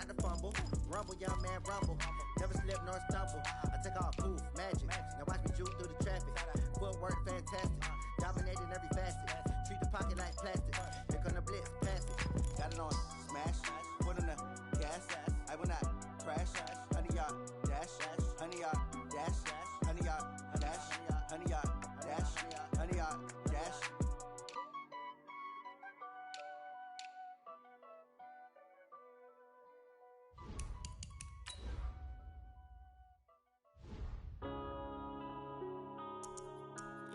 not the fumble. Rumble, young man, rumble. Never slip nor stumble. I take all poof, magic. Now watch me juke through the traffic. Footwork fantastic. Dominating every facet. Treat the pocket like plastic. Here come the blitz, pass it. Got it on smash. Put on the gas. I will not crash. 100-yard dash. 100-yard dash. 100-yard dash. 100-yard dash. 100-yard dash.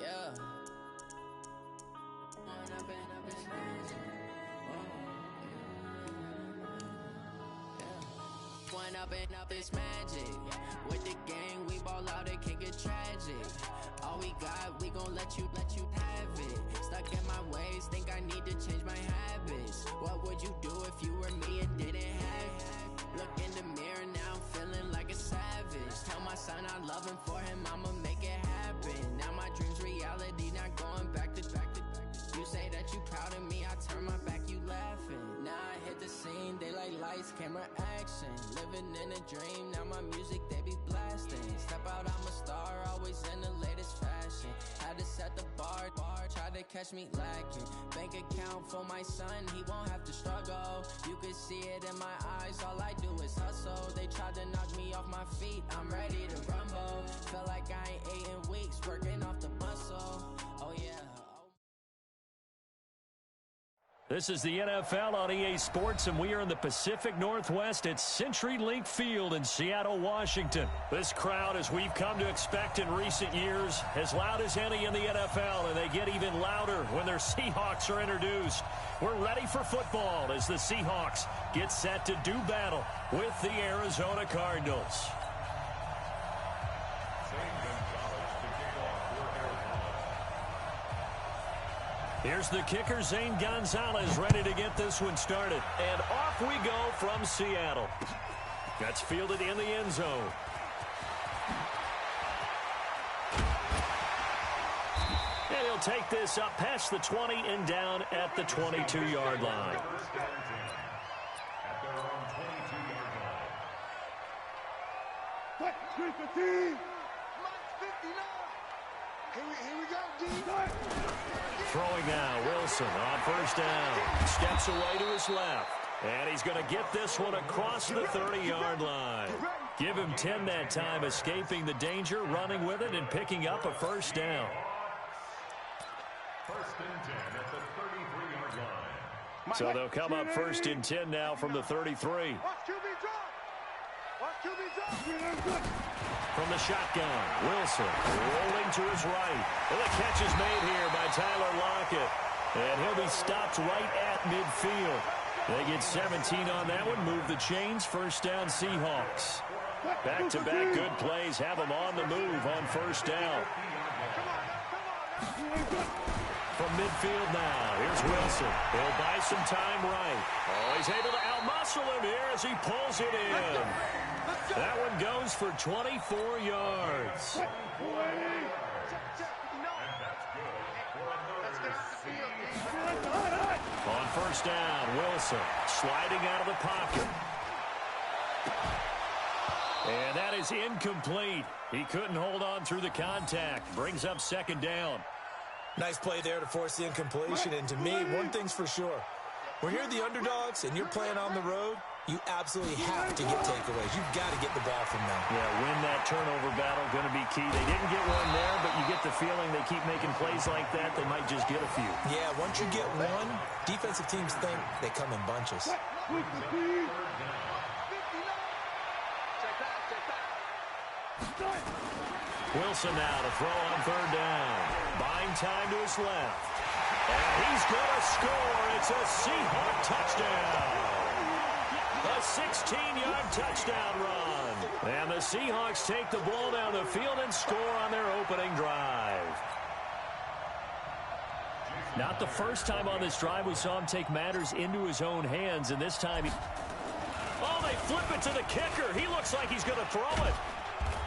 Yeah. Point up and up is magic. With the gang, we ball out, it can get tragic. All we got, we gon' let you have it. Stuck in my ways, think I need to change my habits. What would you do if you were me and didn't have it? Look in the mirror, now I'm feeling like a savage. Tell my son I love him, for him I'ma make it happen. Now my dream's reality, not going back to. You say that you proud of me, I turn my back, you laughing. Now I hit the scene, they like lights, camera, action. Living in a dream, now my music, they be blasting. Step out, I'm a star, always in the latest fashion. Had to set the bar, try to catch me lacking. Bank account for my son, he won't have to struggle. You could see it in my eyes, all I do is hustle. They tried to knock me off my feet, I'm ready to rumble. Feel like I ain't ate in weeks, working off the muscle. Oh yeah. This is the NFL on EA Sports, and we are in the Pacific Northwest at CenturyLink Field in Seattle, Washington. This crowd, as we've come to expect in recent years, as loud as any in the NFL, and they get even louder when their Seahawks are introduced. We're ready for football as the Seahawks get set to do battle with the Arizona Cardinals. Here's the kicker, Zane Gonzalez, ready to get this one started. And off we go from Seattle. That's fielded in the end zone. And he'll take this up past the 20 and down at the 22-yard line. Throwing now, Wilson on first down. Steps away to his left. And he's going to get this one across the 30-yard line. Give him 10 that time, escaping the danger, running with it, and picking up a first down. First and 10 at the 33-yard line. So they'll come up first and 10 now from the 33. From the shotgun, Wilson rolling to his right. Well, the catch is made here by Tyler Lockett. And he'll be stopped right at midfield. They get 17 on that one, move the chains, first down Seahawks. Back-to-back good plays have them on the move on first down. From midfield now, here's Wilson. He'll buy some time right. Oh, he's able to outmuscle him here as he pulls it in. That one goes for 24 yards. On first down, Wilson sliding out of the pocket. And that is incomplete. He couldn't hold on through the contact. Brings up second down. Nice play there to force the incompletion. And to me, one thing's for sure. When you're the underdogs and you're playing on the road, you absolutely have to get takeaways. You've got to get the ball from them. Yeah, win that turnover battle, going to be key. They didn't get one there, but you get the feeling they keep making plays like that, they might just get a few. Yeah, once you get one, defensive teams think they come in bunches. Wilson now to throw on third down. Buying time to his left. And he's going to score. It's a Seahawk touchdown. A 16-yard touchdown run. And the Seahawks take the ball down the field and score on their opening drive. Not the first time on this drive we saw him take matters into his own hands, and this time oh, they flip it to the kicker. He looks like he's going to throw it.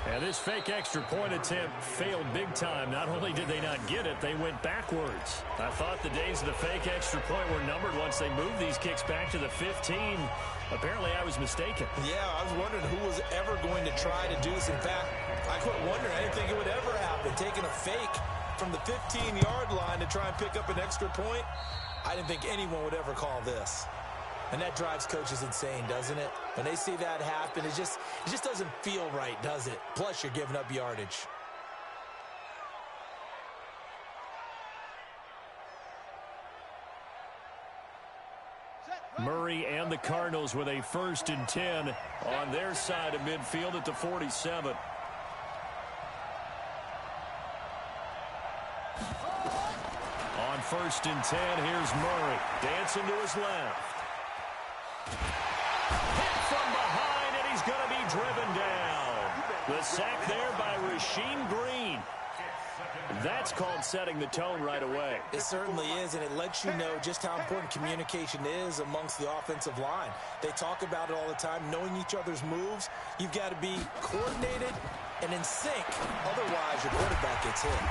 And this fake extra point attempt failed big time. Not only did they not get it, they went backwards. I thought the days of the fake extra point were numbered once they moved these kicks back to the 15. Apparently, I was mistaken. Yeah, I was wondering who was ever going to try to do this. In fact, I quit wondering. I didn't think it would ever happen. Taking a fake from the 15-yard line to try and pick up an extra point, I didn't think anyone would ever call this. And that drives coaches insane, doesn't it? When they see that happen, it just doesn't feel right, does it? Plus, you're giving up yardage. Murray and the Cardinals with a 1st and 10 on their side of midfield at the 47. On 1st and 10, here's Murray dancing to his left. Hit from behind, and he's going to be driven down. The sack there by Rasheem Green. That's called setting the tone right away. It certainly is, and it lets you know just how important communication is amongst the offensive line. They talk about it all the time, knowing each other's moves. You've got to be coordinated and in sync. Otherwise, your quarterback gets hit.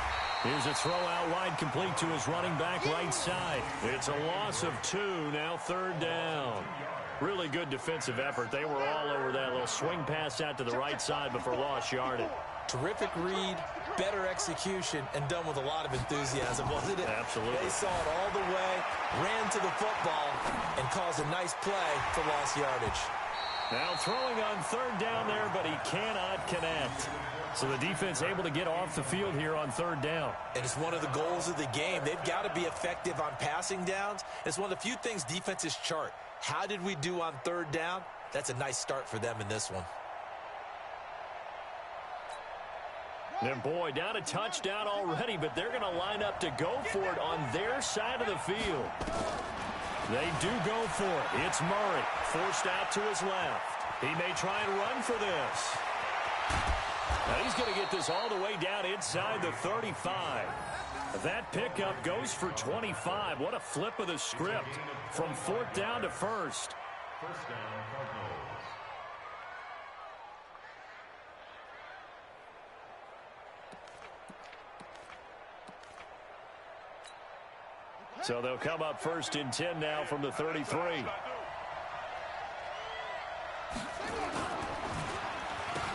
Here's a throw out wide, complete to his running back right side. It's a loss of 2, now 3rd down. Really good defensive effort. They were all over that little swing pass out to the right side before lost yardage. Terrific read, better execution, and done with a lot of enthusiasm, wasn't it? Absolutely. They saw it all the way, ran to the football, and caused a nice play for lost yardage. Now throwing on 3rd down there, but he cannot connect. So the defense able to get off the field here on 3rd down. And it's one of the goals of the game. They've got to be effective on passing downs. It's one of the few things defenses chart. How did we do on 3rd down? That's a nice start for them in this one. And boy, down a touchdown already, but they're going to line up to go for it on their side of the field. They do go for it. It's Murray, forced out to his left. He may try and run for this. Now he's going to get this all the way down inside the 35. That pickup goes for 25. What a flip of the script from 4th down to 1st. First down, Cardinals. So they'll come up 1st and 10 now from the 33.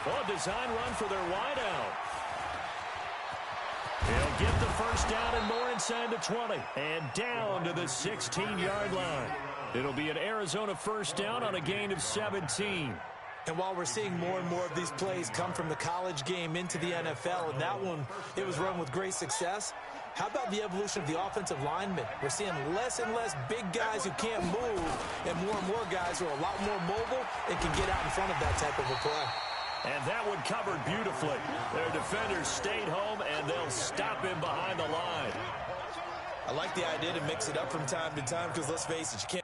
Well, a design run for their wideout. He'll get the 1st down and more inside the 20. And down to the 16-yard line. It'll be an Arizona 1st down on a gain of 17. And while we're seeing more and more of these plays come from the college game into the NFL, and that one, it was run with great success, how about the evolution of the offensive linemen? We're seeing less and less big guys who can't move and more guys who are a lot more mobile and can get out in front of that type of a play. And that one covered beautifully. Their defenders stayed home, and they'll stop him behind the line. I like the idea to mix it up from time to time because, let's face it, you can't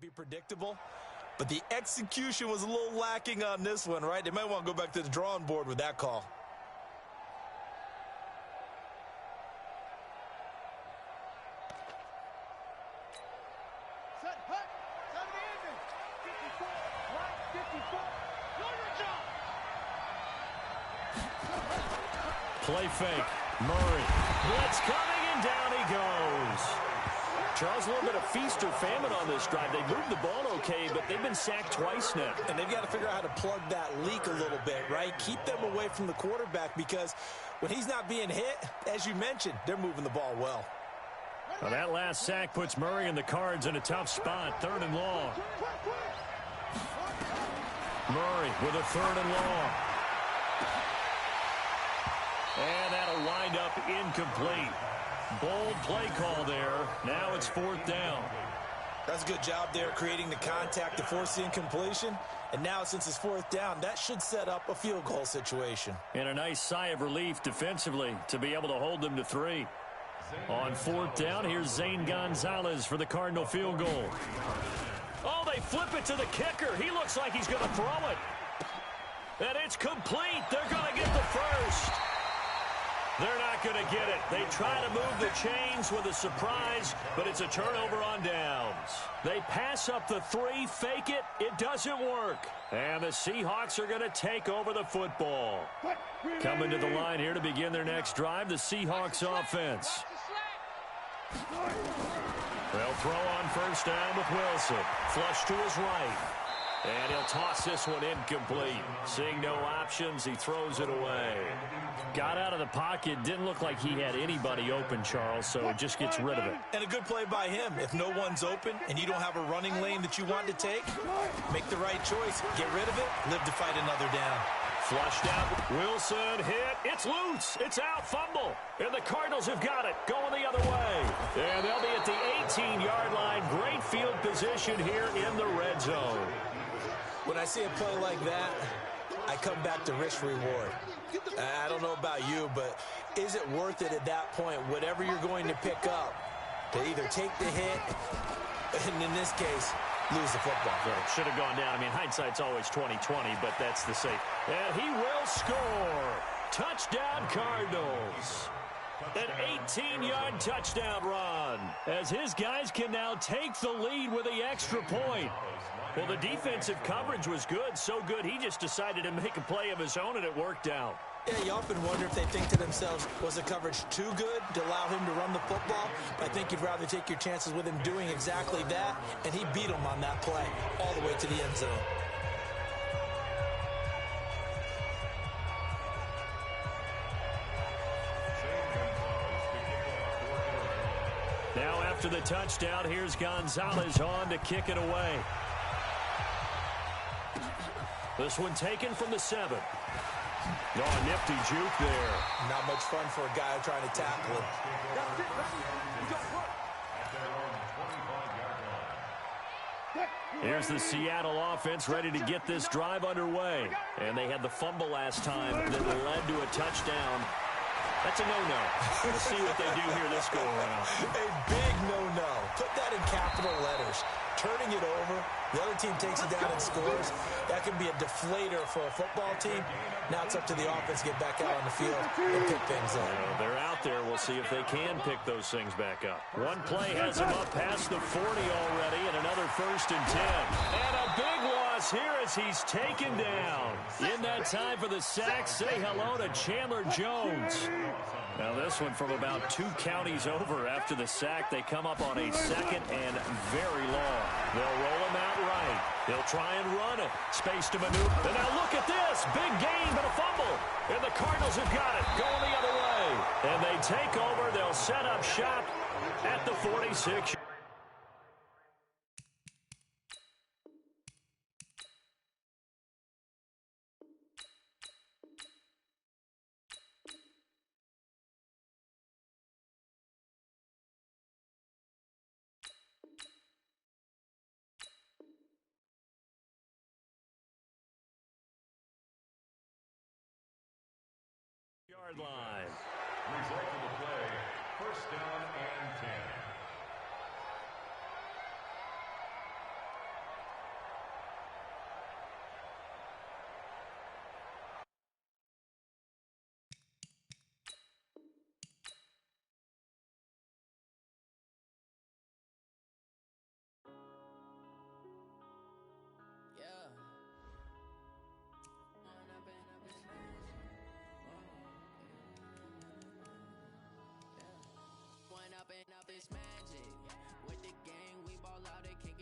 pretty predictable. But the execution was a little lacking on this one, right? They might want to go back to the drawing board with that call. Play fake. Murray. Blitz coming, and down he goes. Charles, a little bit of feast or famine on this drive. They moved the ball okay, but they've been sacked twice now. And they've got to figure out how to plug that leak a little bit, right? Keep them away from the quarterback, because when he's not being hit, as you mentioned, they're moving the ball well. Well, that last sack puts Murray and the Cards in a tough spot. 3rd and long. Murray with a 3rd and long. And that'll wind up incomplete. Bold play call there. Now it's 4th down. That's a good job there, creating the contact to force the incompletion. And now, since it's 4th down, that should set up a field goal situation. And a nice sigh of relief defensively to be able to hold them to 3. On 4th down, here's Zane Gonzalez for the Cardinal field goal. Oh, they flip it to the kicker. He looks like he's going to throw it. And it's complete. They're going to get the first. They're not going to get it. They try to move the chains with a surprise, but it's a turnover on downs. They pass up the 3, fake it. It doesn't work. And the Seahawks are going to take over the football. Coming to the line here to begin their next drive, the Seahawks offense. They'll throw on 1st down with Wilson. Flush to his right. And he'll toss this one incomplete. Seeing no options, he throws it away. Got out of the pocket. Didn't look like he had anybody open, Charles, so just gets rid of it. And a good play by him. If no one's open and you don't have a running lane that you want to take, make the right choice. Get rid of it. Live to fight another down. Flushed out. Wilson hit. It's loose. It's out. Fumble. And the Cardinals have got it. Going the other way. And they'll be at the 18-yard line. Great field position here in the red zone. When I see a play like that, I come back to risk-reward. I don't know about you, but is it worth it at that point, whatever you're going to pick up, to either take the hit, and in this case, lose the football? Right. Should have gone down. I mean, hindsight's always 20/20, but that's the safe. And he will score. Touchdown, Cardinals. An 18-yard touchdown run, as his guys can now take the lead with the extra point. Well, the defensive coverage was good, so good he just decided to make a play of his own, and it worked out. Yeah, you often wonder if they think to themselves, was the coverage too good to allow him to run the football? I think you'd rather take your chances with him doing exactly that, and he beat him on that play all the way to the end zone. Now after the touchdown, here's Gonzalez on to kick it away. This one taken from the 7. Oh, nifty juke there. Not much fun for a guy trying to tackle him. Here's the Seattle offense ready to get this drive underway. And they had the fumble last time that led to a touchdown. That's a no-no. We'll see what they do here this go-around. A big no-no. Put that in capital letters. Turning it over, the other team takes it down and scores. That can be a deflator for a football team. Now it's up to the offense to get back out on the field and pick things up. They're out there. We'll see if they can pick those things back up. One play has them up past the 40 already, and another 1st and 10. And a big loss here as he's taken down. In that time for the sack, say hello to Chandler Jones. Now this one from about 2 counties over. After the sack, they come up on a 2nd and very long. They'll roll him out right. They'll try and run it. Space to maneuver. And now look at this. Big gain, but a fumble. And the Cardinals have got it. Going the other way. And they take over. They'll set up shop at the 46. Line. Result of the play, 1st down and 10.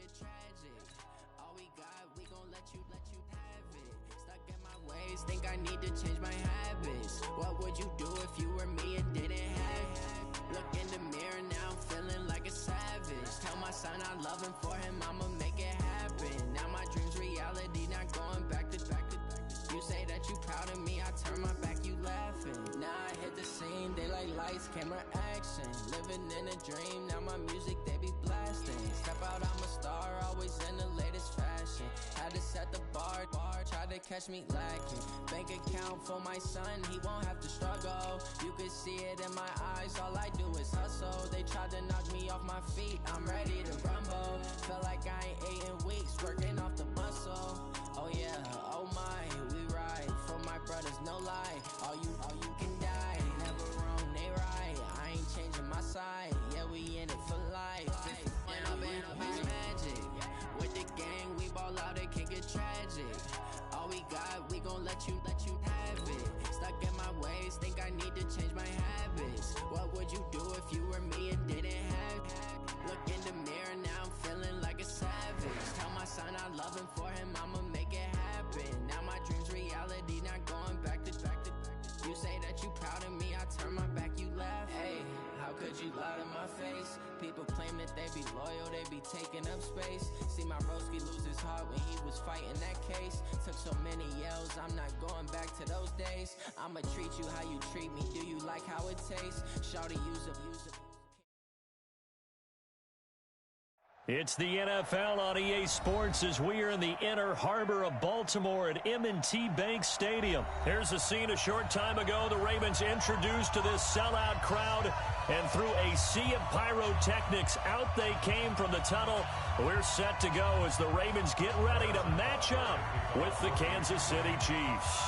get tragic. All we got, we gon' let you have it. Stuck in my ways, think I need to change my habits. What would you do if you were me and didn't have it? Look in the mirror now, I'm feeling like a savage. Tell my son I love him, for him I'ma make it happen. Now my dream's reality, not going back to. You say that you proud of me, I turn my back, you laughing. Now I hit the scene, they like lights, camera, action. Living in a dream, now my music, they be blasting. Step out, I'm a star, always in the latest fashion. Had to set the bar, try to catch me lacking. Bank account for my son, he won't have to struggle. You can see it in my eyes, all I do is hustle. They tried to knock me off my feet, I'm ready to rumble. Feel like I ain't ate in weeks, working off the muscle. Oh yeah, oh my, we ride for my brothers, no lie. All you can die, never wrong, they right. I ain't changing my side, yeah, we in it for life. It's magic. With the gang, we ball out, it can get tragic. All we got, we gon' let you have it. Stuck in my ways, think I need to change my habits. What would you do if you were me and didn't have it? Look in the mirror, now I'm feeling like a savage. Tell my son I love him, for him I'ma make it happen. Now my dream's reality, not going back to. You say that you proud of me, I turn my back, you laugh. Hey, how could you lie to my face? People claim that they be loyal, they be taking up space. See my broski lose his heart when he was fighting that case. Took so many yells, I'm not going back to those days. I'ma treat you how you treat me, do you like how it tastes? Shawty, use it. It's the NFL on EA Sports as we are in the inner harbor of Baltimore at M&T Bank Stadium. Here's a scene a short time ago. The Ravens introduced to this sellout crowd, and through a sea of pyrotechnics, out they came from the tunnel. We're set to go as the Ravens get ready to match up with the Kansas City Chiefs.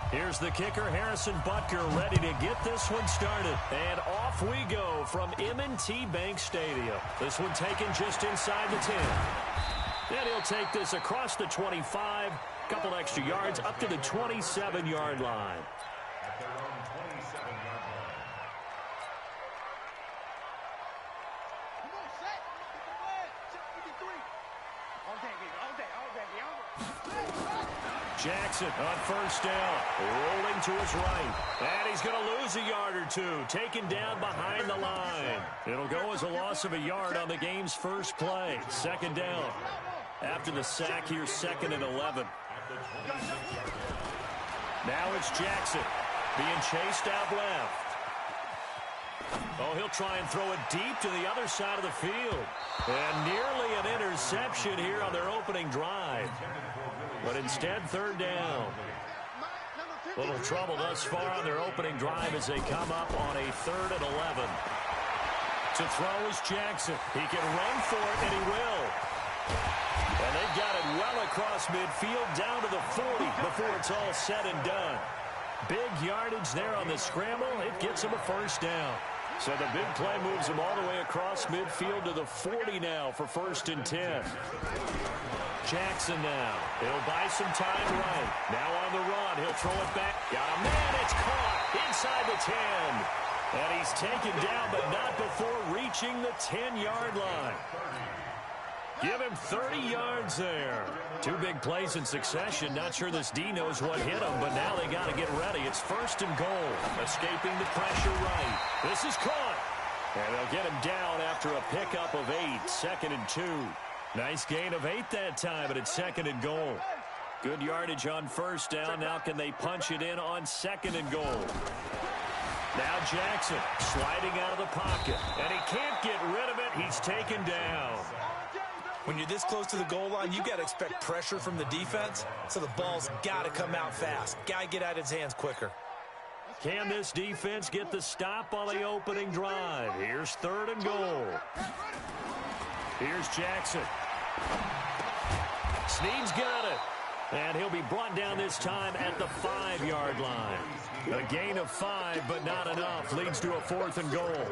Here's the kicker, Harrison Butker, ready to get this one started. And off we go from M&T Bank Stadium. This one taken just inside the 10. And he'll take this across the 25, couple extra yards up to the 27-yard line. At their own 27-yard line. Come on, set. Go ahead. Check 53. All day, baby. All day. Jackson on first down, rolling to his right. And he's going to lose a yard or two, taken down behind the line. It'll go as a loss of a yard on the game's first play. Second down. After the sack, here's 2nd and 11. Now it's Jackson being chased out left. Oh, he'll try and throw it deep to the other side of the field. And nearly an interception here on their opening drive. But instead, 3rd down. Little trouble thus far on their opening drive as they come up on a 3rd and 11. To throw is Jackson. He can run for it, and he will. And they've got it well across midfield down to the 40 before it's all said and done. Big yardage there on the scramble. It gets him a first down. So the big play moves him all the way across midfield to the 40 now for 1st and 10. Jackson now. He'll buy some time right. Now on the run. He'll throw it back. Got a man. It's caught inside the 10. And he's taken down, but not before reaching the 10-yard line. Give him 30 yards there. 2 big plays in succession. Not sure this D knows what hit him, but now they got to get ready. It's 1st and goal. Escaping the pressure right. This is caught. And they'll get him down after a pickup of 8. 2nd and 2. Nice gain of 8 that time, but it's 2nd and goal. Good yardage on first down. Now can they punch it in on 2nd and goal? Now Jackson sliding out of the pocket, and he can't get rid of it. He's taken down. When you're this close to the goal line, you got to expect pressure from the defense, so the ball's got to come out fast. Got to get out of his hands quicker. Can this defense get the stop on the opening drive? Here's 3rd and goal. Here's Jackson. Snead's got it. And he'll be brought down this time at the 5-yard line. A gain of 5, but not enough. Leads to a 4th and goal.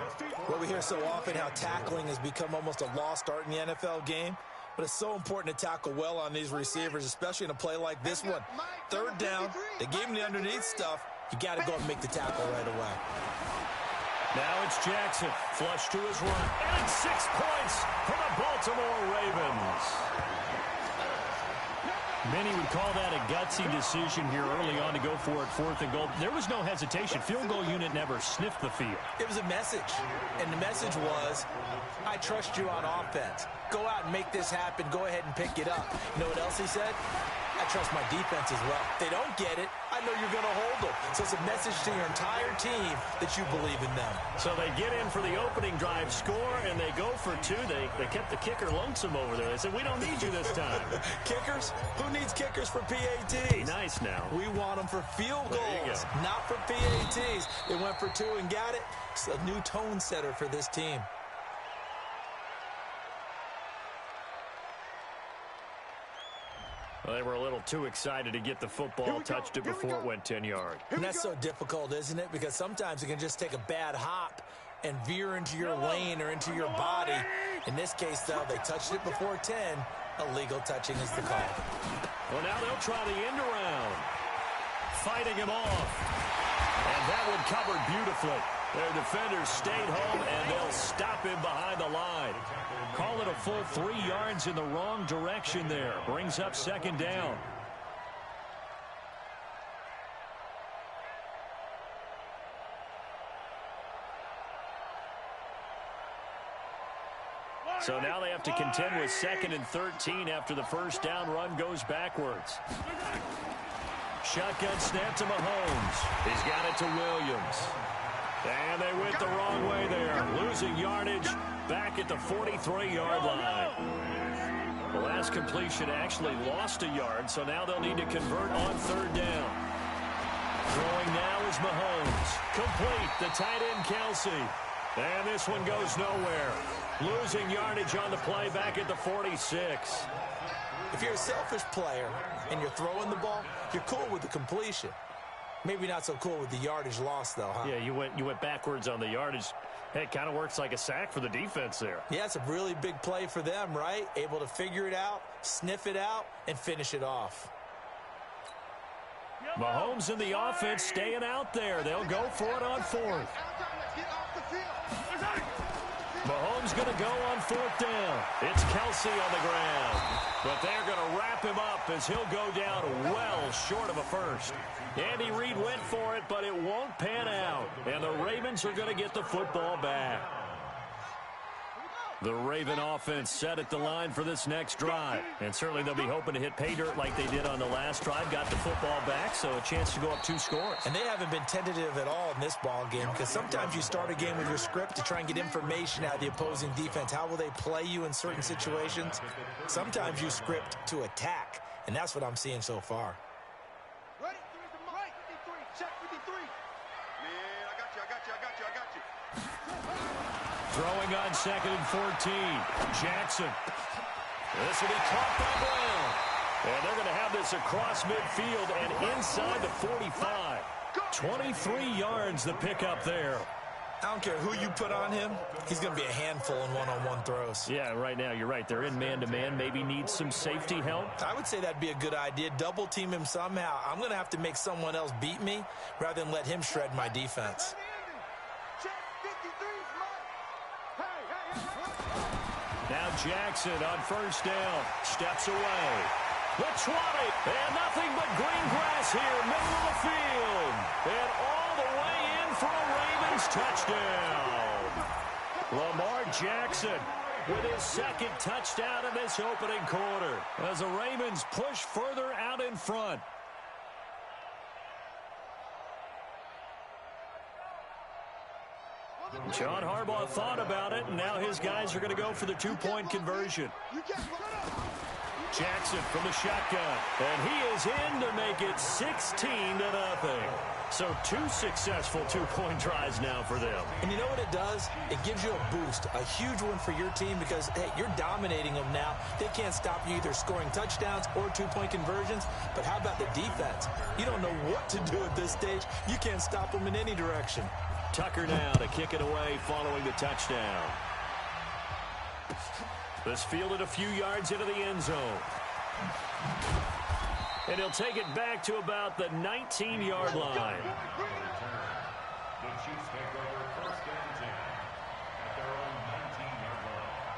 Well, we hear so often how tackling has become almost a lost art in the NFL game. But it's so important to tackle well on these receivers, especially in a play like this one. 3rd down, they gave him the underneath stuff. You got to go and make the tackle right away. Now it's Jackson, flush to his right. And 6 points for the Baltimore Baltimore Ravens. Many would call that a gutsy decision here early on to go for it, 4th and goal. There was no hesitation. Field goal unit never sniffed the field. It was a message, and the message was, I trust you on offense. Go out and make this happen. Go ahead and pick it up. You know what else he said? I trust my defense as well. If they don't get it, I know you're going to hold them. So it's a message to your entire team that you believe in them. So they get in for the opening drive, score, and they go for 2. They kept the kicker lonesome over there. They said, we don't need you this time. Kickers? Who needs kickers for PATs? Nice now. We want them for field goals, not for PATs. They went for 2 and got it. It's a new tone setter for this team. Well, they were a little too excited to get the football, touched it before it went 10 yards. And that's so difficult, isn't it? Because sometimes it can just take a bad hop and veer into your lane or into your body. In this case, though, they touched it before 10. Illegal touching is the call. Well, now they'll try the end around. Fighting him off. And that one covered beautifully. Their defenders stayed home, and they'll stop him behind the line. Call it a full 3 yards in the wrong direction there. Brings up 2nd down. So now they have to contend with 2nd and 13 after the first down run goes backwards. Shotgun snap to Mahomes. He's got it to Williams. And they went the wrong way there. Losing yardage back at the 43-yard line. The last completion actually lost a yard, so now they'll need to convert on 3rd down. Throwing now is Mahomes. Complete, the tight end Kelsey. And this one goes nowhere. Losing yardage on the play back at the 46. If you're a selfish player and you're throwing the ball, you're cool with the completion. Maybe not so cool with the yardage loss, though, huh? Yeah, you went backwards on the yardage. Hey, it kind of works like a sack for the defense there. Yeah, it's a really big play for them, right? Able to figure it out, sniff it out, and finish it off. Mahomes and the offense staying out there. They'll go for it on 4th. Mahomes going to go on 4th down. It's Kelsey on the ground. But they're going to wrap him up as he'll go down well short of a first. Andy Reid went for it, but it won't pan out. And the Ravens are going to get the football back. The Raven offense set at the line for this next drive. And certainly they'll be hoping to hit pay dirt like they did on the last drive. Got the football back, so a chance to go up 2 scores. And they haven't been tentative at all in this ball game, because sometimes you start a game with your script to try and get information out of the opposing defense. How will they play you in certain situations? Sometimes you script to attack, and that's what I'm seeing so far. Ready? Right. 53. Check 53. Man, I got you. Throwing on 2nd and 14. Jackson. This will be caught by Brown. And they're going to have this across midfield and inside the 45. 23 yards the pickup there. I don't care who you put on him. He's going to be a handful in one-on-one throws. Yeah, right now you're right. They're in man-to-man. Maybe need some safety help. I would say that'd be a good idea. Double team him somehow. I'm going to have to make someone else beat me rather than let him shred my defense. Now Jackson on 1st down. Steps away. The 20. And nothing but green grass here, middle of the field. And all the way in for a Ravens touchdown. Lamar Jackson with his 2nd touchdown in this opening quarter as the Ravens push further out in front. John Harbaugh thought about it, and now his guys are going to go for the 2-point conversion. Jackson from the shotgun, and he is in to make it 16-0. So 2 successful 2-point tries now for them. And you know what it does? It gives you a boost, a huge one for your team because, hey, you're dominating them now. They can't stop you either scoring touchdowns or 2-point conversions. But how about the defense? You don't know what to do at this stage. You can't stop them in any direction. Tucker now to kick it away following the touchdown. This fielded a few yards into the end zone. And he'll take it back to about the 19-yard line. The Chiefs take over 1st and 10 at their own 19-yard line.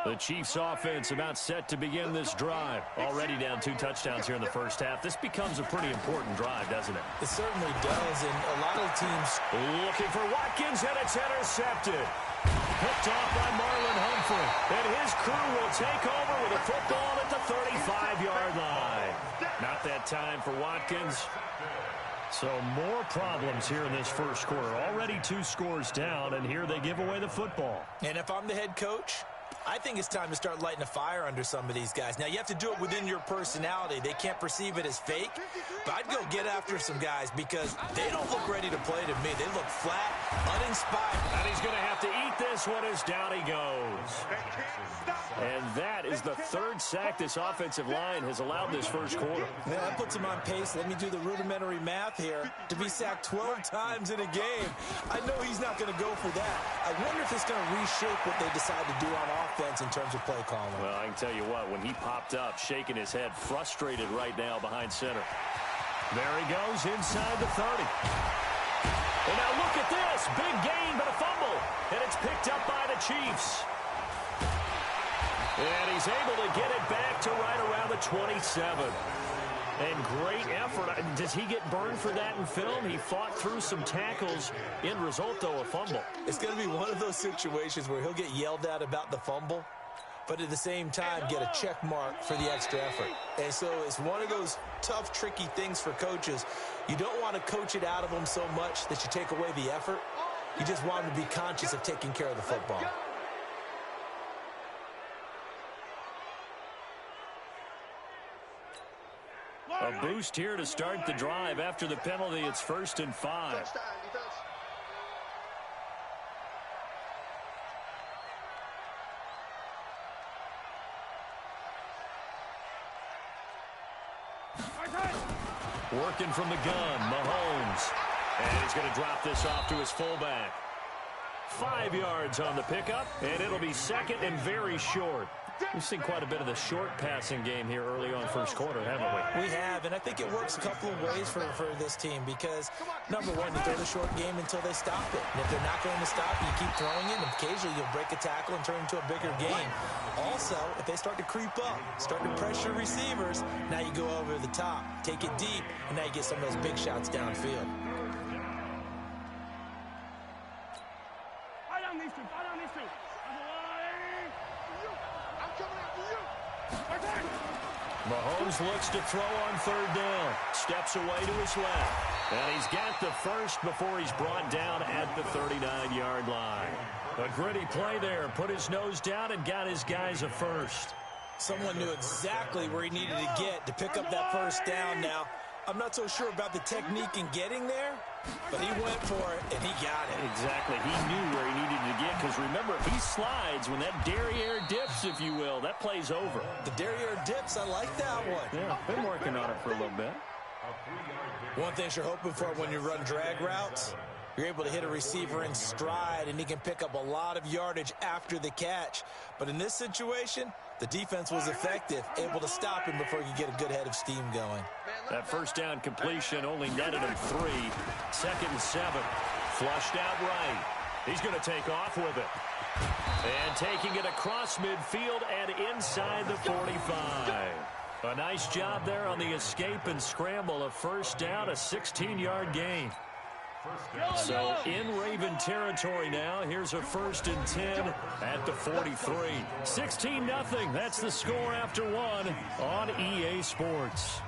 The Chiefs offense about set to begin this drive. Already down 2 touchdowns here in the first half. This becomes a pretty important drive, doesn't it? It certainly does, and a lot of teams looking for Watkins, and it's intercepted. Picked off by Marlon Humphrey. And his crew will take over with a football at the 35-yard line. Not that time for Watkins. So more problems here in this first quarter. Already 2 scores down, and here they give away the football. And if I'm the head coach, I think it's time to start lighting a fire under some of these guys. Now, you have to do it within your personality. They can't perceive it as fake, but I'd go get after some guys because they don't look ready to play to me. They look flat, uninspired. And he's going to have to eat this one as down he goes. And that is the 3rd sack this offensive line has allowed this first quarter. Yeah, that puts him on pace. Let me do the rudimentary math here. To be sacked 12 times in a game, I know he's not going to go for that. I wonder if it's going to reshape what they decide to do on offense in terms of play calling. Well, I can tell you what, when he popped up, shaking his head, frustrated right now behind center. There he goes inside the 30. And now look at this. Big gain, but a fumble. And it's picked up by the Chiefs. And he's able to get it back to right around the 27. And great effort. Does he get burned for that in film? He fought through some tackles. End result, though, a fumble. It's going to be one of those situations where he'll get yelled at about the fumble, but at the same time get a check mark for the extra effort. And so it's one of those tough, tricky things for coaches. You don't want to coach it out of them so much that you take away the effort. You just want them to be conscious of taking care of the football. A boost here to start the drive. After the penalty, it's 1st and 5. Working from the gun, Mahomes. And he's going to drop this off to his fullback. 5 yards on the pickup, and it'll be 2nd and very short. We've seen quite a bit of the short passing game here early on first quarter, haven't we? We have, and I think it works a couple of ways for this team because, number one, you throw the short game until they stop it. And if they're not going to stop it, you keep throwing it, and occasionally you'll break a tackle and turn it into a bigger game. Also, if they start to creep up, start to pressure receivers, now you go over the top, take it deep, and now you get some of those big shots downfield. Mahomes looks to throw on 3rd down. Steps away to his left. And he's got the first before he's brought down at the 39-yard line. A gritty play there. Put his nose down and got his guys a first. Someone knew exactly where he needed to get to pick up that first down now. I'm not so sure about the technique in getting there, but he went for it, and he got it. Exactly. He knew where he needed to get, because remember, if he slides, when that derriere dips, if you will, that play's over. The derriere dips, I like that one. Yeah, been working on it for a little bit. One thing you're hoping for when you run drag routes, you're able to hit a receiver in stride, and he can pick up a lot of yardage after the catch. But in this situation, the defense was effective, able to stop him before he could get a good head of steam going. That first down completion only netted him 3. 2nd and 7. Flushed out right. He's going to take off with it. And taking it across midfield and inside the 45. A nice job there on the escape and scramble. A first down, a 16-yard gain. So in Raven territory now. Here's a 1st and 10 at the 43. 16-0. That's the score after 1 on EA Sports.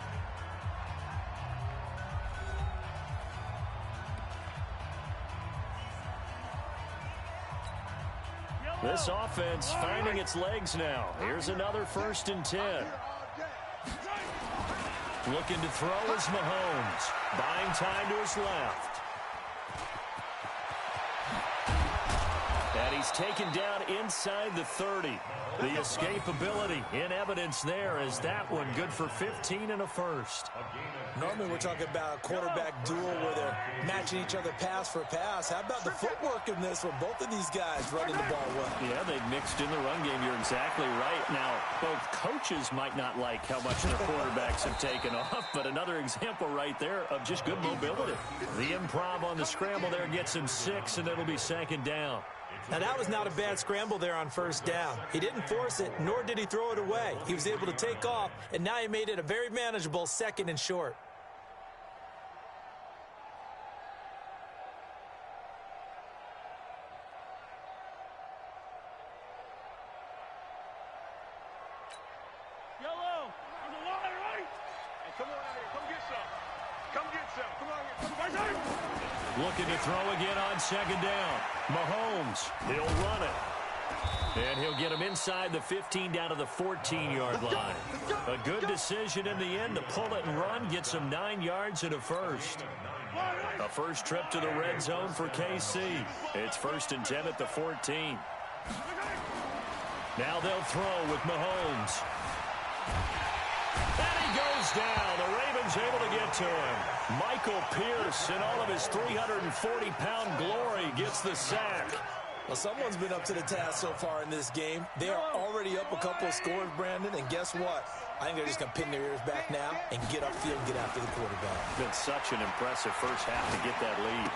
This offense finding its legs now. Here's another 1st and 10. Looking to throw is Mahomes. Buying time to his left. And he's taken down inside the 30. The escapability in evidence there is that one good for 15 and a first. Normally we're talking about a quarterback duel where they're matching each other pass for pass. How about the footwork in this one? Both of these guys running the ball well. Yeah, they've mixed in the run game. You're exactly right. Now, both coaches might not like how much their quarterbacks have taken off, but another example right there of just good mobility. The improv on the scramble there gets him 6, and it'll be 2nd down. Now, that was not a bad scramble there on first down. He didn't force it, nor did he throw it away. He was able to take off, and now he made it a very manageable 2nd and short. Yellow, on the line, right? Hey, come on out here. Come get some. Come get some. Come on here. Come right here. Looking to throw again on 2nd down. Mahomes, he'll run it. And he'll get him inside the 15 down to the 14-yard line. A good decision in the end to pull it and run, gets him 9 yards and a first. A first trip to the red zone for KC. It's 1st and 10 at the 14. Now they'll throw with Mahomes. And he goes down. The Ravens able to get to him. Michael Pierce, in all of his 340-pound glory, gets the sack. Well, someone's been up to the task so far in this game. They are already up a couple of scores, Brandon, and guess what? I think they're just going to pin their ears back now and get upfield and get after the quarterback. Been such an impressive first half to get that lead.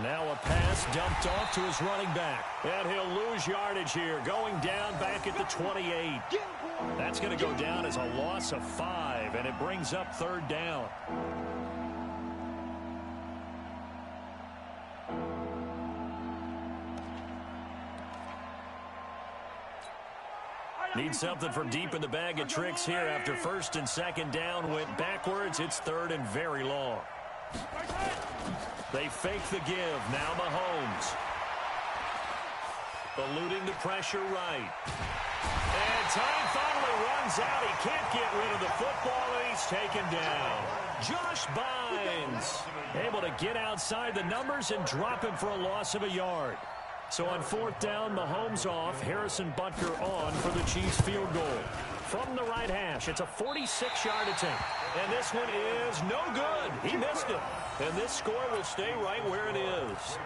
Now a pass dumped off to his running back. And he'll lose yardage here, going down back at the 28. That's going to go down as a loss of 5, and it brings up 3rd down. Need something from deep in the bag of tricks here after 1st and 2nd down went backwards. It's 3rd and very long. They fake the give. Now Mahomes. Eluding the pressure right. And time finally runs out. He can't get rid of the football, and he's taken down. Josh Bynes able to get outside the numbers and drop him for a loss of a yard. So on 4th down, Mahomes off, Harrison Butker on for the Chiefs field goal. From the right hash, it's a 46-yard attempt. And this one is no good. He missed it. And this score will stay right where it is.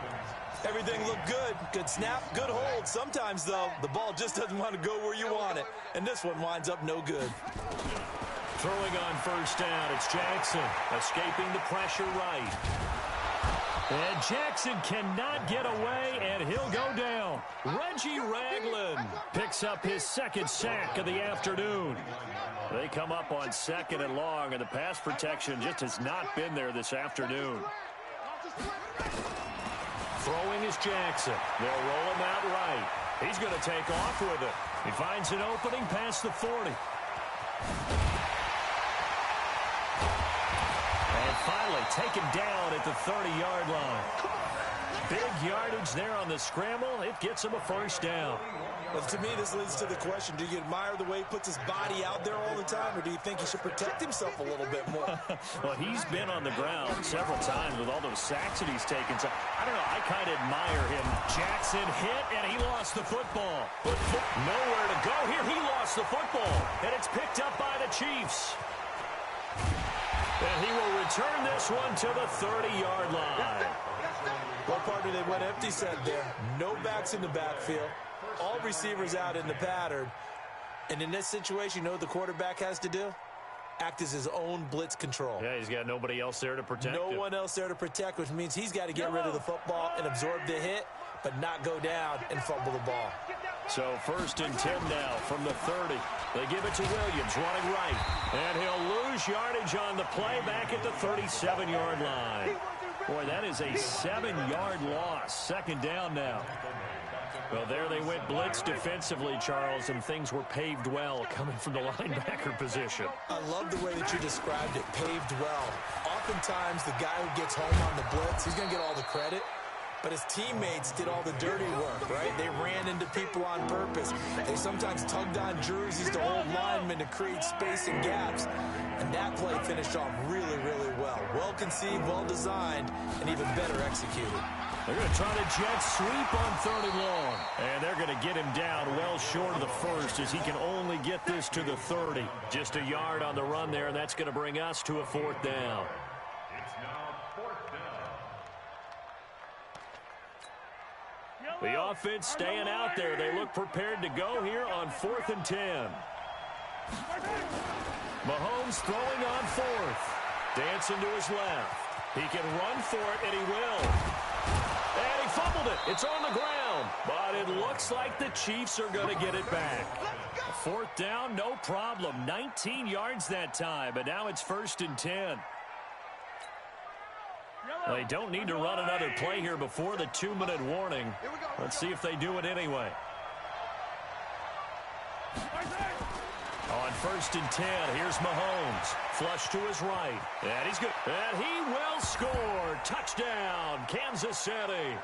Everything looked good. Good snap, good hold. Sometimes, though, the ball just doesn't want to go where you want it. And this one winds up no good. Throwing on 1st down, it's Jackson, escaping the pressure right. And Jackson cannot get away, and he'll go down. Reggie Ragland picks up his 2nd sack of the afternoon. They come up on 2nd and long, and the pass protection just has not been there this afternoon. Throwing is Jackson. They'll roll him out right. He's going to take off with it. He finds an opening past the 40. And finally taken down at the 30-yard line. Big yardage there on the scramble. It gets him a 1st down. Well, to me, this leads to the question, do you admire the way he puts his body out there all the time, or do you think he should protect himself a little bit more? Well, he's been on the ground several times with all those sacks that he's taken. So, I don't know, I kind of admire him. Jackson hit, and he lost the football. But nowhere to go here. He lost the football, and it's picked up by the Chiefs. And he will return this one to the 30-yard line. Well, partner, they went empty set there. No backs in the backfield. All receivers out in the pattern. And in this situation, you know what the quarterback has to do? Act as his own blitz control. Yeah, he's got nobody else there to protect him. No one else there to protect, which means he's got to get rid of the football and absorb the hit, but not go down and fumble the ball. So 1st and 10 now from the 30. They give it to Williams running right. And he'll lose yardage on the play back at the 37-yard line. Boy, that is a 7-yard loss. 2nd down now. Well, there they went blitz defensively, Charles, and things were paved well coming from the linebacker position. I love the way that you described it, paved well. Oftentimes, the guy who gets home on the blitz, he's going to get all the credit. But his teammates did all the dirty work, right? They ran into people on purpose. They sometimes tugged on jerseys to hold linemen to create space and gaps. And that play finished off really, really well. Well conceived, well designed, and even better executed. They're going to try to jet sweep on 3rd and long. And they're going to get him down well short of the 1st as he can only get this to the 30. Just a yard on the run there, and that's going to bring us to a 4th down. It's now 4th down. The offense staying out there. They look prepared to go here on 4th and 10. Mahomes throwing on 4th. Dancing to his left. He can run for it, and he will. And he fumbled it. It's on the ground. But it looks like the Chiefs are going to get it back. Fourth down, no problem. 19 yards that time, but now it's 1st and 10. They don't need to run another play here before the 2-minute warning. Let's see if they do it anyway. On 1st and 10, here's Mahomes. Flush to his right. And he's good. And he will score. Touchdown, Kansas City.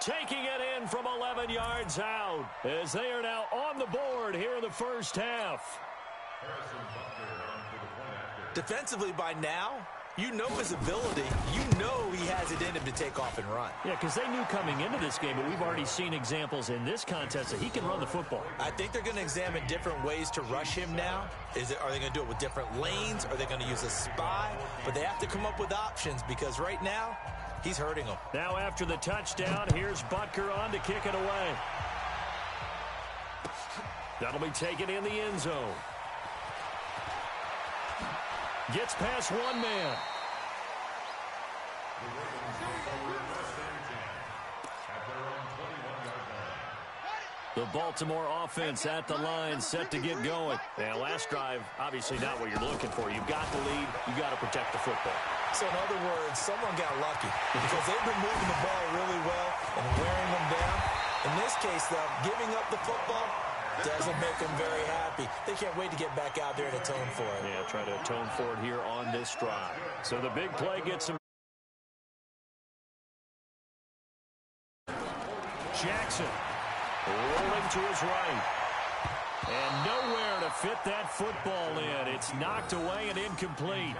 Taking it in from 11 yards out as they are now on the board here in the first half. Defensively by now, you know his ability. You know he has it in him to take off and run. Yeah, because they knew coming into this game, but we've already seen examples in this contest that he can run the football. I think they're going to examine different ways to rush him now. Are they going to do it with different lanes? Are they going to use a spy? But they have to come up with options because right now, he's hurting them. Now after the touchdown, here's Butker on to kick it away. That'll be taken in the end zone. Gets past one man. The Baltimore offense at the line, set to get going. Now, last drive, obviously not what you're looking for. You've got the lead. You've got to protect the football. So, in other words, someone got lucky because they've been moving the ball really well and wearing them down. In this case, though, giving up the football doesn't make them very happy. They can't wait to get back out there and atone for it. Yeah, try to atone for it here on this drive. So the big play gets him. Jackson rolling to his right. And nowhere to fit that football in. It's knocked away and incomplete.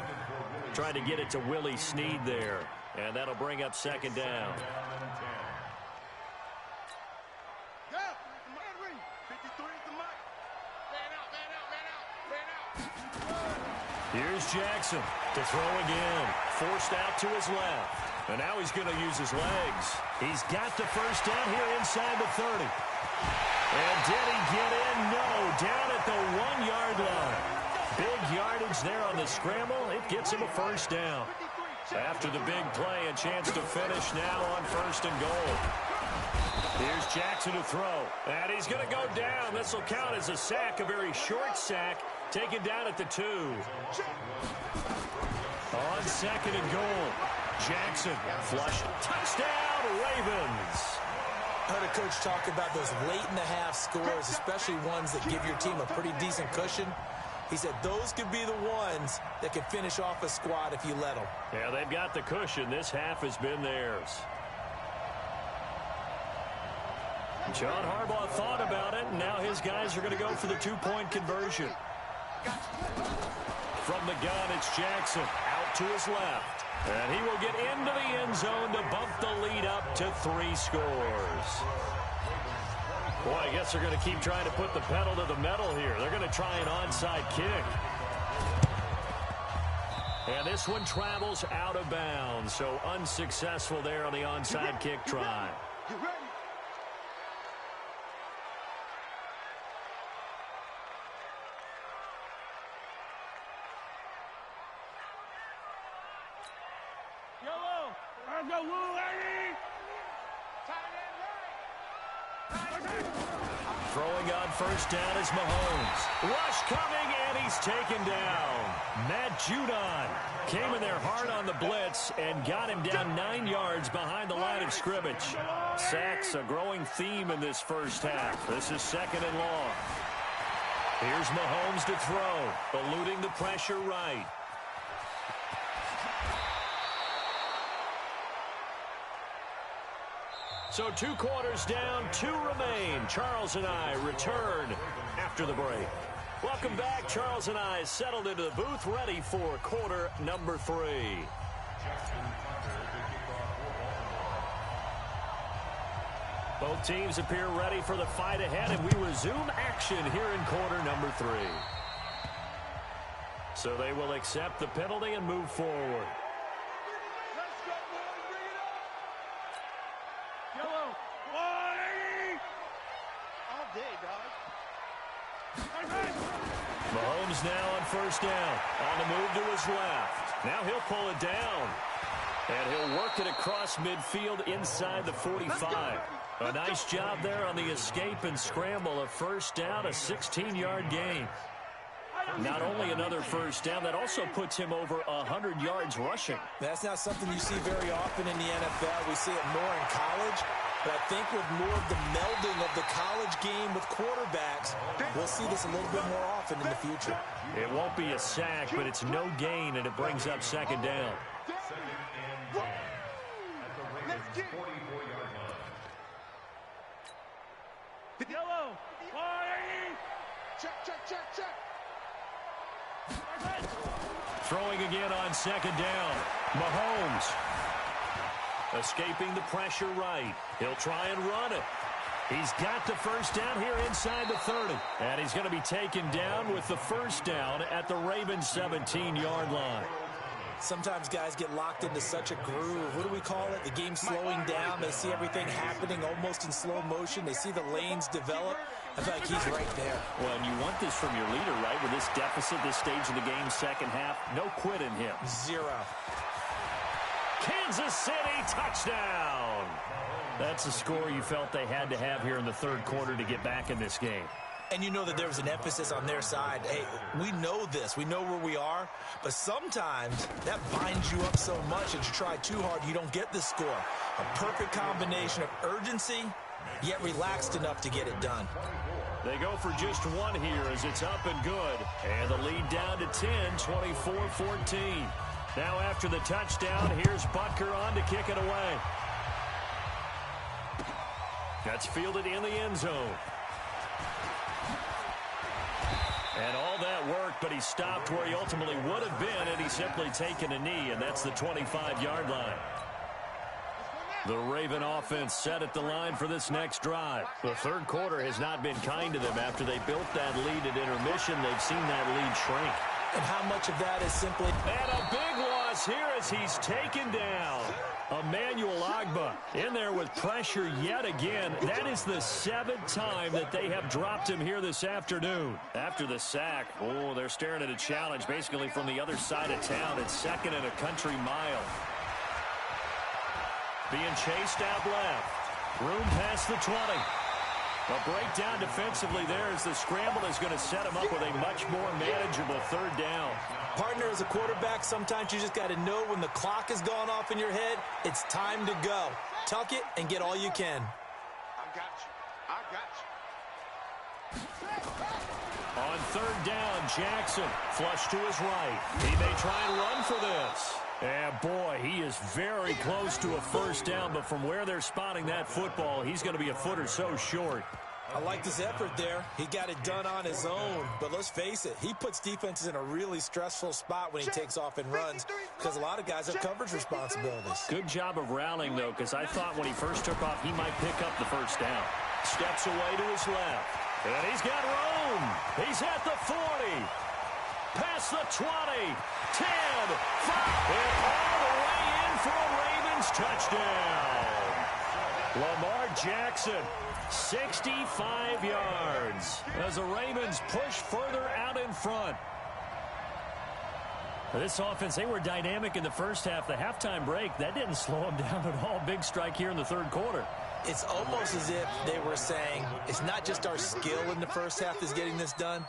Trying to get it to Willie Snead there. And that'll bring up 2nd down. Here's Jackson to throw again. Forced out to his left. And now he's going to use his legs. He's got the first down here inside the 30. And did he get in? No. Down at the 1-yard line. Big yardage there on the scramble. It gets him a first down. After the big play, a chance to finish now on 1st and goal. Here's Jackson to throw. And he's going to go down. This will count as a sack, a very short sack. Taken down at the 2. On 2nd and goal. Jackson, flush, touchdown, Ravens. I heard a coach talk about those late-in-the-half scores, especially ones that give your team a pretty decent cushion. He said those could be the ones that can finish off a squad if you let them. Yeah, they've got the cushion. This half has been theirs. John Harbaugh thought about it, and now his guys are going to go for the 2-point conversion. From the gun, it's Jackson out to his left. And he will get into the end zone to bump the lead up to 3 scores. Boy, I guess they're going to keep trying to put the pedal to the metal here. They're going to try an onside kick. And this one travels out of bounds, so unsuccessful there on the onside kick try. Throwing on first down is Mahomes. Rush coming, and he's taken down. Matt Judon came in there hard on the blitz and got him down 9 yards behind the line of scrimmage. Sacks, a growing theme in this first half. This is 2nd and long. Here's Mahomes to throw, eluding the pressure right. So 2 quarters down, 2 remain. Charles and I return after the break. Welcome back. Charles and I settled into the booth, ready for quarter number 3. Both teams appear ready for the fight ahead, and we resume action here in quarter number 3. So they will accept the penalty and move forward. Mahomes now on first down. On the move to his left. Now he'll pull it down. And he'll work work it across midfield inside the 45. A nice job there on the escape and scramble. A first down, a 16-yard gain. Not only another first down, that also puts him over 100 yards rushing. That's not something you see very often in the NFL. We see it more in college. But I think with more of the melding of the college game with quarterbacks, we'll see this a little bit more often in the future. It won't be a sack, but it's no gain, and it brings up second down. Yellow. Check, check, check, check. Throwing again on second down. Mahomes. Escaping the pressure right. He'll try and run it. He's got the first down here inside the 30. And he's going to be taken down with the first down at the Ravens 17-yard line. Sometimes guys get locked into such a groove. What do we call it? The game slowing down. They see everything happening almost in slow motion. They see the lanes develop. I feel like he's right there. Well, and you want this from your leader, right? With this deficit, this stage of the game, second half, no quit in him. Zero. Kansas City touchdown. That's a score you felt they had to have here in the third quarter to get back in this game. And you know that there was an emphasis on their side. Hey, we know this. We know where we are. But sometimes that binds you up so much that you try too hard, you don't get the score. A perfect combination of urgency, yet relaxed enough to get it done. They go for just one here as it's up and good. And the lead down to 10, 24-14. Now after the touchdown, here's Butker on to kick it away. That's fielded in the end zone. And all that worked, but he stopped where he ultimately would have been had he simply taken a knee, and that's the 25-yard line. The Raven offense set at the line for this next drive. The third quarter has not been kind to them. After they built that lead at intermission, they've seen that lead shrink. And how much of that is simply... And a big loss here as he's taken down. Emmanuel Ogbah in there with pressure yet again. That is the 7th time that they have dropped him here this afternoon. After the sack, oh, they're staring at a challenge basically from the other side of town. It's second and a country mile. Being chased out left. Room past the 20. A breakdown defensively there as the scramble is going to set him up with a much more manageable third down. Partner, as a quarterback, sometimes you just got to know when the clock has gone off in your head, it's time to go. Tuck it and get all you can. I got you. On third down, Jackson flush to his right. He may try and run for this. And boy, he is very close to a first down, but from where they're spotting that football, he's going to be a foot or so short. I like this effort there. He got it done on his own. But let's face it, he puts defenses in a really stressful spot when he takes off and runs because a lot of guys have coverage responsibilities. Good job of rallying, though, because I thought when he first took off, he might pick up the first down. Steps away to his left. And he's got room. He's at the 40. Past the 20. 10. 5. And all the way in for a Ravens touchdown. Lamar Jackson. 65 yards as the Ravens push further out in front. This offense, they were dynamic in the first half. The halftime break, that didn't slow them down at all. Big strike here in the third quarter. It's almost as if they were saying, it's not just our skill in the first half that's getting this done,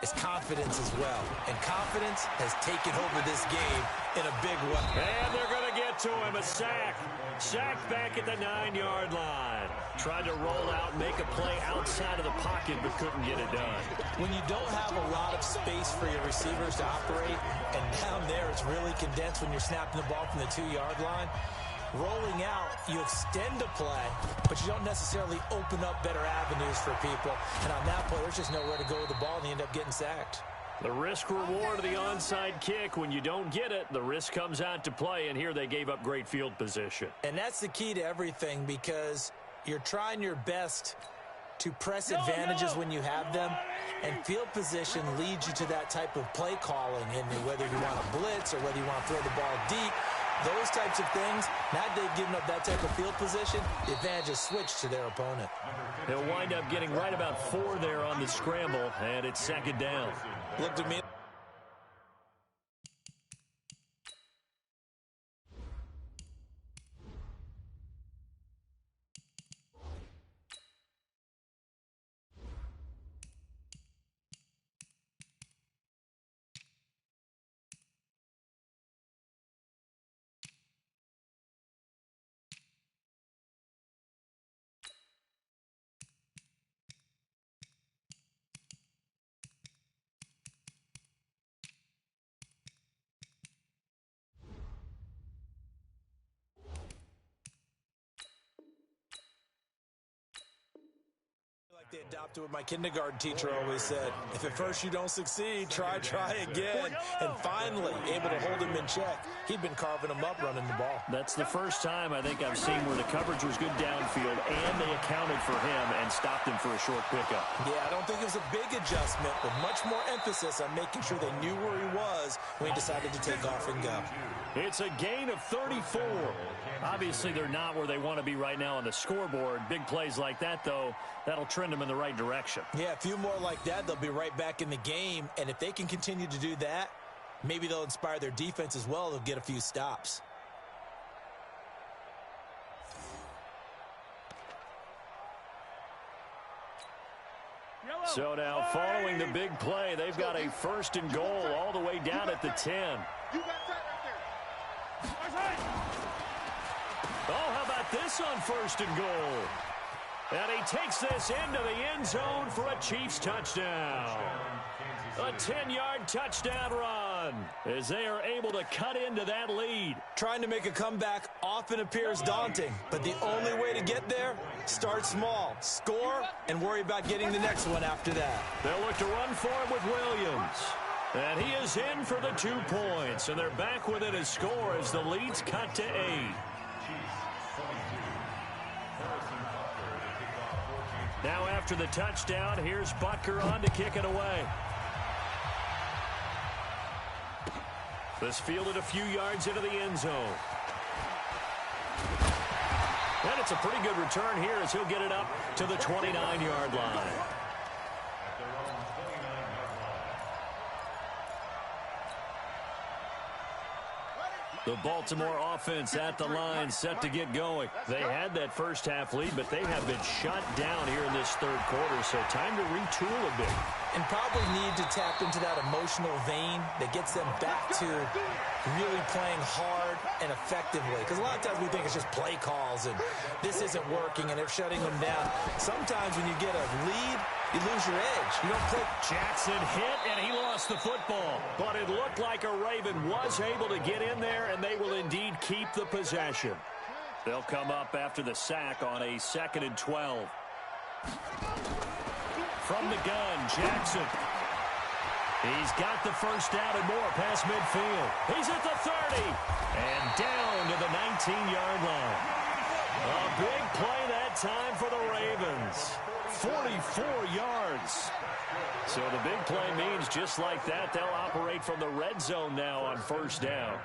it's confidence as well. And confidence has taken over this game in a big way. And they're going to get to him. A sack. Sacked back at the 9-yard line. Tried to roll out, make a play outside of the pocket, but couldn't get it done. When you don't have a lot of space for your receivers to operate, and down there it's really condensed when you're snapping the ball from the 2-yard line, rolling out, you extend a play, but you don't necessarily open up better avenues for people. And on that play, there's just nowhere to go with the ball, and they end up getting sacked. The risk-reward of the onside kick. When you don't get it, the risk comes out to play, and here they gave up great field position. And that's the key to everything, because you're trying your best to press advantages when you have them, and field position leads you to that type of play calling. And whether you want to blitz or whether you want to throw the ball deep, those types of things, now they've given up that type of field position, the advantage is switched to their opponent. They'll wind up getting right about 4 there on the scramble, and it's second down. Look to me. adopted what my kindergarten teacher always said. If at first you don't succeed, try again. And finally, able to hold him in check. He'd been carving him up running the ball. That's the first time I think I've seen where the coverage was good downfield and they accounted for him and stopped him for a short pickup. Yeah, I don't think it was a big adjustment, but much more emphasis on making sure they knew where he was when he decided to take off and go. It's a gain of 34. Obviously, they're not where they want to be right now on the scoreboard. Big plays like that, though, that'll trend them in the right direction. Yeah, a few more like that, they'll be right back in the game. And if they can continue to do that, maybe they'll inspire their defense as well. They'll get a few stops. So now, following the big play, they've got a 1st and goal all the way down at the 10. You got that right there. Oh, how about this on 1st and goal? And he takes this into the end zone for a Chiefs touchdown. A 10-yard touchdown run as they are able to cut into that lead. Trying to make a comeback often appears daunting, but the only way to get there, start small, score, and worry about getting the next one after that. They'll look to run for it with Williams. And he is in for the 2 points, and they're back within a score as the lead's cut to 8. Now after the touchdown, here's Butker on to kick it away. This fielded a few yards into the end zone. And it's a pretty good return here as he'll get it up to the 29-yard line. The Baltimore offense at the line, set to get going. They had that first half lead, but they have been shut down here in this 3rd quarter, so time to retool a bit. And probably need to tap into that emotional vein that gets them back to really playing hard and effectively. Because a lot of times we think it's just play calls and this isn't working and they're shutting them down. Sometimes when you get a lead, you lose your edge. You don't play. Jackson hit, and he lost the football. But it looked like a Raven was able to get in there, and they will indeed keep the possession. They'll come up after the sack on a 2nd and 12. From the gun, Jackson. He's got the first down and more past midfield. He's at the 30 and down to the 19-yard line. A big play that time for the Ravens. 44 yards. So the big play means just like that, they'll operate from the red zone now on 1st down.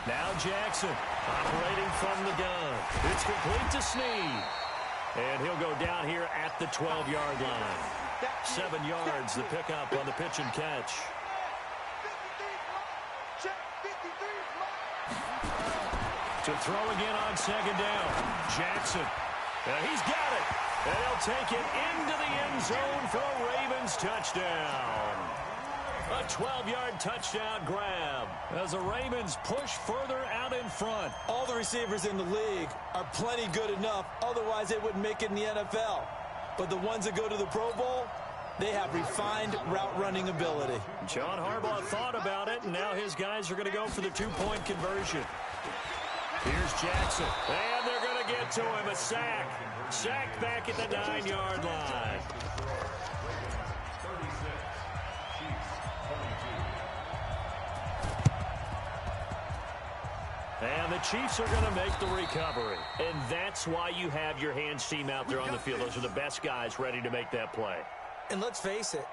Now Jackson operating from the gun. It's complete to Snead. And he'll go down here at the 12-yard line. 7 yards, the pickup on the pitch and catch. To throw again on 2nd down. Jackson. He's got it. And he'll take it into the end zone for a Ravens touchdown. A 12-yard touchdown grab as the Ravens push further out in front. All the receivers in the league are plenty good enough. Otherwise, they wouldn't make it in the NFL. But the ones that go to the Pro Bowl, they have refined route running ability. John Harbaugh thought about it, and now his guys are going to go for the 2-point conversion. Here's Jackson, and they're going to get to him. A sack. Sacked back at the 9-yard line. And the Chiefs are going to make the recovery. And that's why you have your hands team out there on the field. Those are the best guys ready to make that play. And let's face it,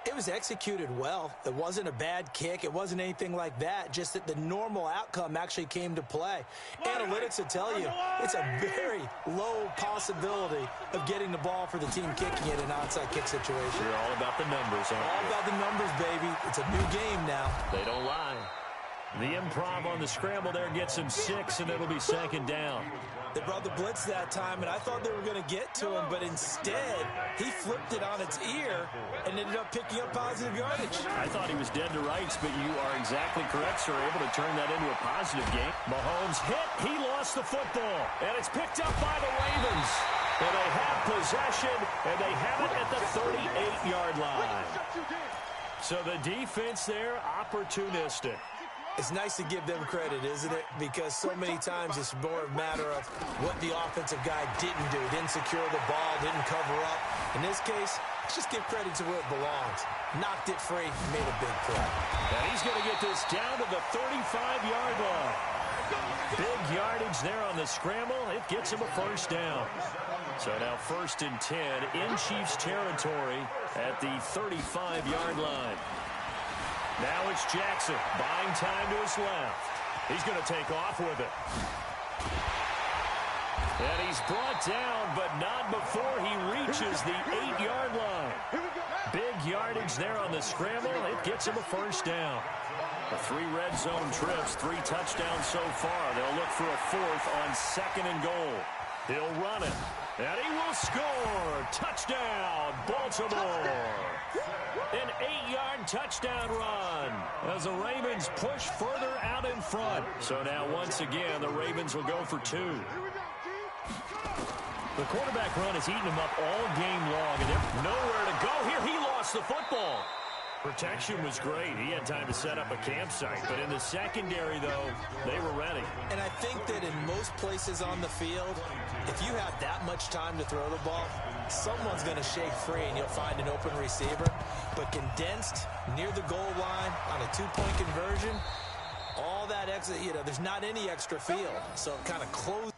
it was executed well. It wasn't a bad kick. It wasn't anything like that. Just that the normal outcome actually came to play. Analytics will tell you it's a very low possibility of getting the ball for the team kicking it in an onside kick situation. You're all about the numbers, aren't you? All about the numbers, baby. It's a new game now. They don't lie. The improv on the scramble there gets him 6, and it'll be 2nd down. They brought the blitz that time, and I thought they were going to get to him, but instead, he flipped it on its ear and ended up picking up positive yardage. I thought he was dead to rights, but you are exactly correct, sir. Able to turn that into a positive game. Mahomes hit. He lost the football, and it's picked up by the Ravens. And they have possession, and they have it at the 38-yard line. So the defense there, opportunistic. It's nice to give them credit, isn't it? Because so many times it's more a matter of what the offensive guy didn't do. Didn't secure the ball, didn't cover up. In this case, let's just give credit to where it belongs. Knocked it free, made a big play. And he's going to get this down to the 35-yard line. Big yardage there on the scramble. It gets him a first down. So now 1st and 10 in Chiefs territory at the 35-yard line. Now it's Jackson buying time to his left. He's going to take off with it. And he's brought down, but not before he reaches the 8-yard line. Big yardage there on the scramble. It gets him a first down. The 3 red zone trips, 3 touchdowns so far. They'll look for a 4th on 2nd and goal. He'll run it, and he will score. Touchdown, Baltimore. An 8-yard touchdown run as the Ravens push further out in front. So now once again, the Ravens will go for 2. The quarterback run has eaten him up all game long, and there's nowhere to go here. He lost the football. Protection was great. He had time to set up a campsite. But in the secondary, though, they were ready. And I think that in most places on the field, if you have that much time to throw the ball, someone's going to shake free and you'll find an open receiver. But condensed near the goal line on a 2-point conversion, all that extra, there's not any extra field. So it kind of closed.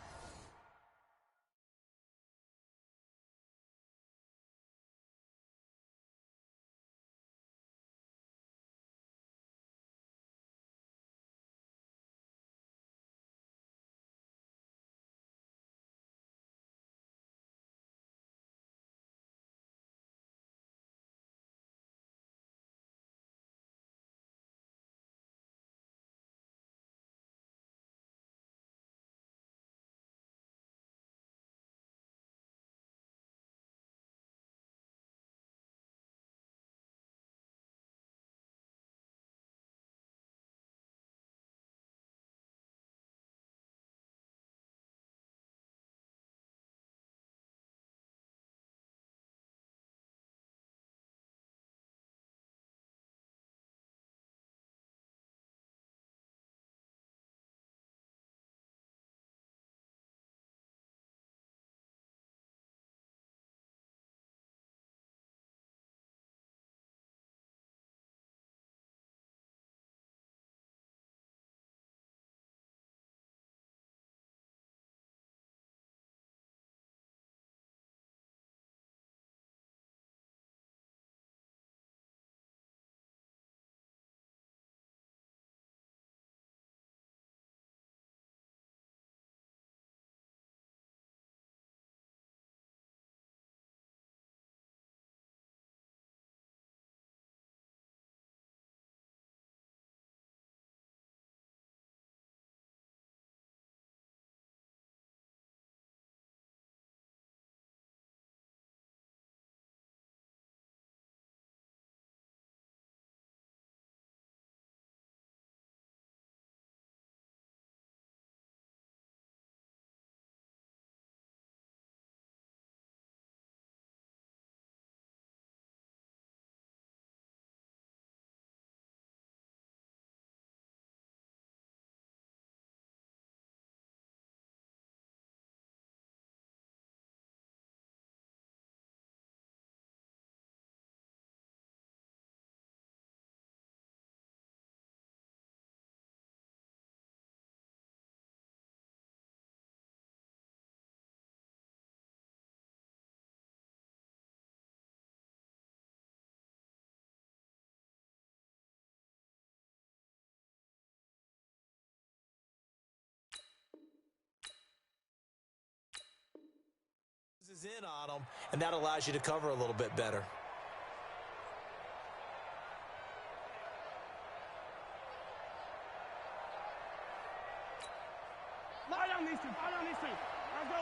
Is in on them, and that allows you to cover a little bit better. Lie down these two. Let's go,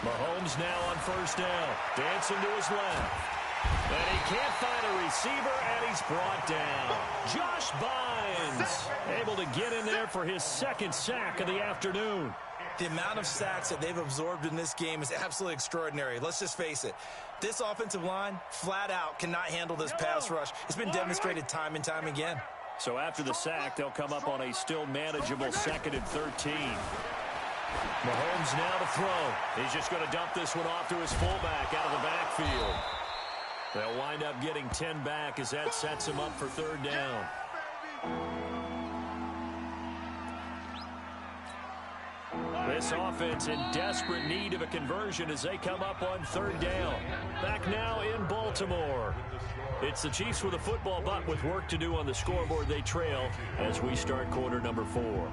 Mahomes now on 1st down. Dancing to his left. And he can't find a receiver, and he's brought down. Josh Bynes able to get in there for his 2nd sack of the afternoon. The amount of sacks that they've absorbed in this game is absolutely extraordinary. Let's just face it. This offensive line, flat out, cannot handle this pass rush. It's been demonstrated time and time again. So after the sack, they'll come up on a still manageable 2nd and 13. Mahomes now to throw. He's just going to dump this one off to his fullback out of the backfield. They'll wind up getting 10 back as that sets him up for 3rd down. This offense in desperate need of a conversion as they come up on 3rd down. Back now in Baltimore. It's the Chiefs with a football, but with work to do on the scoreboard, they trail as we start quarter number 4.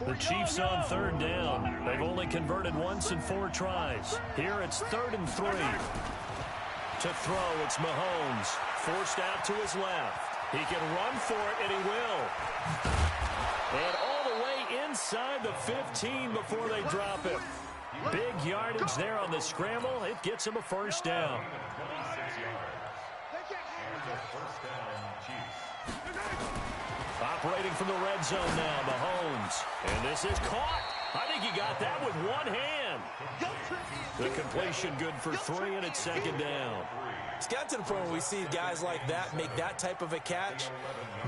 The Chiefs on 3rd down. They've only converted once in 4 tries. Here it's 3rd and 3. To throw, it's Mahomes. Forced out to his left. He can run for it, and he will. And all the way inside the 15 before they drop him. Big yardage there on the scramble. It gets him a 1st down. Operating from the red zone now, Mahomes. And this is caught. I think he got that with one hand. The completion good for 3, and it's 2nd down. It's got to the point where we see guys like that make that type of a catch.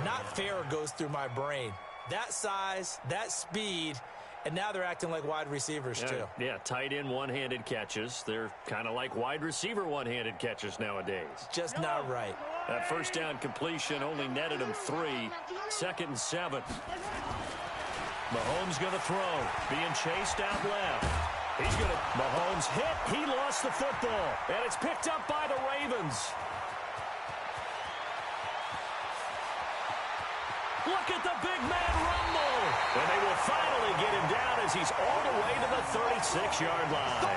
Not fair goes through my brain. That size, that speed, and now they're acting like wide receivers too. Yeah, tight end one-handed catches. They're kind of like wide receiver one-handed catches nowadays. Just not right. That 1st down completion only netted him 3. 2nd and 7. Mahomes going to throw. Being chased out left. He's going to, Mahomes hit. He lost the football. And it's picked up by the Ravens. Look at the big man rumble. And they will finally get him down as he's all the way to the 36-yard line.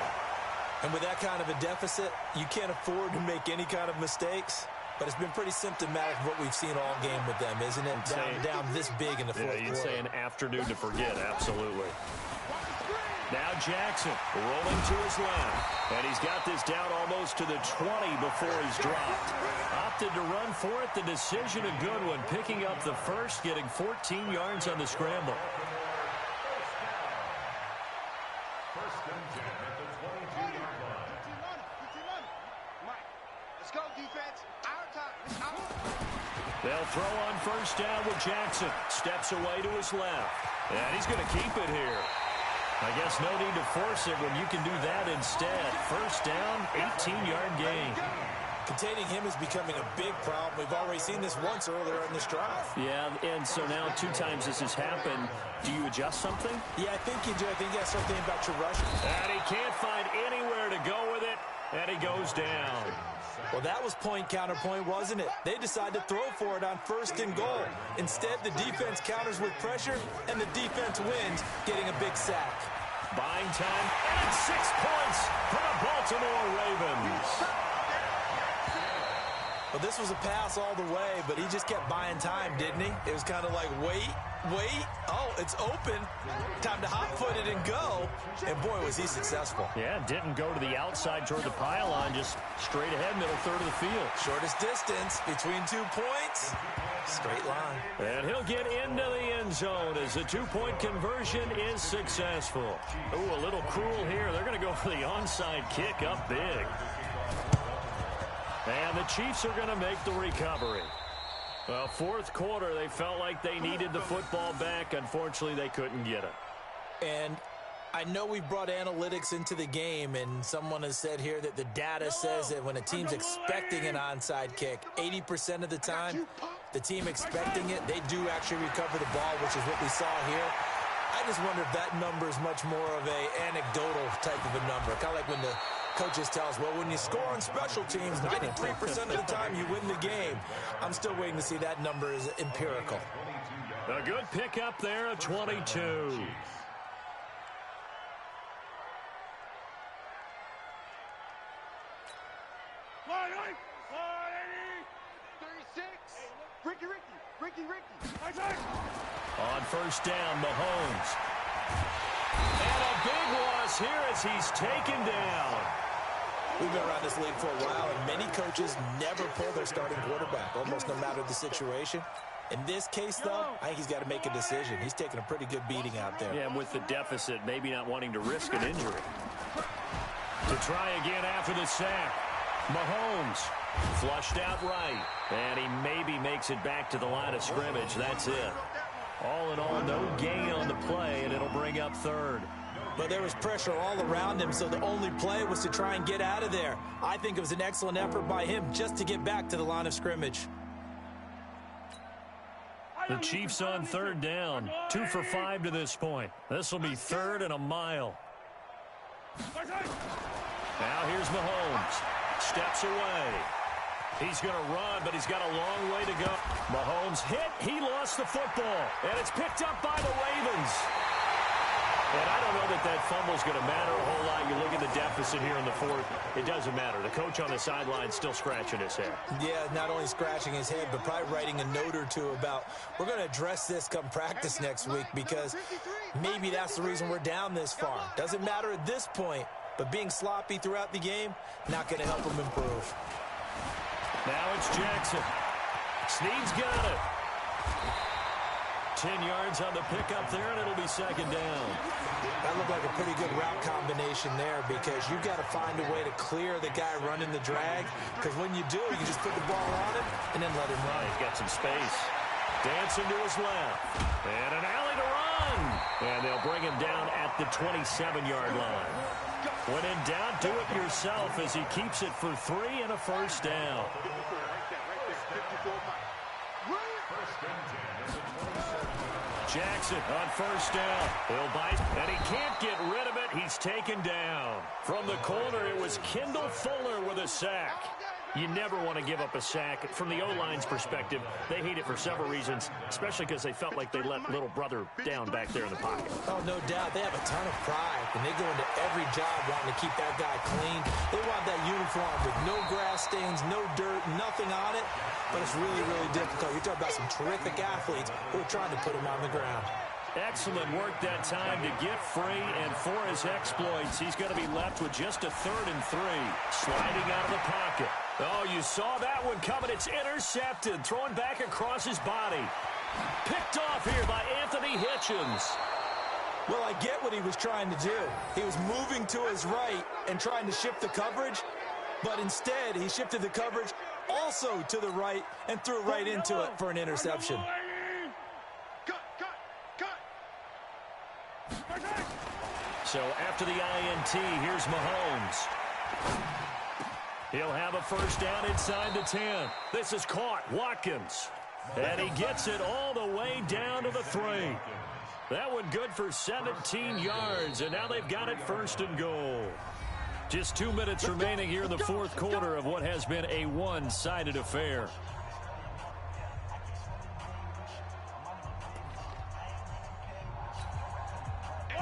And with that kind of a deficit, you can't afford to make any kind of mistakes. But it's been pretty symptomatic of what we've seen all game with them, isn't it? Down this big in the 4th quarter. You'd say an afternoon to forget, absolutely. Now Jackson rolling to his left. And he's got this down almost to the 20 before he's dropped. Opted to run for it. The decision a good one. Picking up the 1st, getting 14 yards on the scramble. Let's go, defense. Our time. They'll throw on 1st down with Jackson. Steps away to his left. And he's going to keep it here. I guess no need to force it when you can do that instead. 1st down, 18-yard gain. Containing him is becoming a big problem. We've already seen this once earlier in this drive. Yeah, and so now 2 times this has happened. Do you adjust something? Yeah, I think you do. I think you have something about your rush. And he can't find anywhere to go with it, and he goes down. Well, that was point counterpoint, wasn't it? They decided to throw for it on 1st and goal. Instead, the defense counters with pressure, and the defense wins, getting a big sack. Buying time, and 6 points for the Baltimore Ravens. Well, this was a pass all the way, but he just kept buying time, didn't he? It was kind of like, wait. Oh, it's open. Time to hot-foot it and go. And, boy, was he successful. Yeah, didn't go to the outside toward the pylon, just straight ahead, middle 3rd of the field. Shortest distance between 2 points. Straight line. And he'll get into the end zone as the 2-point conversion is successful. Ooh, a little cruel here. They're going to go for the onside kick up big. And the Chiefs are going to make the recovery. Well, 4th quarter, they felt like they needed the football back. Unfortunately, they couldn't get it. And I know we brought analytics into the game, and someone has said here that the data says that when a team's expecting an onside kick, 80% of the time, the team expecting it, they do actually recover the ball, which is what we saw here. I just wonder if that number is much more of an anecdotal type of a number. Kind of like when the coaches tell us, well, when you score on special teams, 93% of the time you win the game. I'm still waiting to see that number is empirical. A good pickup there at 22. 36. Ricky. On 1st down, Mahomes. And a big loss here as he's taken down. We've been around this league for a while, and many coaches never pull their starting quarterback, almost no matter the situation. In this case, though, I think he's got to make a decision. He's taking a pretty good beating out there. Yeah, and with the deficit, maybe not wanting to risk an injury. To try again after the sack. Mahomes flushed out right. And he maybe makes it back to the line of scrimmage. That's it. All in all, no gain on the play, and it'll bring up third. But there was pressure all around him, so the only play was to try and get out of there. I think it was an excellent effort by him just to get back to the line of scrimmage. The Chiefs on third down. 2 for 5 to this point. This will be third and a mile. Now here's Mahomes. Steps away. He's going to run, but he's got a long way to go. Mahomes hit. He lost the football. And it's picked up by the Ravens. And I don't know that that fumble's going to matter a whole lot. You look at the deficit here in the fourth. It doesn't matter. The coach on the sideline still scratching his head. Yeah, not only scratching his head, but probably writing a note or two about, we're going to address this come practice next week because maybe that's the reason we're down this far. Doesn't matter at this point, but being sloppy throughout the game, not going to help him improve. Now it's Jackson. Snead's got it. 10 yards on the pickup there, and it'll be second down. That looked like a pretty good route combination there because you've got to find a way to clear the guy running the drag, because when you do, you can just put the ball on him and then let him run. He's got some space. Dancing to his left. And an alley to run. And they'll bring him down at the 27-yard line. When in doubt, do it yourself as he keeps it for 3 and a first down. Jackson on first down. He'll bite, and he can't get rid of it. He's taken down. From the corner, it was Kendall Fuller with a sack. You never want to give up a sack. From the O-line's perspective, they hate it for several reasons, especially because they felt like they let little brother down back there in the pocket. Oh, no doubt. They have a ton of pride, and they go into every job wanting to keep that guy clean. They want that uniform with no grass stains, no dirt, nothing on it. But it's really, really difficult. You're talking about some terrific athletes who are trying to put him on the ground. Excellent work that time to get free, and for his exploits, he's going to be left with just a 3rd and 3. Sliding out of the pocket. Oh, you saw that one coming. It's intercepted. Throwing back across his body. Picked off here by Anthony Hitchens. Well, I get what he was trying to do. He was moving to his right and trying to shift the coverage, but instead he shifted the coverage also to the right and threw right into it for an interception. So after the INT, here's Mahomes. He'll have a first down inside the 10. This is caught. Watkins. And he gets it all the way down to the 3. That one good for 17 yards, and now they've got it 1st and goal. Just 2 minutes remaining here in the fourth quarter of what has been a one-sided affair.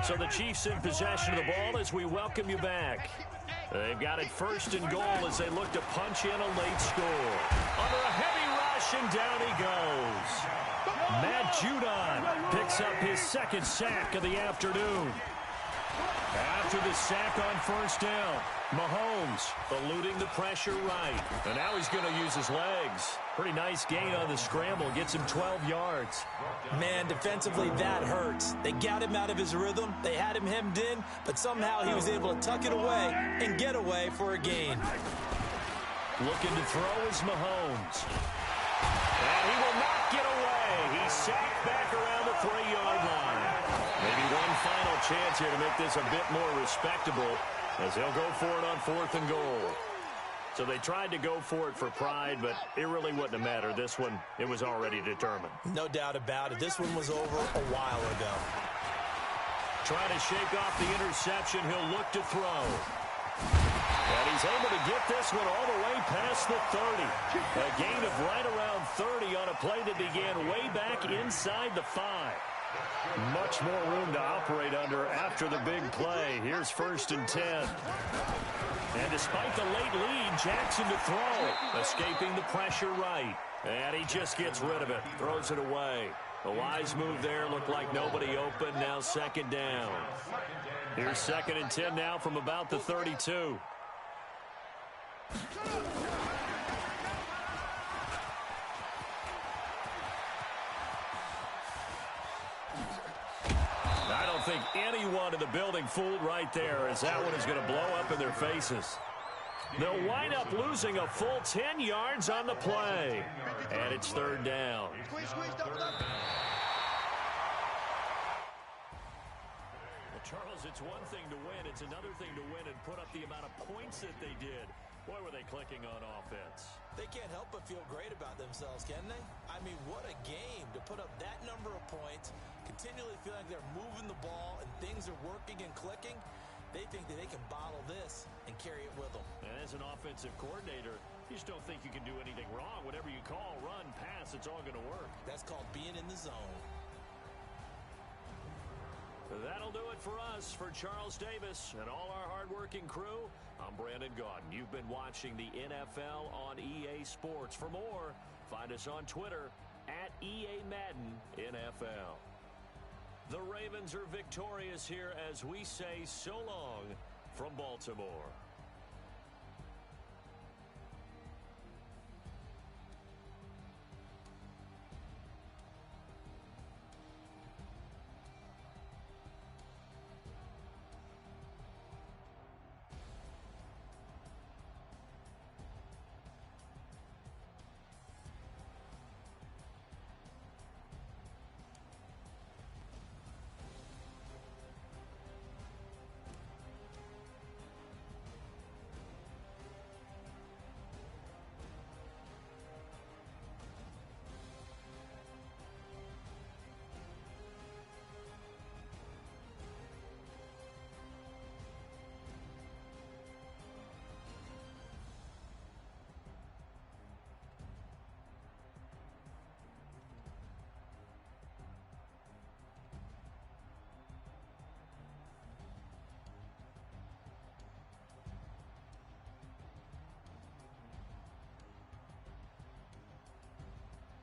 So the Chiefs in possession of the ball as we welcome you back. They've got it 1st and goal as they look to punch in a late score. Under a heavy rush, and down he goes. Matt Judon picks up his 2nd sack of the afternoon. After the sack on 1st down, Mahomes eluding the pressure right. And now he's going to use his legs. Pretty nice gain on the scramble. Gets him 12 yards. Man, defensively, that hurts. They got him out of his rhythm. They had him hemmed in, but somehow he was able to tuck it away and get away for a gain. Looking to throw is Mahomes. And he will not get away. He's sacked back around the 3-yard line. Maybe one final chance here to make this a bit more respectable as they'll go for it on 4th and goal. So they tried to go for it for pride, but it really wouldn't have mattered. This one, it was already determined. No doubt about it. This one was over a while ago. Trying to shake off the interception. He'll look to throw. And he's able to get this one all the way past the 30. A gain of right around 30 on a play that began way back inside the 5. Much more room to operate under after the big play. Here's 1st and 10. And despite the late lead, Jackson to throw. Escaping the pressure right. And he just gets rid of it. Throws it away. A wise move there. Looked like nobody open. Now 2nd down. Here's 2nd and 10 now from about the 32. think anyone in the building fooled right there, as that one is going to blow up in their faces. They'll wind up losing a full 10 yards on the play. And it's third down. Well, Charles, it's one thing to win. It's another thing to win and put up the amount of points that they did. Boy, were they clicking on offense. They can't help but feel great about themselves, can they? I mean, what a game to put up that number of points, continually feel like they're moving the ball and things are working and clicking. They think that they can bottle this and carry it with them. And as an offensive coordinator, you just don't think you can do anything wrong. Whatever you call, run, pass, it's all going to work. That's called being in the zone. That'll do it for us. For Charles Davis and all our hardworking crew, I'm Brandon Gaudin. You've been watching the NFL on EA Sports. For more, find us on Twitter at EA Madden NFL. The Ravens are victorious here as we say so long from Baltimore.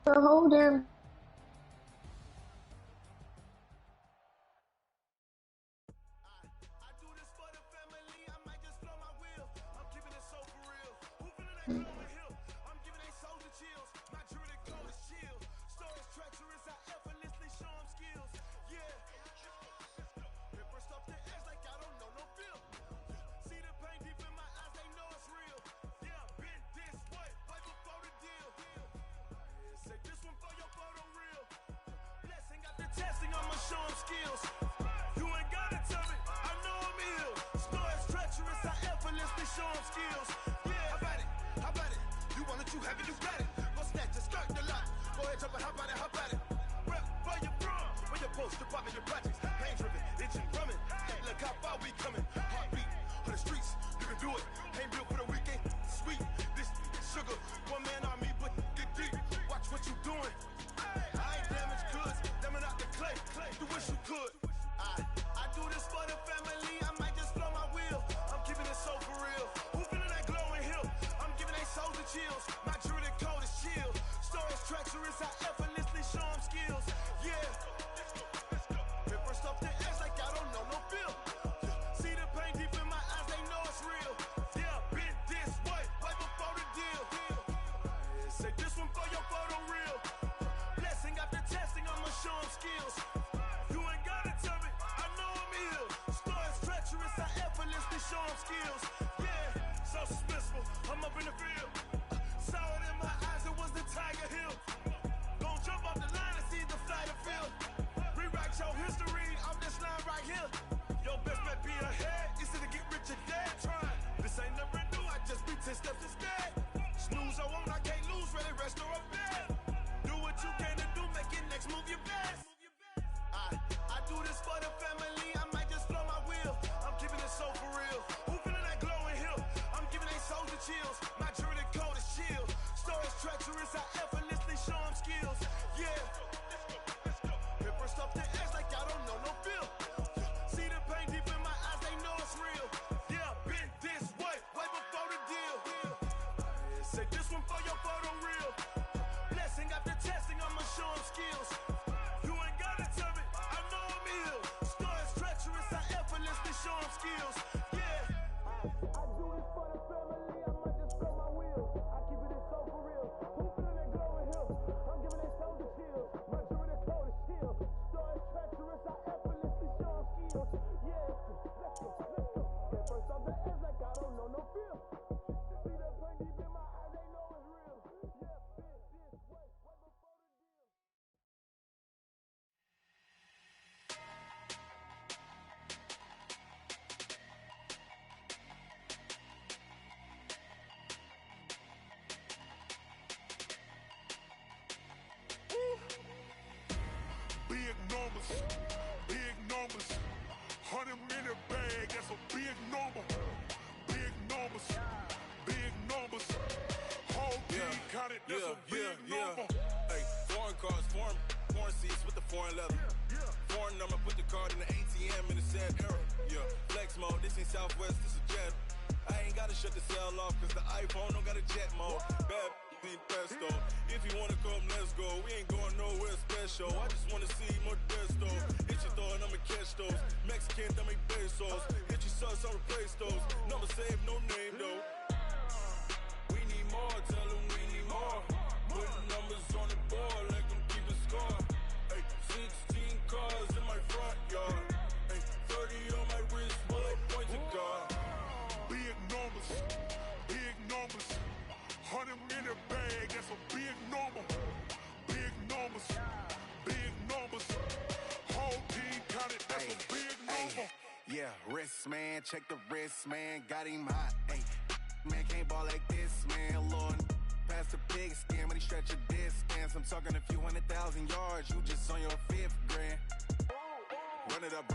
The holder. Testing, I'ma show him skills. You ain't gotta tell me, I know I'm ill. Stories treacherous, I effortlessly show him skills. Yeah, how about it? You want it, you have it, you got it. Go snatch it, skirt the lot. Go ahead, jump it, how about it? Rep, where you from? Where you post, you're popping your projects. Pain driven, itching, drumming. Hey, look how far we coming. Heartbeat on the streets, you can do it. Ain't built for the weekend, sweet. This sugar, one man army, but get deep. Watch what you doing. I ain't damaged goods, them are not the clay. You wish you could. I do this for the family. I might just blow my wheel. I'm keeping it so for real. Who feeling that glowing hill? I'm giving they souls the chills. My druidic code is chill. Stories treacherous, I effortlessly show them skills. Yeah. Paper stuff the edge like I don't know no feel. See the pain deep in my eyes, they know it's real. Yeah, been this way, right before the deal. Say this one for your photo real. Blessing after testing, I'ma show them skills. You ain't gotta tell me, I know I'm ill. Stories treacherous, I effortlessly show them skills. Yeah, so suspenseful, I'm up in the field. Saw it in my eyes, it was the Tiger Hill. Gon' jump off the line and see the fly the field. Rewrite your history off this line right here. Your best bet be ahead, it's to get rich or dead. Trying, this ain't never new, I just be 10 steps instead. Snooze I won't, I can't lose, ready, rest or a bed. Do what you can to do, make it next move your best. I do this for the family, I might just blow my wheel. I'm keeping it so for real. Who feeling that glowing hill? I'm giving they souls the chills. My druidic code is chill. Stories treacherous, I effortlessly show them skills. Yeah. Paper stuff the edge like I don't know no feel. See the pain deep in my eyes, they know it's real. Yeah, been this way before the deal. Say this one for your photo real. Blessing after testing, I'ma show them skills. You ain't gotta tell me, I know I'm ill. Stories treacherous, I effortlessly show them skills. Yeah. I do this for the family, I might just blow my wheel. I keep it so for real. Who feeling that glowing hill? I'm giving they souls the chills. My druidic code is chill. Stories treacherous, I effortlessly show them skills. Big numbers, 100-minute bag, that's a big number. Big numbers, whole team counted, that's a big number. Hey, foreign cars, foreign seats with the foreign leather. Foreign number, put the card in the ATM in the sad era. Yeah, flex mode, this ain't Southwest, this is jet. I ain't gotta shut the cell off, cause the iPhone don't got a jet mode. Bad need pesto. If you wanna come, let's go. We ain't going nowhere special. I just wanna see more desto. Hit your door and I'ma catch those. Mexican, that make pesos. Hit your sauce, I'll replace those. Number save, no name though. We need more, tell them we need more. Putting numbers on the board, let them keep a score. Hey, 16 cars in my front yard. Hey, 30 on my wrist, bullet point to God. Big numbers, 100-minute bag, that's a big number. Big numbers, whole team counted, that's a big number. Yeah, wrist man, check the wrist man, got him hot. Ay, man can't ball like this, man. Lord, past the pig skin when he stretch a distance. I'm talking a few 100,000 yards, you just on your 5th grand. Run it up,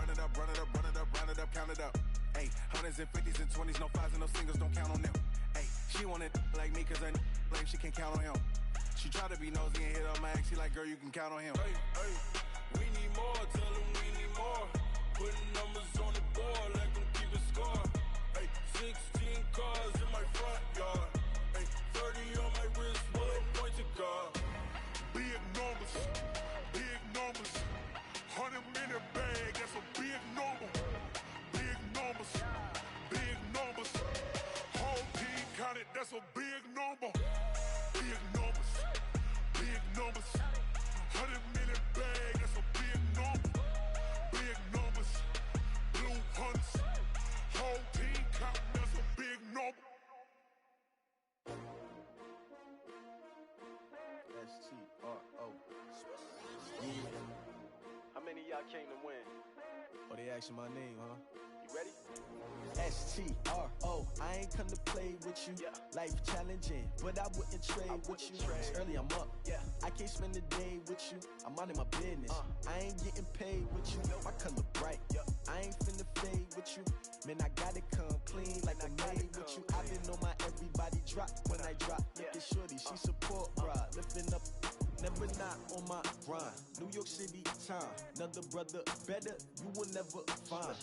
count it up. Ay, hundreds and 50s and 20s, no 5s and no singles, don't count on them. Ay, she want it like me cause her lame, she can't count on him. She try to be nosy and hit up my ex, she like, girl, you can count on him. Hey, we need more, tell them we need more. Putting numbers on the board, let them keep a score. Hey, 16 cars in my front yard. Hey, 30 on my wrist, bullet point to God. Big numbers, 100-minute bag, that's a big number. Big numbers, whole team counted, that's a big number. Big numbers, 100-minute bag, that's a big number. Big numbers, blue hunts, whole team counting, that's a big number. S-T-R-O. How many of y'all came to win? Oh, they asking my name, huh? You ready? S-T-R-O, I ain't come to play with you. Yeah. Life challenging, but I wouldn't trade with you. It's early, I'm up. Yeah. I can't spend the day with you. I'm minding my business. I ain't getting paid with you. My color bright. I ain't finna fade with you. Man, I gotta come clean like I made with you. I've been on my everybody drop when I drop. Look at shorty, she support ride. Lifting up, never not on my grind. New York City time, another brother better, you will never find.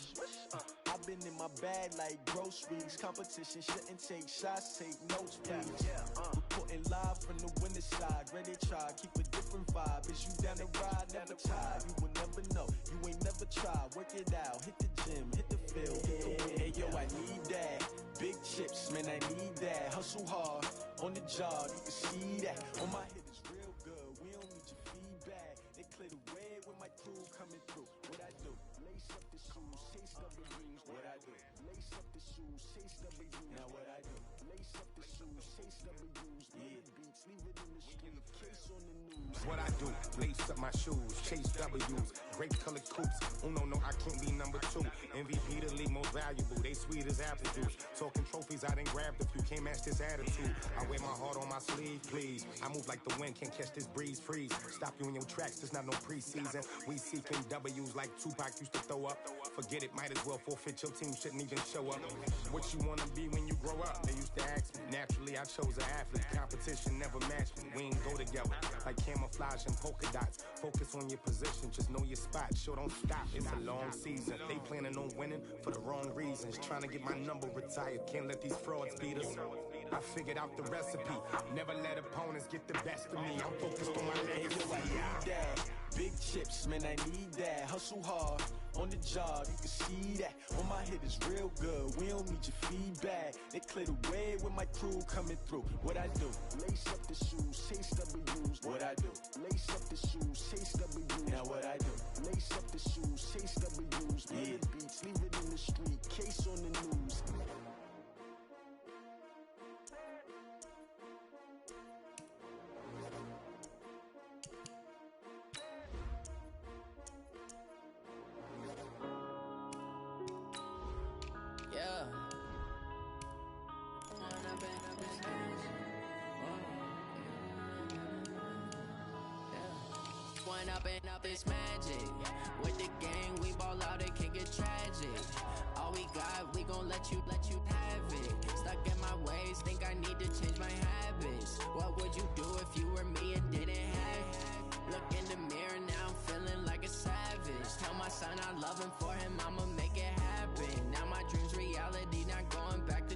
I've been in my bag like groceries. Competition shouldn't take shots, take notes, please. Reporting live from the winter side. Ready to try, keep a different vibe. Is you down the ride, never tired. You will never know, you ain't never tried. Work it out, hit the gym, hit the field, hit the wind. Hey yo, I need that. Big chips, man, I need that. Hustle hard, on the job, you can see that. On my hit is real good, we don't need your feedback. They clear the way with my crew coming through. What I do? Lace up the shoes, chase W's. What I do? Lace up the shoes, chase W's. Now what I do? Lace up the shoes, chase W's. Yeah, beats, leave it in the street, case on the news. What I do, lace up my shoes, chase W's, grape colored coops. Uno, no, I can't be number 2. MVP the league most valuable, they sweet as apple juice. Talking trophies, I done grabbed a few, can't match this attitude. I wear my heart on my sleeve, please. I move like the wind, can't catch this breeze, freeze. Stop you in your tracks, there's not no preseason. We seeking W's like Tupac used to throw up. Forget it, might as well forfeit, your team shouldn't even show up. What you wanna be when you grow up? They used to ask me, naturally I chose an athlete. Competition never matched me, we ain't go together. Like camouflage and polka dots. Focus on your position, just know your spot. Sure, don't stop, it's a long season. They planning on winning for the wrong reasons. Trying to get my number retired, can't let these frauds beat us. I figured out the recipe, never let opponents get the best of me. I'm focused on my legacy. I need that. Big chips, man, I need that. Hustle hard, on the job, you can see that. On my hit is real good, we don't need your feedback. They clear the way with my crew coming through. What I do? Lace up the shoes, chase W's. What I do? Lace up the shoes, chase W's. Now what I do? Lace up the shoes, chase W's. Yeah, beats, leave it in the street, case on the news. Growing up and up is magic. With the gang, we ball out, it can get tragic. All we got, we gon' let you have it. Stuck in my ways, think I need to change my habits. What would you do if you were me and didn't have it? Look in the mirror, now I'm feeling like a savage. Tell my son I love him, for him I'ma make it happen. Now my dream's reality, not going back to.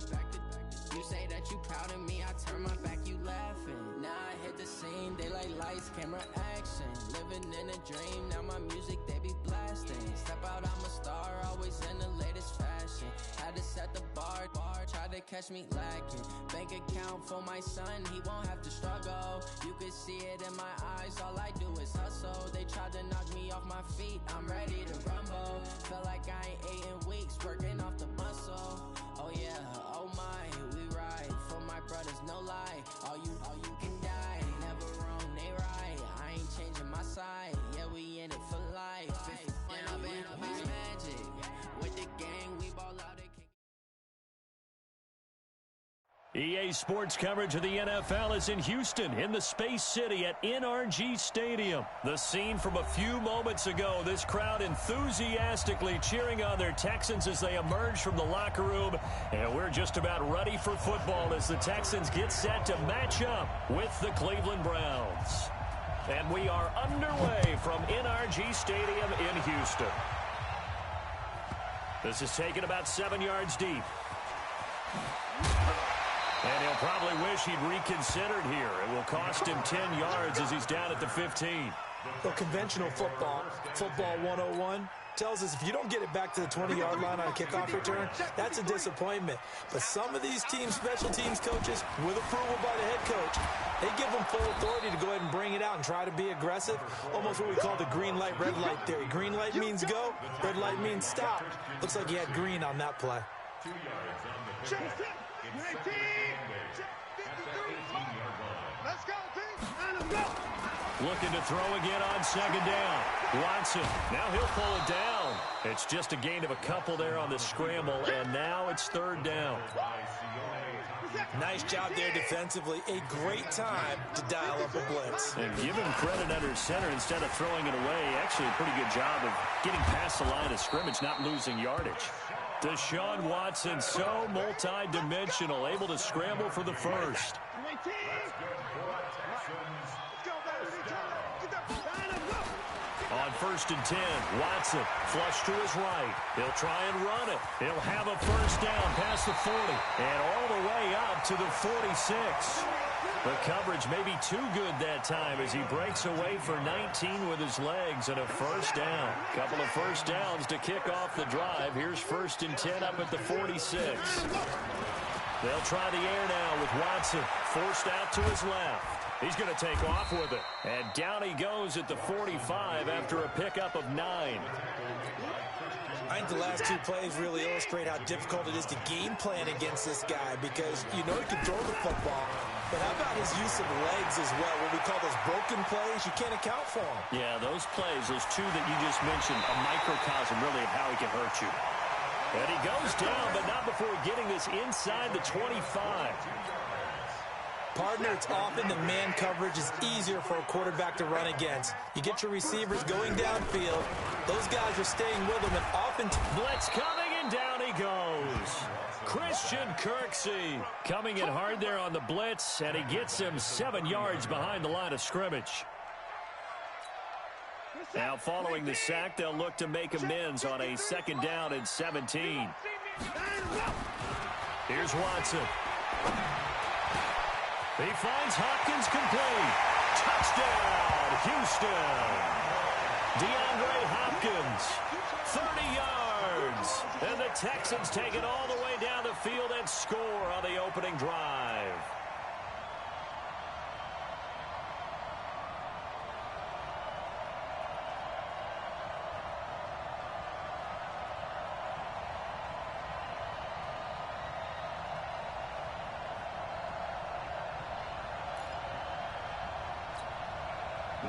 You say that you proud of me, I turn my back, you laughing. Now I hit the scene, daylight lights, camera action. Living in a dream, now my music they be blasting. Step out, I'm a star, always in the latest fashion. Had to set the bar, try to catch me lacking. Bank account for my son, he won't have to struggle. You can see it in my eyes, all I do is hustle. They tried to knock me off my feet, I'm ready to rumble. Felt like I ain't ate in weeks, working off the muscle. Oh yeah, oh my, we ride for my brothers, no lie. All you can die, never wrong, they right. I ain't changing my side, yeah, we in it for life. Up is magic. With the gang, we ball out. EA Sports coverage of the NFL is in Houston, in the Space City at NRG Stadium. The scene from a few moments ago, this crowd enthusiastically cheering on their Texans as they emerge from the locker room. And we're just about ready for football as the Texans get set to match up with the Cleveland Browns. And we are underway from NRG Stadium in Houston. This is taken about 7 yards deep. And he'll probably wish he'd reconsidered here. It will cost him 10 yards as he's down at the 15. Well, conventional football 101, tells us if you don't get it back to the 20-yard line on a kickoff return, that's a disappointment. But some of these teams, special teams coaches, with approval by the head coach, they give them full authority to go ahead and bring it out and try to be aggressive. Almost what we call the green light, red light theory. Green light means go, red light means stop. Looks like he had green on that play. 2 yards on the 19. Let's go, team. And let's go. Looking to throw again on second down. Watson, now he'll pull it down. It's just a gain of a couple there on the scramble, and now it's third down. Nice job there defensively. A great time to dial up a blitz. And give him credit under center instead of throwing it away. Actually, a pretty good job of getting past the line of scrimmage, not losing yardage. Deshaun Watson, so multi-dimensional, able to scramble for the first. On 1st and 10, Watson flush to his right. He'll try and run it. He'll have a first down past the 40 and all the way up to the 46. The coverage may be too good that time as he breaks away for 19 with his legs and a first down. Couple of first downs to kick off the drive. Here's 1st and 10 up at the 46. They'll try the air now with Watson forced out to his left. He's going to take off with it. And down he goes at the 45 after a pickup of 9. I think the last two plays really illustrate how difficult it is to game plan against this guy because you know he can throw the football. But how about his use of legs as well? What we call those broken plays, you can't account for them. Yeah, those plays, those two that you just mentioned, a microcosm really of how he can hurt you. And he goes down, but not before getting this inside the 25. Partner, it's often the man coverage is easier for a quarterback to run against. You get your receivers going downfield. Those guys are staying with them, and often... Blitz coming, and down he goes. Christian Kirksey coming in hard there on the blitz, and he gets him 7 yards behind the line of scrimmage. Now following the sack, they'll look to make amends on a 2nd down and 17. Here's Watson. He finds Hopkins complete. Touchdown, Houston. DeAndre Hopkins, 30 yards. And the Texans take it all the way down the field and score on the opening drive.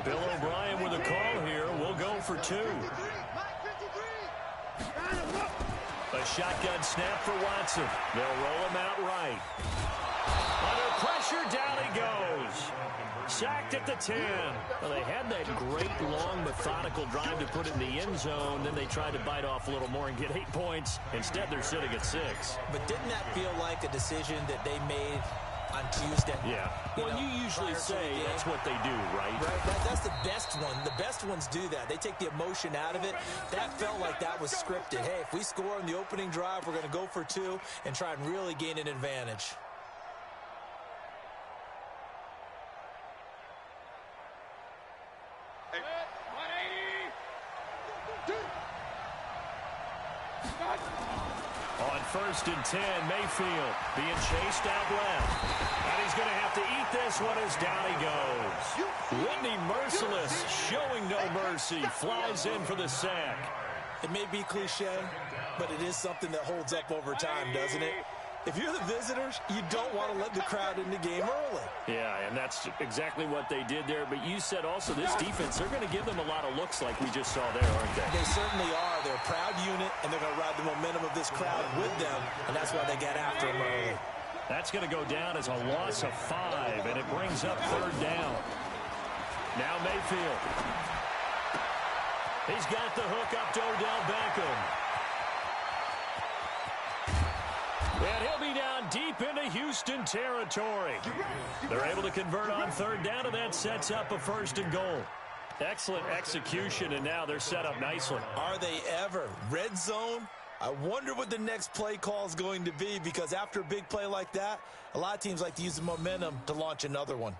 Bill O'Brien with a call here. We'll go for 2. A shotgun snap for Watson. They'll roll him out right. Under pressure, down he goes. sacked at the 10. Well, they had that great, long, methodical drive to put in the end zone. Then they tried to bite off a little more and get 8 points. Instead, they're sitting at 6. But didn't that feel like a decision that they made on Tuesday? Yeah. Well, you usually say that's what they do, right? Right. That's the best one. The best ones do that. They take the emotion out of it. That felt like that was scripted. Hey, if we score on the opening drive, we're going to go for 2 and try and really gain an advantage. On 1st and 10, Mayfield being chased out left. And he's going to have to eat this one as down he goes. Whitney Merciless, showing no mercy, flies in for the sack. It may be cliche, but it is something that holds up over time, doesn't it? If you're the visitors, you don't want to let the crowd in the game early. Yeah, and that's exactly what they did there. But you said also this defense, they're going to give them a lot of looks like we just saw there, aren't they? They certainly are. They're a proud unit, and they're going to ride the momentum of this crowd with them, and that's why they got after them early. That's going to go down as a loss of 5, and it brings up 3rd down. Now Mayfield. He's got the hook up to Odell Beckham. And he'll be down deep into Houston territory. They're able to convert on 3rd down, and that sets up a 1st and goal. Excellent execution, and now they're set up nicely. Are they ever? Red zone? I wonder what the next play call is going to be, because after a big play like that, a lot of teams like to use the momentum to launch another one.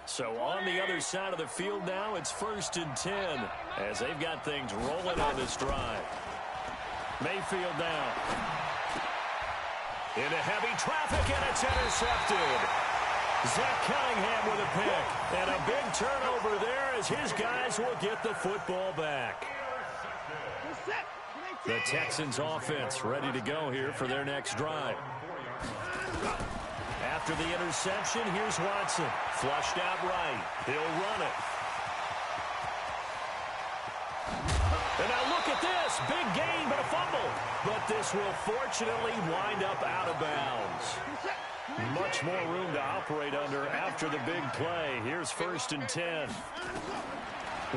So on the other side of the field now, it's 1st and 10 as they've got things rolling on this drive. Mayfield down. Into heavy traffic, and it's intercepted. Zach Cunningham with a pick. And a big turnover there as his guys will get the football back. The Texans offense ready to go here for their next drive. After the interception, here's Watson. Flushed out right. He'll run it. And now look at this. Big gain, but a fumble. But this will fortunately wind up out of bounds. Much more room to operate under after the big play. Here's 1st and 10.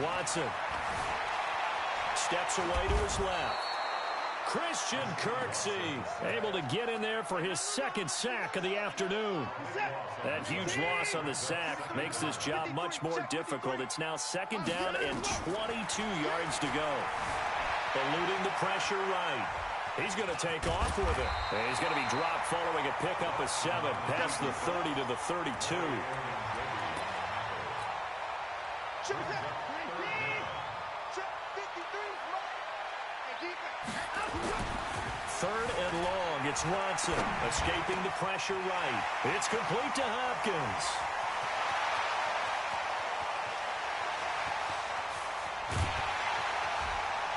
Watson steps away to his left. Christian Kirksey able to get in there for his 2nd sack of the afternoon. That huge loss on the sack makes this job much more difficult. It's now 2nd down and 22 yards to go. Eluding the pressure right. He's going to take off with it. And he's going to be dropped following a pickup of 7 past the 30 to the 32. Third and long. It's Watson escaping the pressure right. It's complete to Hopkins.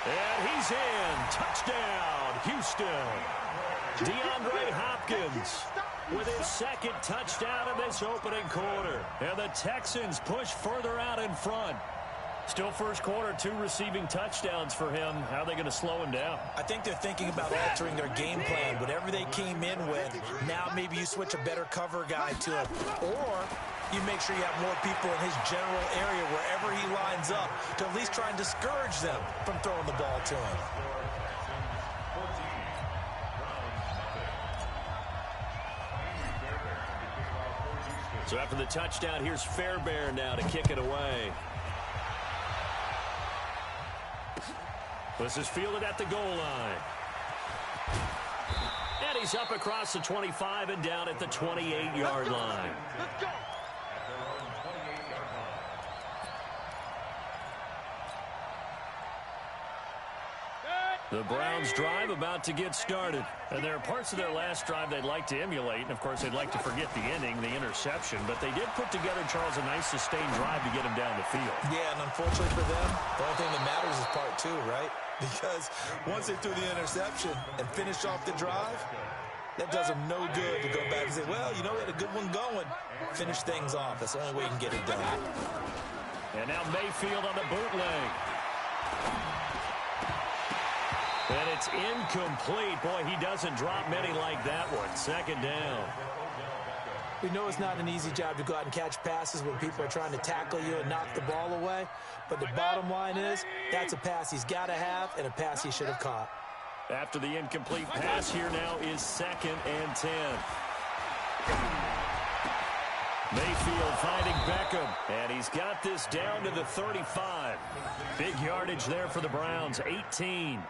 And he's in. Touchdown, Houston. DeAndre Hopkins with his 2nd touchdown in this opening quarter. And the Texans push further out in front. Still first quarter, 2 receiving touchdowns for him. How are they going to slow him down? I think they're thinking about altering their game plan. Whatever they came in with, now maybe you switch a better cover guy to it. Or you make sure you have more people in his general area wherever he lines up to at least try and discourage them from throwing the ball to him. So after the touchdown, here's Fairbairn now to kick it away. This is fielded at the goal line. And he's up across the 25 and down at the 28-yard line. Let's go. The Browns drive about to get started. And there are parts of their last drive they'd like to emulate. And, of course, they'd like to forget the ending, the interception. But they did put together, Charles, a nice sustained drive to get him down the field. Yeah, and unfortunately for them, the only thing that matters is part 2, right? Because once they threw the interception and finished off the drive, that does them no good to go back and say, well, you know, we had a good one going. Finish things off. That's the only way you can get it done. And now Mayfield on the bootleg. And it's incomplete. Boy, he doesn't drop many like that one. 2nd down. We know it's not an easy job to go out and catch passes when people are trying to tackle you and knock the ball away. But the bottom line is, that's a pass he's got to have and a pass he should have caught. After the incomplete pass, here now is 2nd and 10. Mayfield finding Beckham, and he's got this down to the 35. Big yardage there for the Browns, 18.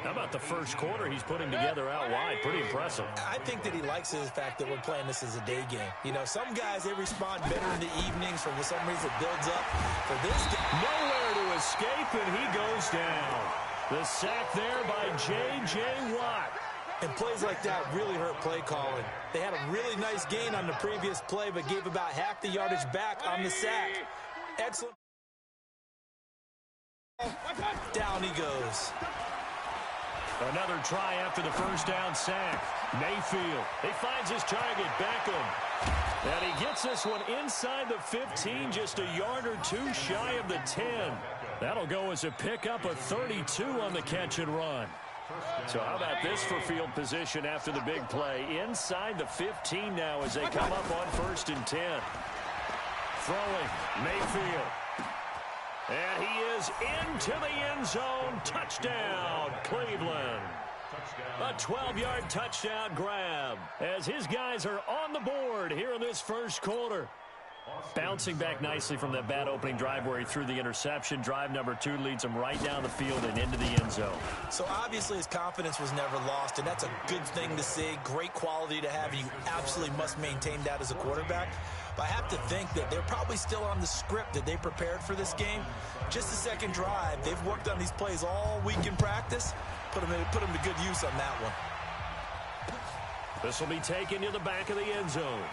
How about the first quarter he's putting together out wide? Pretty impressive. I think that he likes the fact that we're playing this as a day game. You know, some guys, they respond better in the evenings. For some reason, it builds up. For this guy, nowhere to escape, and he goes down. The sack there by J.J. Watt. And plays like that really hurt play calling. They had a really nice gain on the previous play, but gave about half the yardage back on the sack. Excellent. Down he goes. Another try after the first down sack. Mayfield. He finds his target, Beckham. And he gets this one inside the 15, just a yard or two shy of the 10. That'll go as a pickup of 32 on the catch and run. So how about this for field position after the big play? Inside the 15 now as they come up on 1st and 10. Throwing, Mayfield. And he is into the end zone. Touchdown, Cleveland. A 12-yard touchdown grab as his guys are on the board here in this first quarter. Bouncing back nicely from that bad opening drive where he threw the interception. Drive number 2 leads him right down the field and into the end zone. So obviously his confidence was never lost, and that's a good thing to see. Great quality to have. You absolutely must maintain that as a quarterback. But I have to think that they're probably still on the script that they prepared for this game. Just the second drive. They've worked on these plays all week in practice. Put them to good use on that one. This will be taken to the back of the end zone.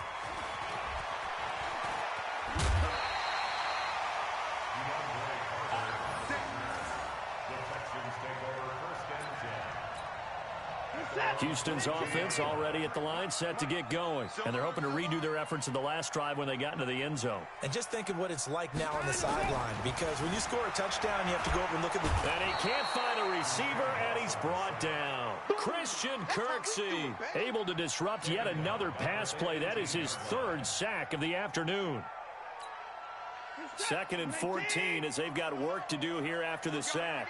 Houston's offense already at the line, set to get going. And they're hoping to redo their efforts in the last drive when they got into the end zone. And just think of what it's like now on the sideline, because when you score a touchdown, you have to go over and look at the... And he can't find a receiver, and he's brought down. Christian Kirksey able to disrupt yet another pass play. That is his 3rd sack of the afternoon. 2nd and 14 as they've got work to do here after the sack.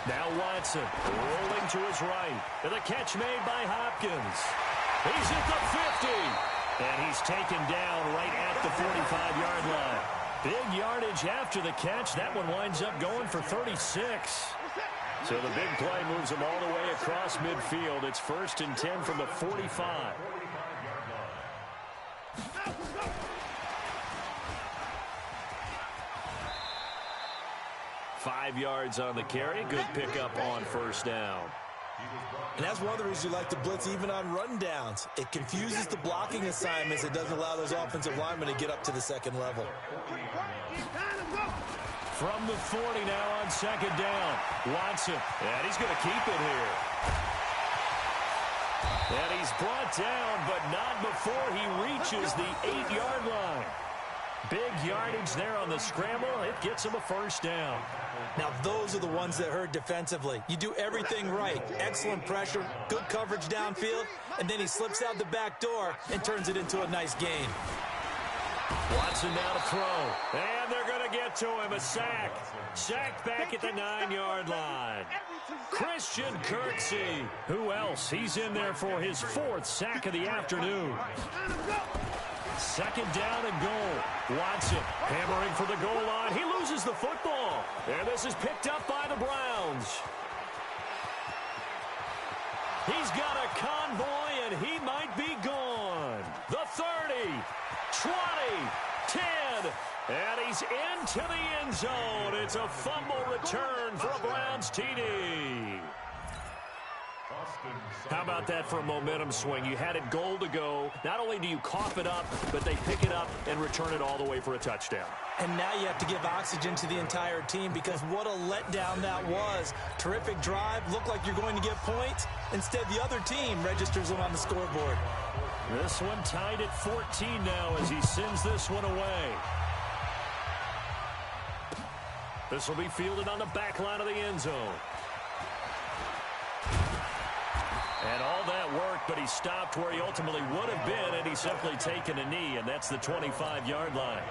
Now Watson rolling to his right. And the catch made by Hopkins. He's at the 50. And he's taken down right at the 45-yard line. Big yardage after the catch. That one winds up going for 36. So the big play moves him all the way across midfield. It's 1st and 10 from the 45. 5 yards on the carry. Good pickup on 1st down. And that's one of the reasons you like to blitz even on rundowns. It confuses the blocking assignments. It doesn't allow those offensive linemen to get up to the 2nd level. From the 40 now on 2nd down. Watson. And he's going to keep it here. And he's brought down, but not before he reaches the 8-yard line. Big yardage there on the scramble. It gets him a 1st down. Now, those are the ones that hurt defensively. You do everything right. Excellent pressure, good coverage downfield, and then he slips out the back door and turns it into a nice gain. Watson now to throw. And they're going to get to him. A sack. Sacked back at the 9-yard line. Christian Kirksey. Who else? He's in there for his 4th sack of the afternoon. 2nd down and goal. Watson hammering for the goal line. He loses the football. And this is picked up by the Browns. He's got a convoy, and he might be gone. The 30, 20, 10, and he's into the end zone. It's a fumble return for a Browns TD. How about that for a momentum swing? You had it goal to go. Not only do you cough it up, but they pick it up and return it all the way for a touchdown. And now you have to give oxygen to the entire team, because what a letdown that was. Terrific drive. Looked like you're going to get points. Instead, the other team registers them on the scoreboard. This one tied at 14 now as he sends this one away. This will be fielded on the back line of the end zone. And all that work, but he stopped where he ultimately would have been, and he's simply taken a knee, and that's the 25-yard line.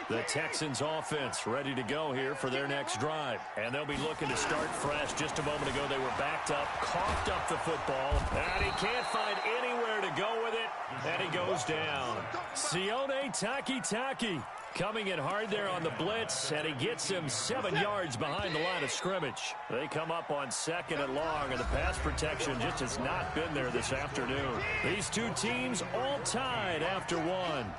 The Texans offense ready to go here for their next drive. And they'll be looking to start fresh. Just a moment ago, they were backed up, coughed up the football, and he can't find anywhere to go with it, and he goes down. Sione Takitaki coming in hard there on the blitz, and he gets him 7 yards behind the line of scrimmage. They come up on 2nd and long, and the pass protection just has not been there this afternoon. These two teams all tied after one.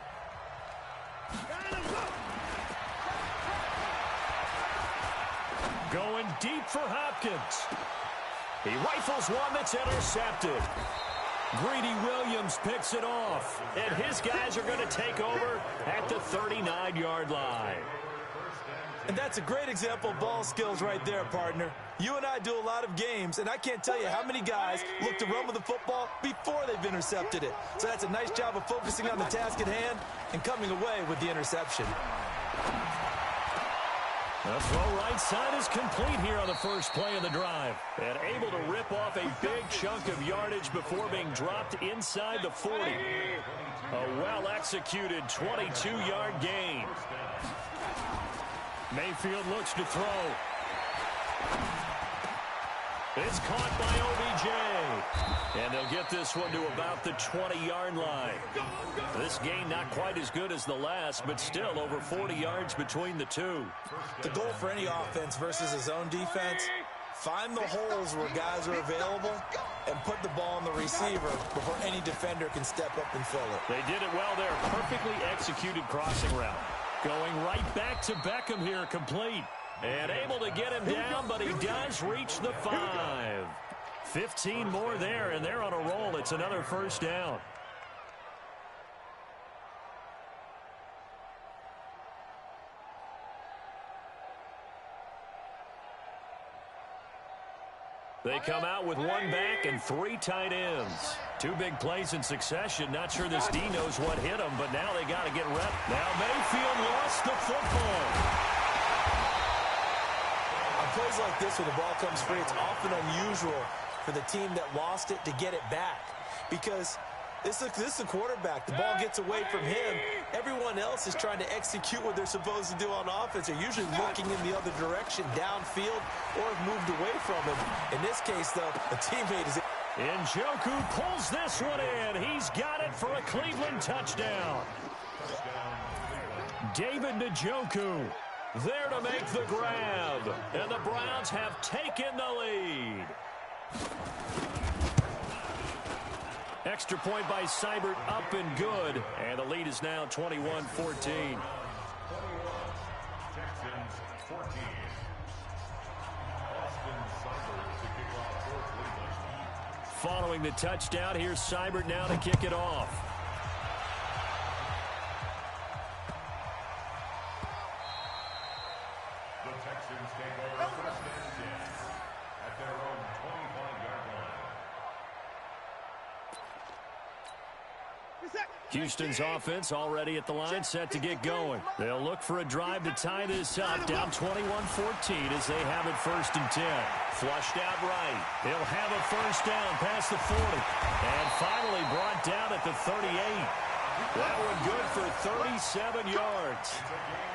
Going deep for Hopkins. He rifles one that's intercepted. Greedy Williams picks it off, and his guys are going to take over at the 39-yard line. And that's a great example of ball skills right there, partner. You and I do a lot of games, and I can't tell you how many guys look to run with the football before they've intercepted it. So that's a nice job of focusing on the task at hand and coming away with the interception. The throw right side is complete here on the first play of the drive. And able to rip off a big chunk of yardage before being dropped inside the 40. A well-executed 22-yard gain. Mayfield looks to throw. It's caught by OBJ. And they'll get this one to about the 20-yard line. This gain not quite as good as the last, but still over 40 yards between the two. The goal for any offense versus a zone defense, find the holes where guys are available and put the ball on the receiver before any defender can step up and fill it. They did it well there. Perfectly executed crossing route. Going right back to Beckham here, complete. And able to get him down, but he does reach the 5. 15 more there, and they're on a roll. It's another first down. They come out with one back and 3 tight ends. 2 big plays in succession. Not sure this D knows what hit him, but now they got to get rep. Now Mayfield lost the football. On plays like this where the ball comes free, it's often unusual for the team that lost it to get it back. Because this is a quarterback. The ball gets away from him. Everyone else is trying to execute what they're supposed to do on offense. They're usually looking in the other direction, downfield, or have moved away from him. In this case, though, a teammate is... Njoku pulls this one in. He's got it for a Cleveland touchdown. David Njoku there to make the grab. And the Browns have taken the lead. Extra point by Seibert, up and good. And the lead is now 21-14. Following the touchdown, here's Seibert now to kick it off. The Texans take over first and 10 at their own 25-yard line. Houston's offense already at the line, set to get going. They'll look for a drive to tie this up, down 21-14 as they have it first and 10. Flushed out right. He'll have a first down past the 40. And finally brought down at the 38. That one good for 37 yards.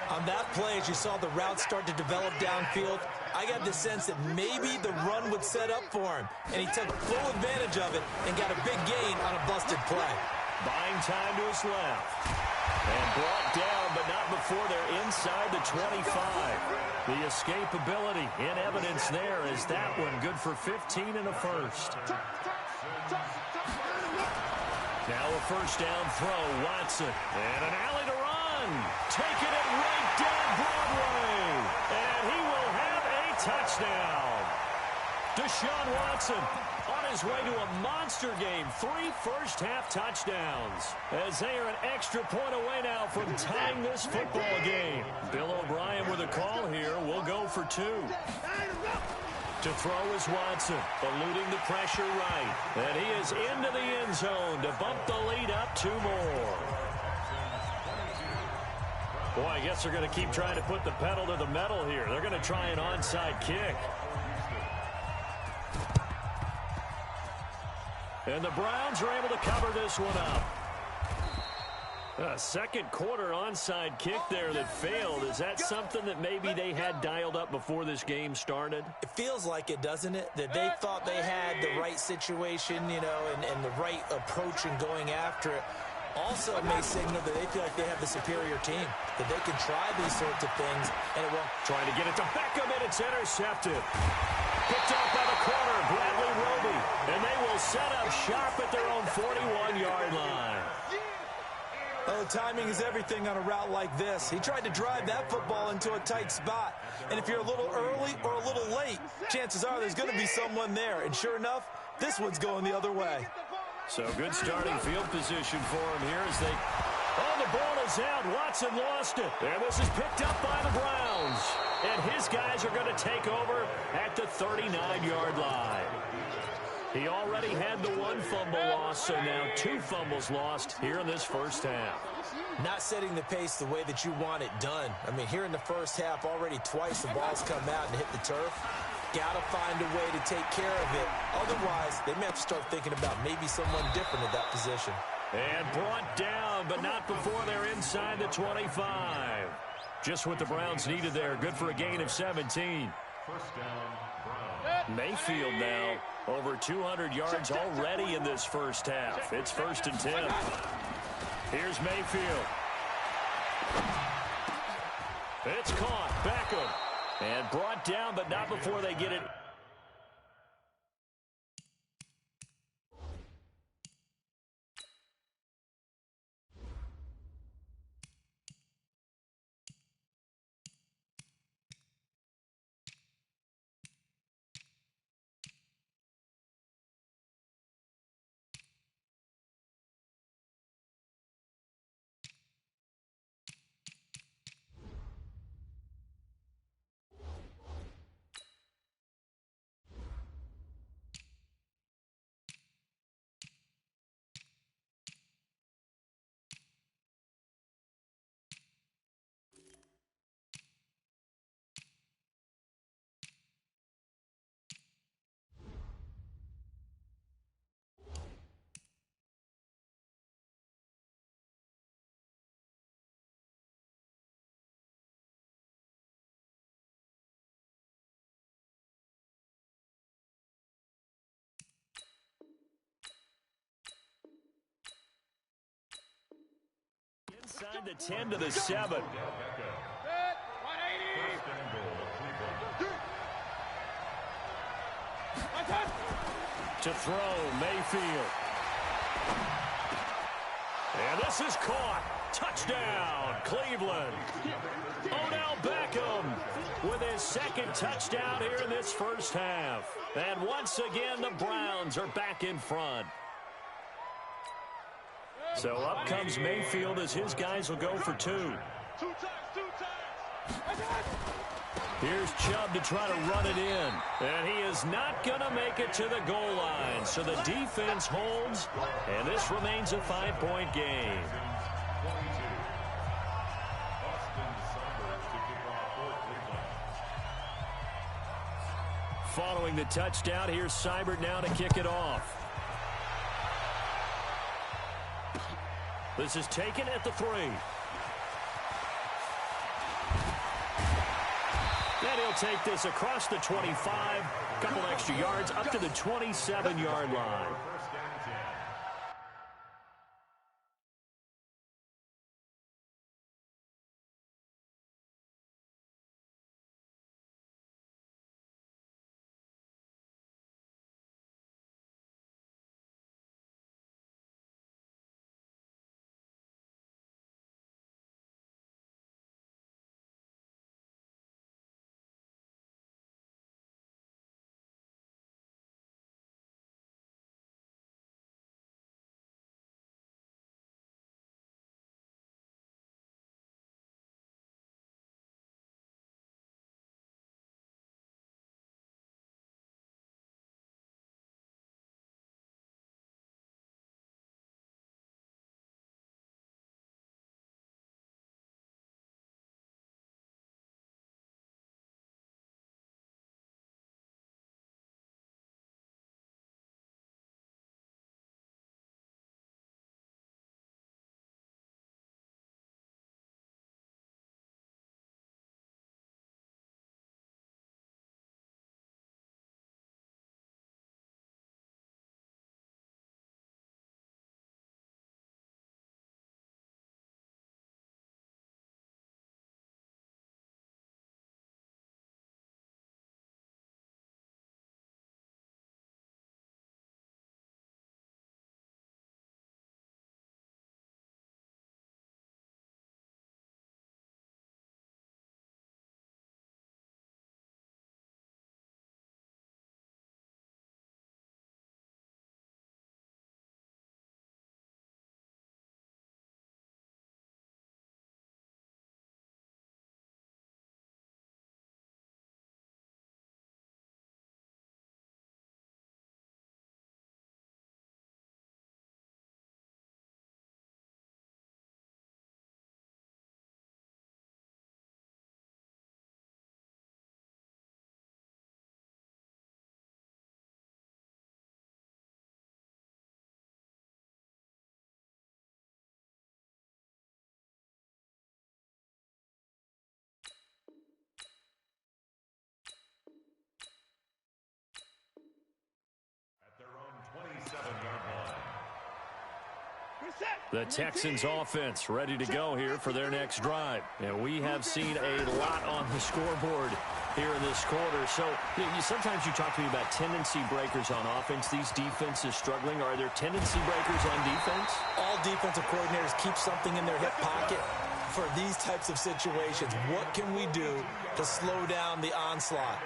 On that play, as you saw the route start to develop downfield, I got the sense that maybe the run would set up for him. And he took full advantage of it and got a big gain on a busted play. Buying time to his left. And brought down, but not before they're inside the 25. The escapability in evidence there is that one good for 15 and a first. Now a first down throw, Watson. And an alley to run. Taking it right down Broadway. And he will have a touchdown. Deshaun Watson on his way to a monster game. 3 first-half touchdowns. As they are an extra point away now from tying this football game. Bill O'Brien with a call here. We'll go for 2. To throw is Watson, eluding the pressure right. And he is into the end zone to bump the lead up 2 more. Boy, I guess they're going to keep trying to put the pedal to the metal here. They're going to try an onside kick. And the Browns are able to cover this one up. A second quarter onside kick there that failed. Is that something that maybe they had dialed up before this game started? It feels like it, doesn't it? That they thought they had the right situation, you know, and the right approach in going after it. Also, it may signal that they feel like they have the superior team, that they can try these sorts of things, and it won't. Trying to get it to Beckham, and it's intercepted. Picked off by the corner, Bradley Roby, and they will set up shop at their own 41-yard line. Oh, timing is everything on a route like this. He tried to drive that football into a tight spot, and if you're a little early or a little late, chances are there's going to be someone there, and sure enough, this one's going the other way. So good starting field position for him here as they... Oh, the ball is out. Watson lost it. And this is picked up by the Browns. And his guys are going to take over at the 39-yard line. He already had the one fumble loss, so now 2 fumbles lost here in this first half. Not setting the pace the way that you want it done. I mean, here in the first half, already twice the ball's come out and hit the turf. Got to find a way to take care of it. Otherwise, they may have to start thinking about maybe someone different at that position. And brought down, but not before they're inside the 25. Just what the Browns needed there. Good for a gain of 17. First down, Browns. Mayfield now over 200 yards already in this first half. It's 1st and 10. Here's Mayfield. It's caught. Beckham. And brought down, but not before they get it. Inside the 10 to the 7. To throw, Mayfield. And this is caught. Touchdown, Cleveland. Odell Beckham with his second touchdown here in this first half. And once again, the Browns are back in front. So up comes Mayfield as his guys will go for 2. Here's Chubb to try to run it in. And he is not going to make it to the goal line. So the defense holds, and this remains a 5-point game. Following the touchdown, here's Seibert now to kick it off. This is taken at the 3. And he'll take this across the 25, couple extra yards, up to the 27-yard line. The Texans offense ready to go here for their next drive. And we have seen a lot on the scoreboard here in this quarter. So sometimes you talk to me about tendency breakers on offense. These defenses struggling. Are there tendency breakers on defense? All defensive coordinators keep something in their hip pocket for these types of situations. What can we do to slow down the onslaught?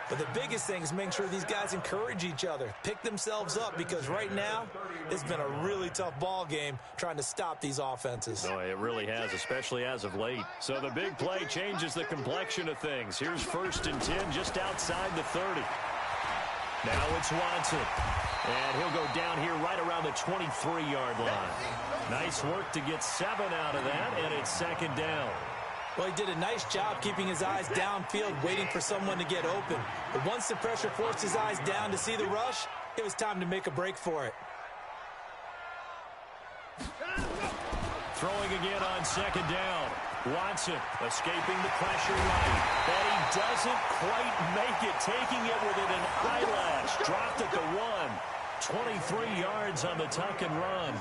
But the biggest thing is making sure these guys encourage each other, pick themselves up, because right now it's been a really tough ball game trying to stop these offenses. Oh, it really has, especially as of late. So the big play changes the complexion of things. Here's 1st and 10 just outside the 30. Now it's Watson. And he'll go down here right around the 23-yard line. Nice work to get 7 out of that, and it's 2nd down. Well, he did a nice job keeping his eyes downfield, waiting for someone to get open. But once the pressure forced his eyes down to see the rush, it was time to make a break for it. Throwing again on 2nd down. Watson escaping the pressure right. And he doesn't quite make it, taking it within an eyelash. Dropped at the 1. 23 yards on the tuck and run.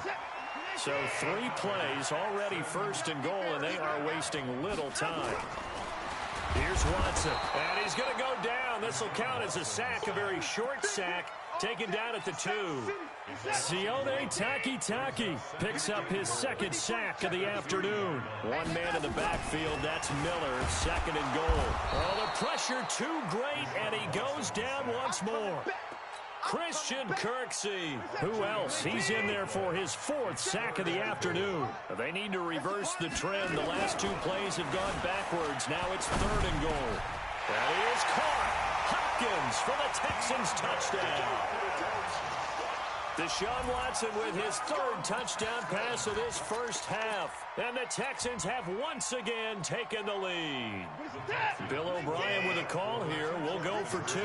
So 3 plays, already 1st and goal, and they are wasting little time. Here's Watson, and he's going to go down. This will count as a sack, a very short sack, taken down at the 2. Sione Takitaki picks up his 2nd sack of the afternoon. 1 man in the backfield, that's Miller, 2nd and goal. Oh, the pressure too great, and he goes down once more. Christian Kirksey. Who else? He's in there for his 4th sack of the afternoon. They need to reverse the trend. The last 2 plays have gone backwards. Now it's 3rd and goal. That is caught. Hopkins for the Texans touchdown. Deshaun Watson with his 3rd touchdown pass of this first half. And the Texans have once again taken the lead. Bill O'Brien with a call here. We'll go for 2.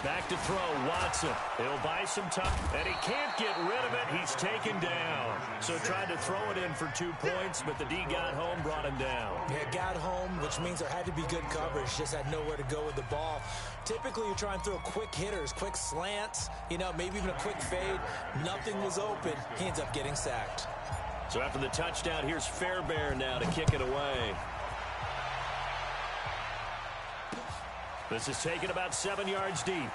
Back to throw, Watson. He'll buy some time, and he can't get rid of it. He's taken down. So tried to throw it in for 2 points, but the D got home, brought him down. Yeah, got home, which means there had to be good coverage. Just had nowhere to go with the ball. Typically, you try and throw quick hitters, quick slants, maybe even a quick fade. Nothing was open. He ends up getting sacked. So after the touchdown, here's Fairbairn now to kick it away. This is taken about 7 yards deep.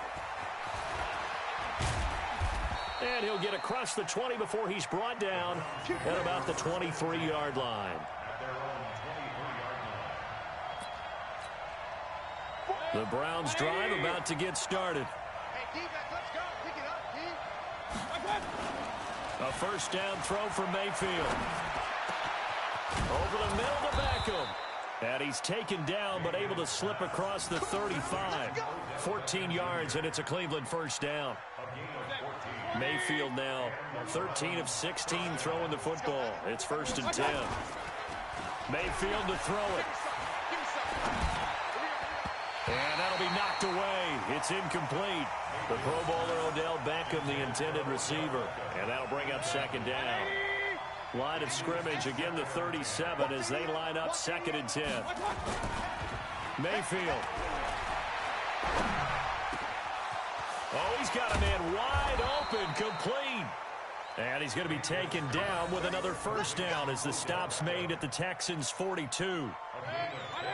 And he'll get across the 20 before he's brought down at about the 23-yard line. The Browns drive about to get started. A 1st down throw for Mayfield. Over the middle to Beckham. And he's taken down, but able to slip across the 35. 14 yards, and it's a Cleveland 1st down. Mayfield now 13 of 16 throwing the football. It's 1st and 10. Mayfield to throw it. And that'll be knocked away. It's incomplete. The Pro Bowler Odell Beckham, the intended receiver. And that'll bring up 2nd down. Line of scrimmage, again the 37 as they line up 2nd and 10. Mayfield. Oh, he's got a man wide open, complete. And he's going to be taken down with another 1st down as the stop's made at the Texans' 42.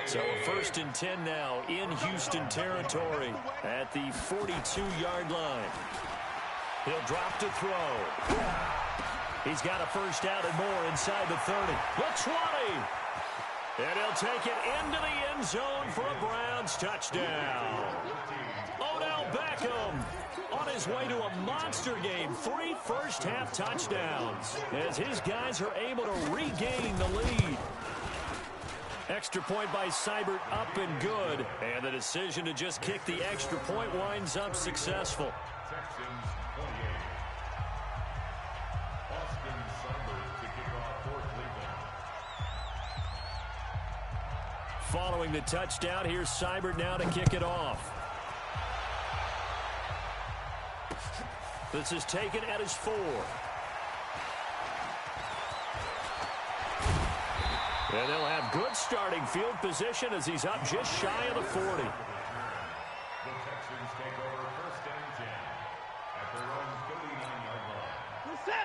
So a 1st and 10 now in Houston territory at the 42-yard line. He'll drop to throw. He's got a 1st down and more inside the 30. The 20. And he'll take it into the end zone for a Browns touchdown. Odell Beckham on his way to a monster game. 3 first-half touchdowns as his guys are able to regain the lead. Extra point by Seibert up and good. And the decision to just kick the extra point winds up successful. Following the touchdown, here's Seibert now to kick it off. This is taken at his 4. And they'll have good starting field position as he's up just shy of the 40. The Texans take over 1st and 10.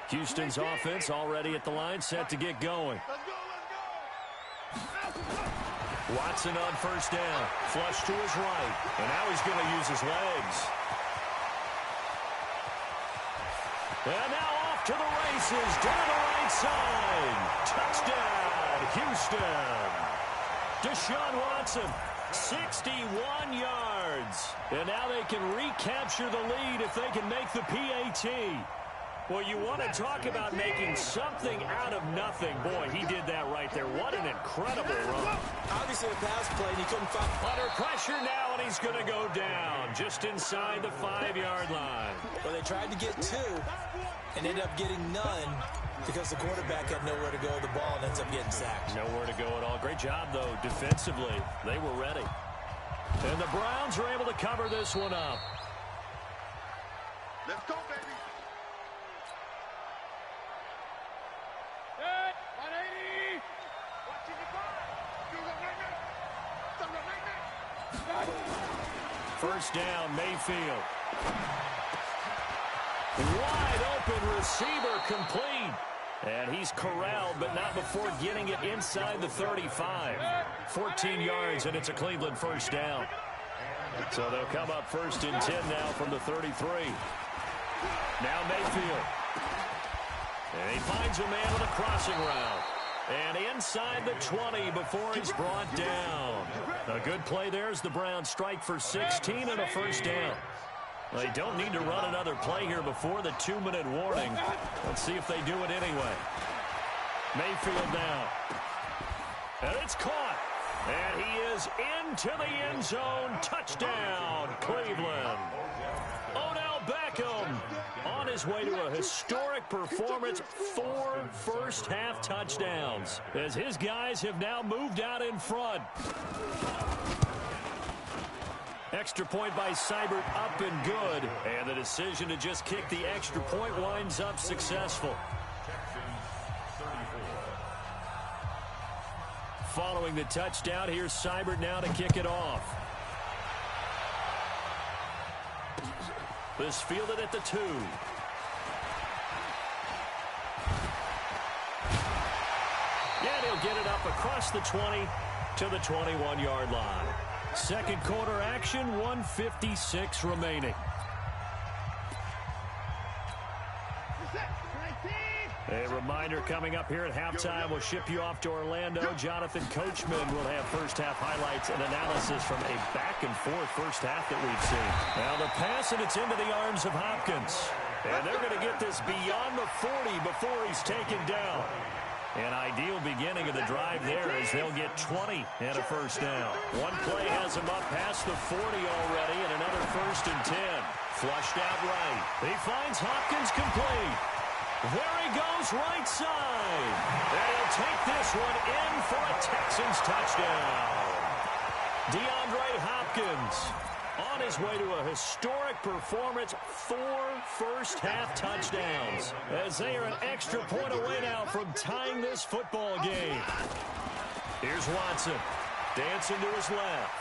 Houston's offense already at the line, set to get going. Watson on first down. Flush to his right. And now he's going to use his legs. And now off to the races. Down the right side. Touchdown, Houston. Deshaun Watson, 61 yards. And now they can recapture the lead if they can make the PAT. Well, you want to talk about making something out of nothing. Boy, he did that right there. What an incredible run. Obviously a pass play, and he couldn't find. Under pressure now, and he's going to go down just inside the 5-yard line. Well, they tried to get 2 and ended up getting none because the quarterback had nowhere to go with the ball and ends up getting sacked. Nowhere to go at all. Great job, though, defensively. They were ready. And the Browns are able to cover this one up. Let's go, baby. First down, Mayfield. Wide open receiver, complete. And he's corralled, but not before getting it inside the 35. 14 yards, and it's a Cleveland first down. So they'll come up first and 10 now from the 33. Now Mayfield. And he finds a man on a crossing route. And inside the 20 before he's brought down. A good play there as the Browns strike for 16 and a first down. They don't need to run another play here before the 2-minute warning. Let's see if they do it anyway. Mayfield now. And it's caught. And he is into the end zone. Touchdown, Cleveland. Odell Beckham on his way to a historic performance. 4 first-half touchdowns as his guys have now moved out in front. Extra point by Seibert up and good. And the decision to just kick the extra point winds up successful. Following the touchdown, here's Seibert now to kick it off. This fielded at the 2. And he'll get it up across the 20 to the 21-yard line. Second quarter action, 1:56 remaining. A reminder coming up here at halftime. We'll ship you off to Orlando. Jonathan Coachman will have first-half highlights and analysis from a back-and-forth first half that we've seen. Now the pass, and it's into the arms of Hopkins. And they're going to get this beyond the 40 before he's taken down. An ideal beginning of the drive there as they'll get 20 and a first down. One play has him up past the 40 already, and another first and 10. Flushed out right. He finds Hopkins complete. There he goes right side. And he'll take this one in for a Texans touchdown. DeAndre Hopkins on his way to a historic performance. 4 first-half touchdowns as they are an extra point away now from tying this football game. Here's Watson dancing to his left.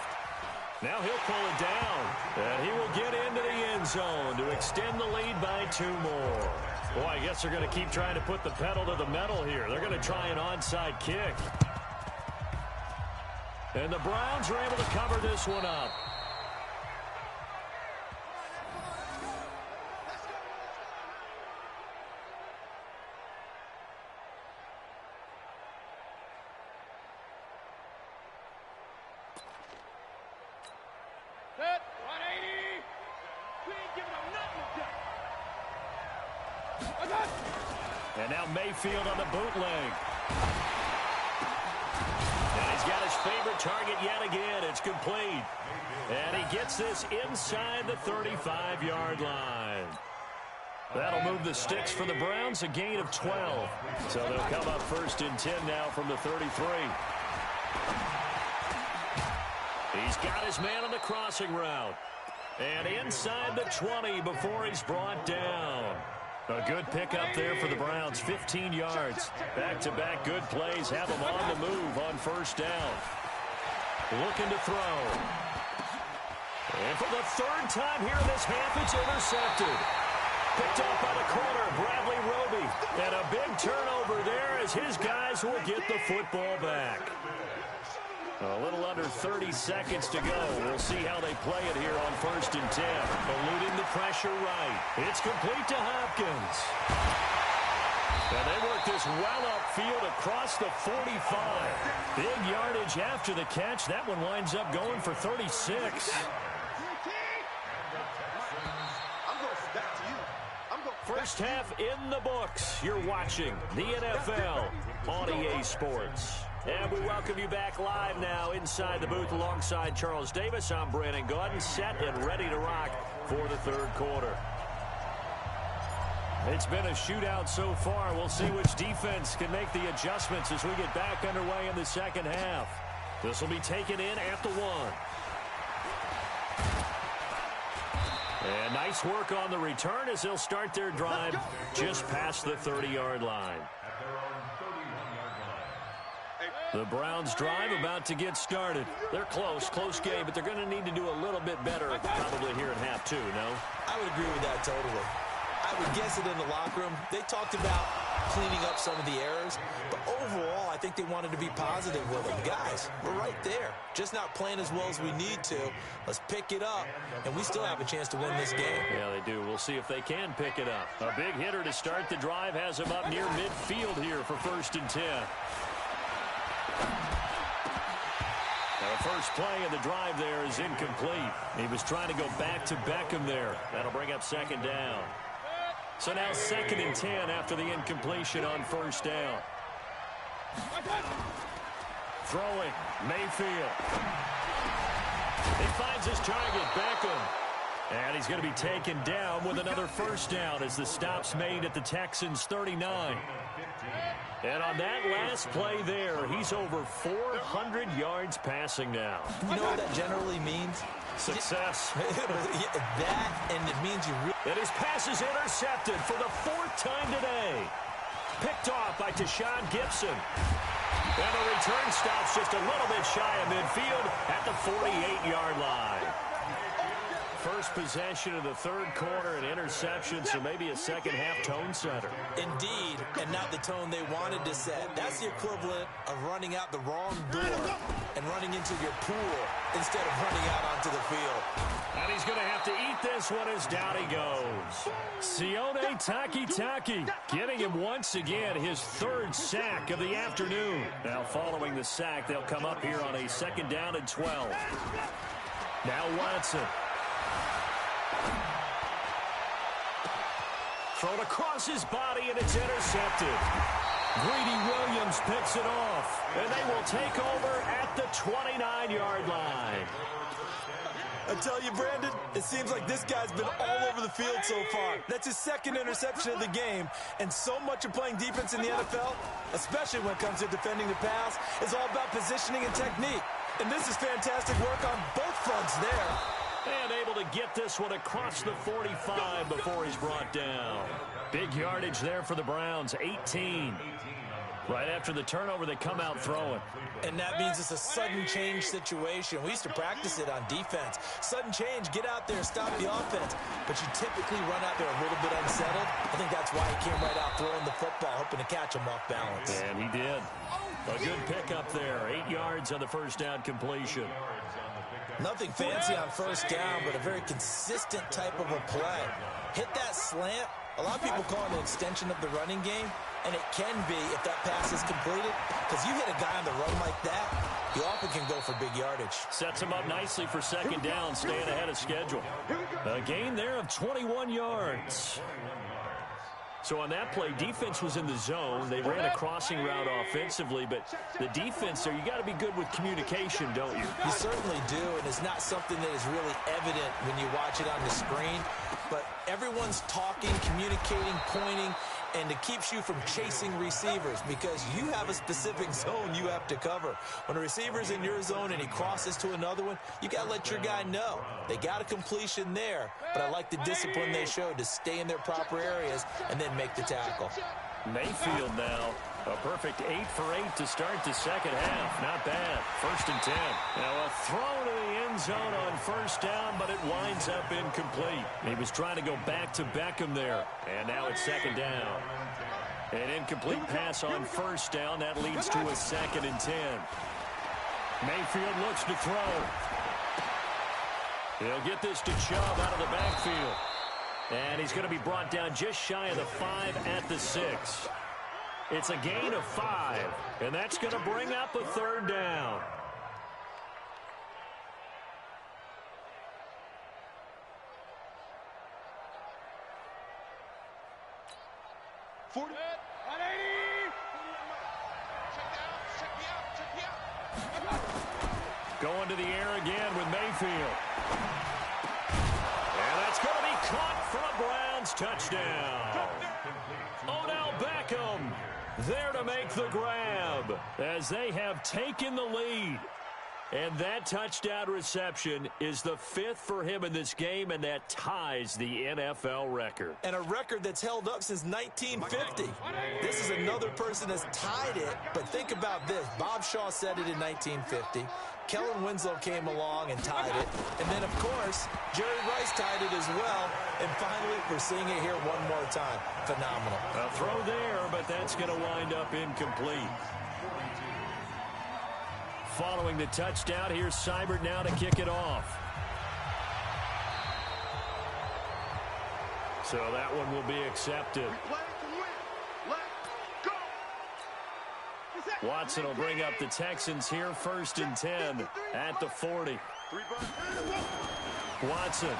Now he'll pull it down, and he will get into the end zone to extend the lead by 2 more. Boy, I guess they're going to keep trying to put the pedal to the metal here. They're going to try an onside kick. And the Browns are able to cover this one up. Set, 180. We ain't giving them nothing. And now Mayfield on the bootleg. And he's got his favorite target yet again. It's complete. And he gets this inside the 35-yard line. That'll move the sticks for the Browns, a gain of 12. So they'll come up first and 10 now from the 33. He's got his man on the crossing route. And inside the 20 before he's brought down. A good pickup there for the Browns, 15 yards. Back-to-back good plays have them on the move on first down. Looking to throw. And for the 3rd time here in this half, it's intercepted. Picked off by the corner, Bradley Roby. And a big turnover there as his guys will get the football back. A little under 30 seconds to go. We'll see how they play it here on 1st and 10. Eluding the pressure right. It's complete to Hopkins. And they work this well upfield across the 45. Big yardage after the catch. That one winds up going for 36. First half in the books. You're watching the NFL on EA Sports. And we welcome you back live now inside the booth alongside Charles Davis. I'm Brandon Gordon, set and ready to rock for the third quarter. It's been a shootout so far. We'll see which defense can make the adjustments as we get back underway in the second half. This will be taken in at the 1. And nice work on the return as they'll start their drive just past the 30-yard line. The Browns drive about to get started. They're close game, but they're going to need to do a little bit better probably here in half 2, no? I would agree with that totally. I would guess it in the locker room. They talked about cleaning up some of the errors, but overall, I think they wanted to be positive with them. Guys, we're right there. Just not playing as well as we need to. Let's pick it up, and we still have a chance to win this game. Yeah, they do. We'll see if they can pick it up. A big hitter to start the drive has him up near midfield here for 1st and 10. The first play of the drive there is incomplete. He was trying to go back to Beckham there. That'll bring up 2nd down. So now 2nd and 10 after the incompletion on 1st down. Throwing, Mayfield. He finds his target, Beckham. And he's going to be taken down with another 1st down as the stop's made at the Texans' 39. And on that last play there, he's over 400 yards passing now. You know what that generally means? Success. That, and it means you really... And his pass is intercepted for the 4th time today. Picked off by Tashawn Gibson. And the return stops just a little bit shy of midfield at the 48-yard line. First possession of the third quarter, an interception, so maybe a second-half tone setter. Indeed, and not the tone they wanted to set. That's the equivalent of running out the wrong door and running into your pool instead of running out onto the field. And he's going to have to eat this one as down he goes. Sione Takitaki getting him once again his 3rd sack of the afternoon. Now following the sack, they'll come up here on a 2nd down and 12. Now Watson. Thrown across his body, and it's intercepted. Greedy Williams picks it off, and they will take over at the 29-yard line. I tell you, Brandon, it seems like this guy's been all over the field so far. That's his 2nd interception of the game, and so much of playing defense in the NFL, especially when it comes to defending the pass, is all about positioning and technique. And this is fantastic work on both fronts there. And able to get this one across the 45 before he's brought down. Big yardage there for the Browns, 18. Right after the turnover, they come out throwing. And that means it's a sudden change situation. We used to practice it on defense. Sudden change, get out there, stop the offense. But you typically run out there a little bit unsettled. I think that's why he came right out throwing the football, hoping to catch him off balance. And he did. A good pickup there, 8 yards on the 1st down completion. Nothing fancy on 1st down, but a very consistent type of a play. Hit that slant. A lot of people call it an extension of the running game, and it can be if that pass is completed, because you hit a guy on the run like that, you often can go for big yardage. Sets him up nicely for 2nd down, staying ahead of schedule. A gain there of 21 yards. So on that play, defense was in the zone. They ran a crossing route offensively, but the defense there, you got to be good with communication, don't you? You certainly do, and it's not something that is really evident when you watch it on the screen. But everyone's talking, communicating, pointing, and it keeps you from chasing receivers because you have a specific zone you have to cover. When a receiver's in your zone and he crosses to another one, you got to let your guy know. They got a completion there, but I like the discipline they showed to stay in their proper areas and then make the tackle. Mayfield now A perfect 8 for 8 to start the second half. Not bad. 1st and 10. Now a throw to the end zone on 1st down, but it winds up incomplete. He was trying to go back to Beckham there. And now it's 2nd down. An incomplete pass on 1st down. That leads to a 2nd and 10. Mayfield looks to throw. He'll get this to Chubb out of the backfield. And he's going to be brought down just shy of the 5 at the 6. It's a gain of 5, and that's going to bring up a 3rd down. Going to the air again with Mayfield. And that's going to be caught for a Browns touchdown. Odell Beckham there to make the grab as they have taken the lead. And that touchdown reception is the 5th for him in this game, and that ties the NFL record. And a record that's held up since 1950. This is another person that's tied it, but think about this. Bob Shaw said it in 1950. Kellen Winslow came along and tied it. And then, of course, Jerry Rice tied it as well. And finally, we're seeing it here one more time. Phenomenal. A throw there, but that's going to wind up incomplete. Following the touchdown, here's Seibert now to kick it off. So that one will be accepted. Watson will bring up the Texans here, 1st and 10 at the 40. Watson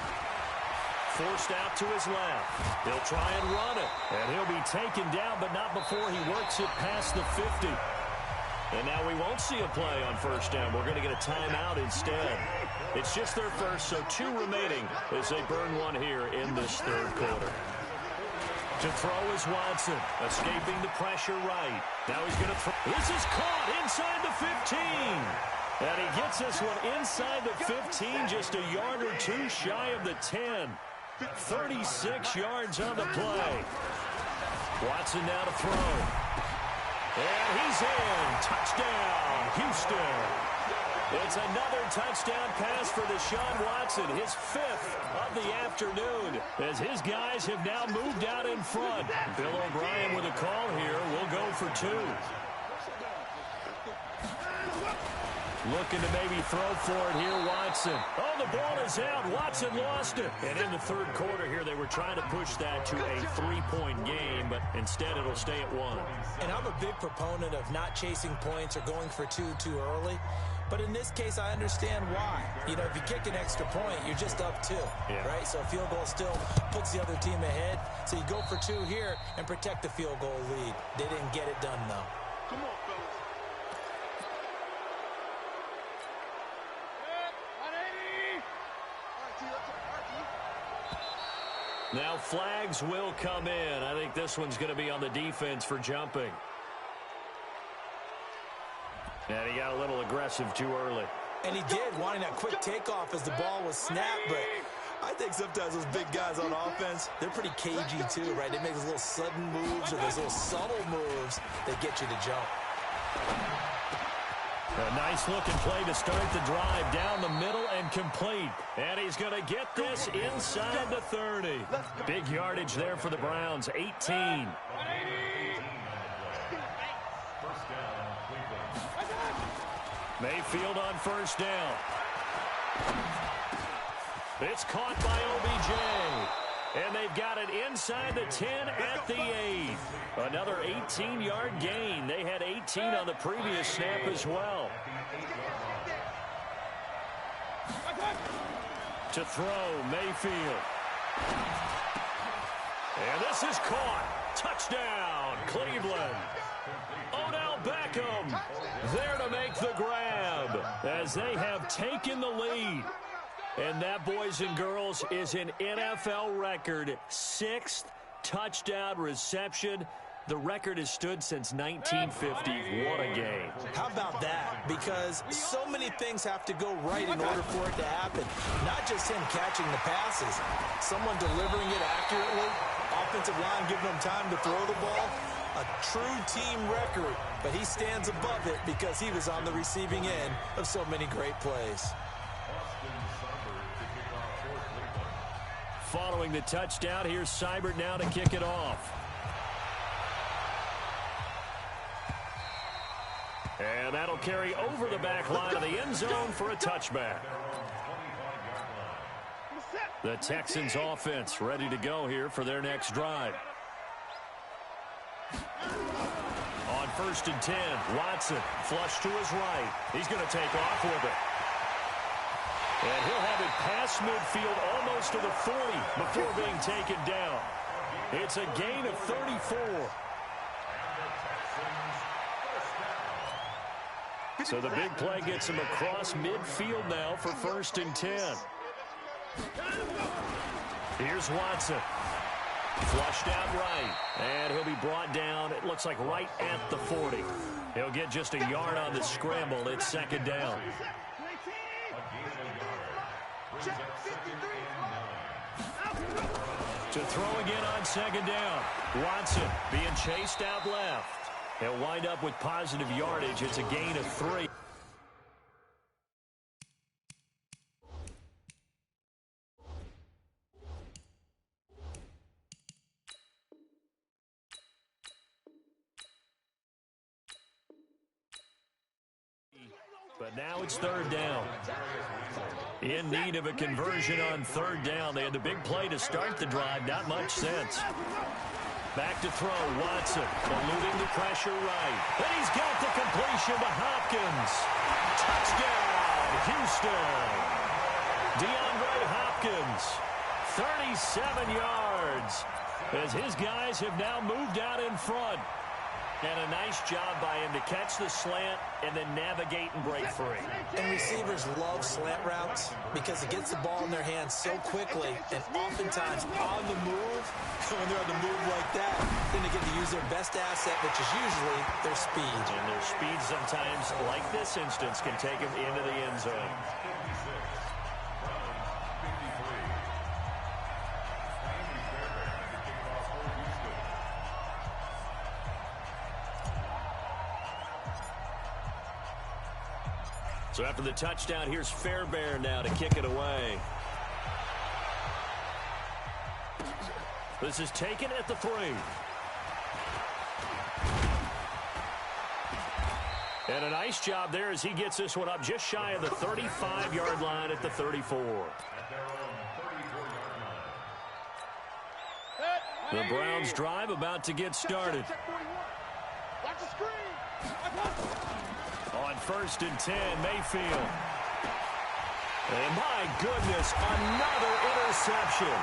forced out to his left. He'll try and run it, and he'll be taken down, but not before he works it past the 50. And now we won't see a play on 1st down. We're going to get a timeout instead. It's just their first, so 2 remaining as they burn one here in this 3rd quarter. To throw is Watson, escaping the pressure right. Now he's going to throw. This is caught inside the 15. And he gets this one inside the 15, just a yard or 2 shy of the 10. 36 yards on the play. Watson now to throw. And he's in. Touchdown, Houston. It's another touchdown pass for Deshaun Watson, his 5th of the afternoon, as his guys have now moved out in front. Bill O'Brien with a call here. We'll go for 2. Looking to maybe throw for it here, Watson. Oh, the ball is out. Watson lost it. And in the 3rd quarter here, they were trying to push that to a 3-point game, but instead it'll stay at 1. And I'm a big proponent of not chasing points or going for 2 too early. But in this case, I understand why. You know, if you kick an extra point, you're just up 2, right? So a field goal still puts the other team ahead. So you go for 2 here and protect the field goal lead. They didn't get it done, though. Come on, fellas. Now flags will come in. I think this one's going to be on the defense for jumping. And he got a little aggressive too early. And he did, wanting that quick takeoff as the ball was snapped. But I think sometimes those big guys on offense, they're pretty cagey too, right? They make those little sudden moves or those little subtle moves that get you to jump. A nice looking play to start the drive down the middle and complete. And he's going to get this inside the 30. Big yardage there for the Browns, 18. Mayfield on 1st down. It's caught by OBJ. And they've got it inside the 10 at the 8. Another 18-yard gain. They had 18 on the previous snap as well. To throw, Mayfield. And this is caught. Touchdown, Cleveland. Odell Beckham there to make the grab as they have taken the lead. And that, boys and girls, is an NFL record 6th touchdown reception. The record has stood since 1950. What a game. How about that? Because so many things have to go right in order for it to happen. Not just him catching the passes, someone delivering it accurately, offensive line giving them time to throw the ball. A true team record, but he stands above it because he was on the receiving end of so many great plays. Following the touchdown, here's Seibert now to kick it off. And that'll carry over the back line of the end zone for a touchback. The Texans offense ready to go here for their next drive. On 1st and 10, Watson flush to his right. He's going to take off with it. And he'll have it past midfield almost to the 40 before being taken down. It's a gain of 34. So the big play gets him across midfield now for 1st and 10. Here's Watson. Flushed out right. And he'll be brought down, it looks like right at the 40. He'll get just a yard on the scramble. It's 2nd down. To throw again on 2nd down. Watson being chased out left. He'll wind up with positive yardage. It's a gain of 3. But now it's 3rd down. In need of a conversion on 3rd down. They had the big play to start the drive. Not much sense. Back to throw. Watson eluding the pressure right. And he's got the completion to Hopkins. Touchdown, Houston. DeAndre Hopkins, 37 yards. As his guys have now moved out in front. And a nice job by him to catch the slant and then navigate and break free. And receivers love slant routes because it gets the ball in their hands so quickly and oftentimes on the move. When they're on the move like that, then they get to use their best asset, which is usually their speed. And their speed sometimes, like this instance, can take them into the end zone. So after the touchdown, here's Fairbairn now to kick it away. This is taken at the 3. And a nice job there as he gets this one up just shy of the 35-yard line at the 34. The Browns drive about to get started. Watch the screen. On 1st and 10, Mayfield. And my goodness, another interception.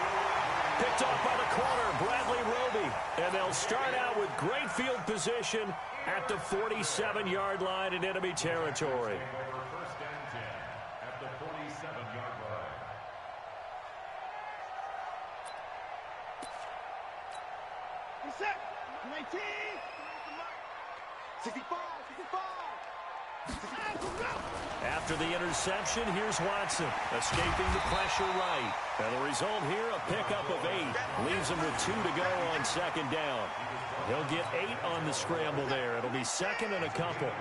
Picked off by the corner, Bradley Roby. And they'll start out with great field position at the 47-yard line in enemy territory. 1st and 10 at the 47-yard line. Reset. 19. 65. 65. After the interception, here's Watson, escaping the pressure right. And the result here, a pickup of 8. Leaves him with 2 to go on 2nd down. He'll get 8 on the scramble there. It'll be 2nd and a couple.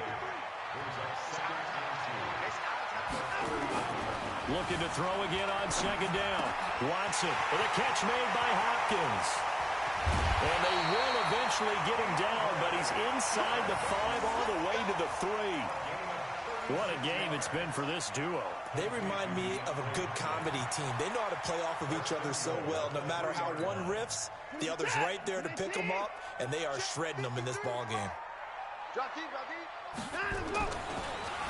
Looking to throw again on 2nd down. Watson with a catch made by Hopkins. And they will eventually get him down, but he's inside the 5 all the way to the 3. What a game it's been for this duo. They remind me of a good comedy team. They know how to play off of each other so well. No matter how one riffs, the other's right there to pick them up, and they are shredding them in this ball game.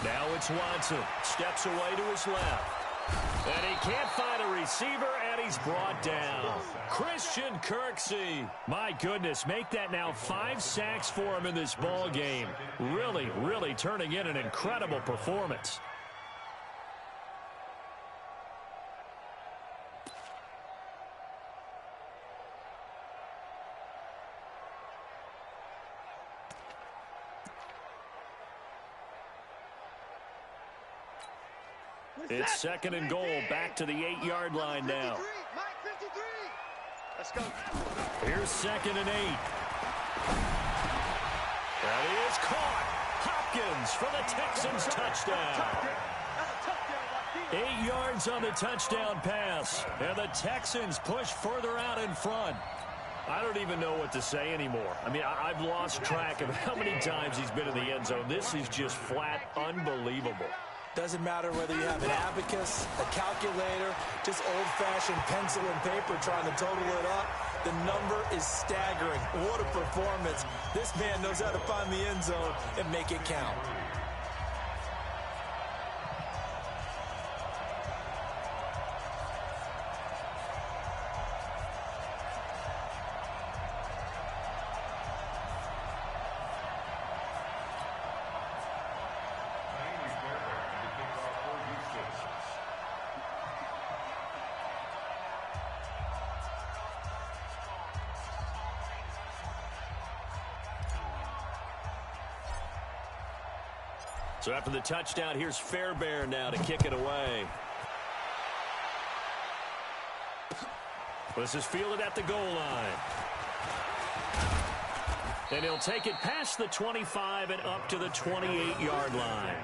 Now it's Watson. Steps away to his left. And he can't find a receiver, and he's brought down. Christian Kirksey. My goodness, make that now 5 sacks for him in this ball game. Really, really turning in an incredible performance. It's 2nd and goal, back to the 8-yard line now. Let's go. Here's 2nd and 8. And he is caught. Hopkins for the Texans touchdown. 8 yards on the touchdown pass. And the Texans push further out in front. I don't even know what to say anymore. I mean, I've lost track of how many times he's been in the end zone. This is just flat unbelievable. Doesn't matter whether you have an abacus, a calculator, just old-fashioned pencil and paper trying to total it up. The number is staggering. What a performance. This man knows how to find the end zone and make it count. So after the touchdown, here's Fairbairn now to kick it away. This is fielded at the goal line. And he'll take it past the 25 and up to the 28-yard line.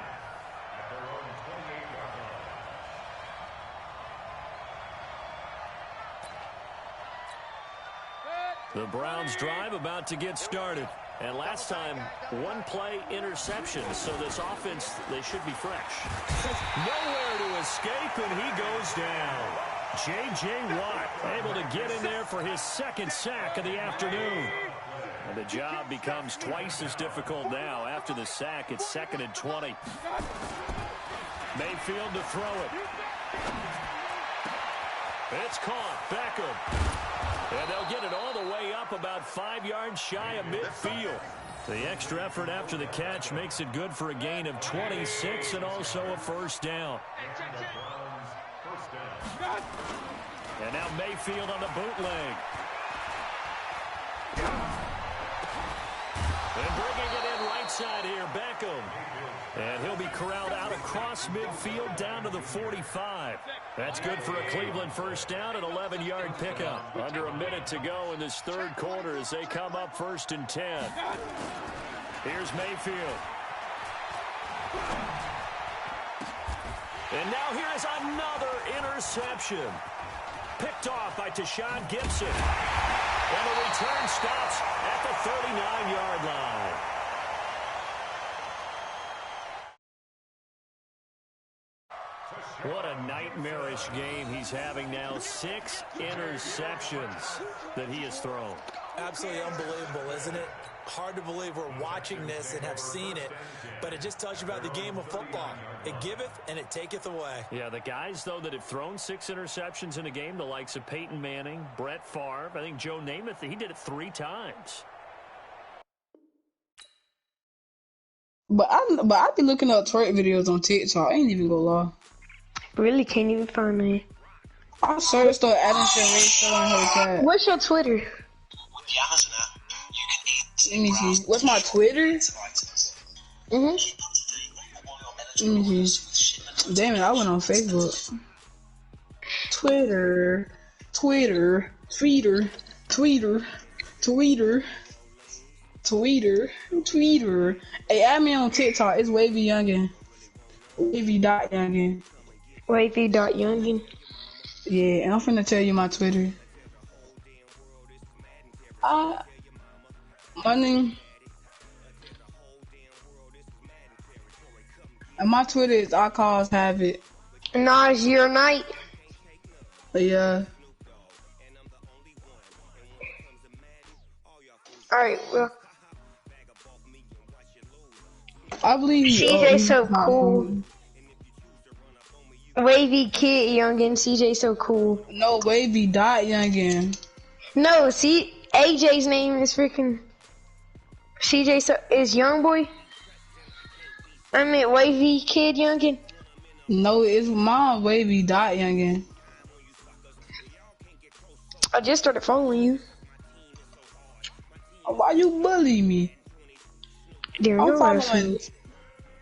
The Browns drive about to get started. And last time, one play interception. So this offense, they should be fresh. Nowhere to escape, and he goes down. J.J. Watt able to get in there for his second sack of the afternoon. And the job becomes twice as difficult now. After the sack, it's 2nd and 20. Mayfield to throw it. It's caught. Beckham. And they'll get it all the way up about 5 yards shy of midfield. The extra effort after the catch makes it good for a gain of 26 and also a first down. And now Mayfield on the bootleg. And bringing it in right side here, Beckham. And he'll be corralled out across midfield down to the 45. That's good for a Cleveland first down, an 11-yard pickup. Under a minute to go in this third quarter as they come up 1st and 10. Here's Mayfield. And now here is another interception. Picked off by Tashawn Gibson. And the return stops at the 39-yard line. What a nightmarish game he's having now. 6 interceptions that he has thrown. Absolutely unbelievable, isn't it? Hard to believe we're watching this and have seen it, but it just tells you about the game of football. It giveth and it taketh away. Yeah, the guys, though, that have thrown 6 interceptions in a game, the likes of Peyton Manning, Brett Favre, I think Joe Namath, he did it 3 times. But I be looking up twerk videos on TikTok. I ain't even gonna lie. Really can't even find me. I searched on Adam showing her cat. What's your Twitter? Let me see. What's my Twitter? Let me see. Damn it, I went on Facebook. Twitter. Hey, add me on TikTok. It's Wavy Youngin. Wavy.Youngin. Wavy.Youngin. Yeah, and I'm finna tell you my Twitter. My name. And my Twitter is I Cause Habit. Nah, it's your night. Yeah. Alright, well. I believe CJ's so cool. Wavy Kid Youngin, CJ so cool. No, Wavy.Youngin. No, see, AJ's name is freaking CJ is Young Boy. I meant Wavy Kid Youngin. No, it's my Wavy.Youngin. I just started following you. Why you bully me?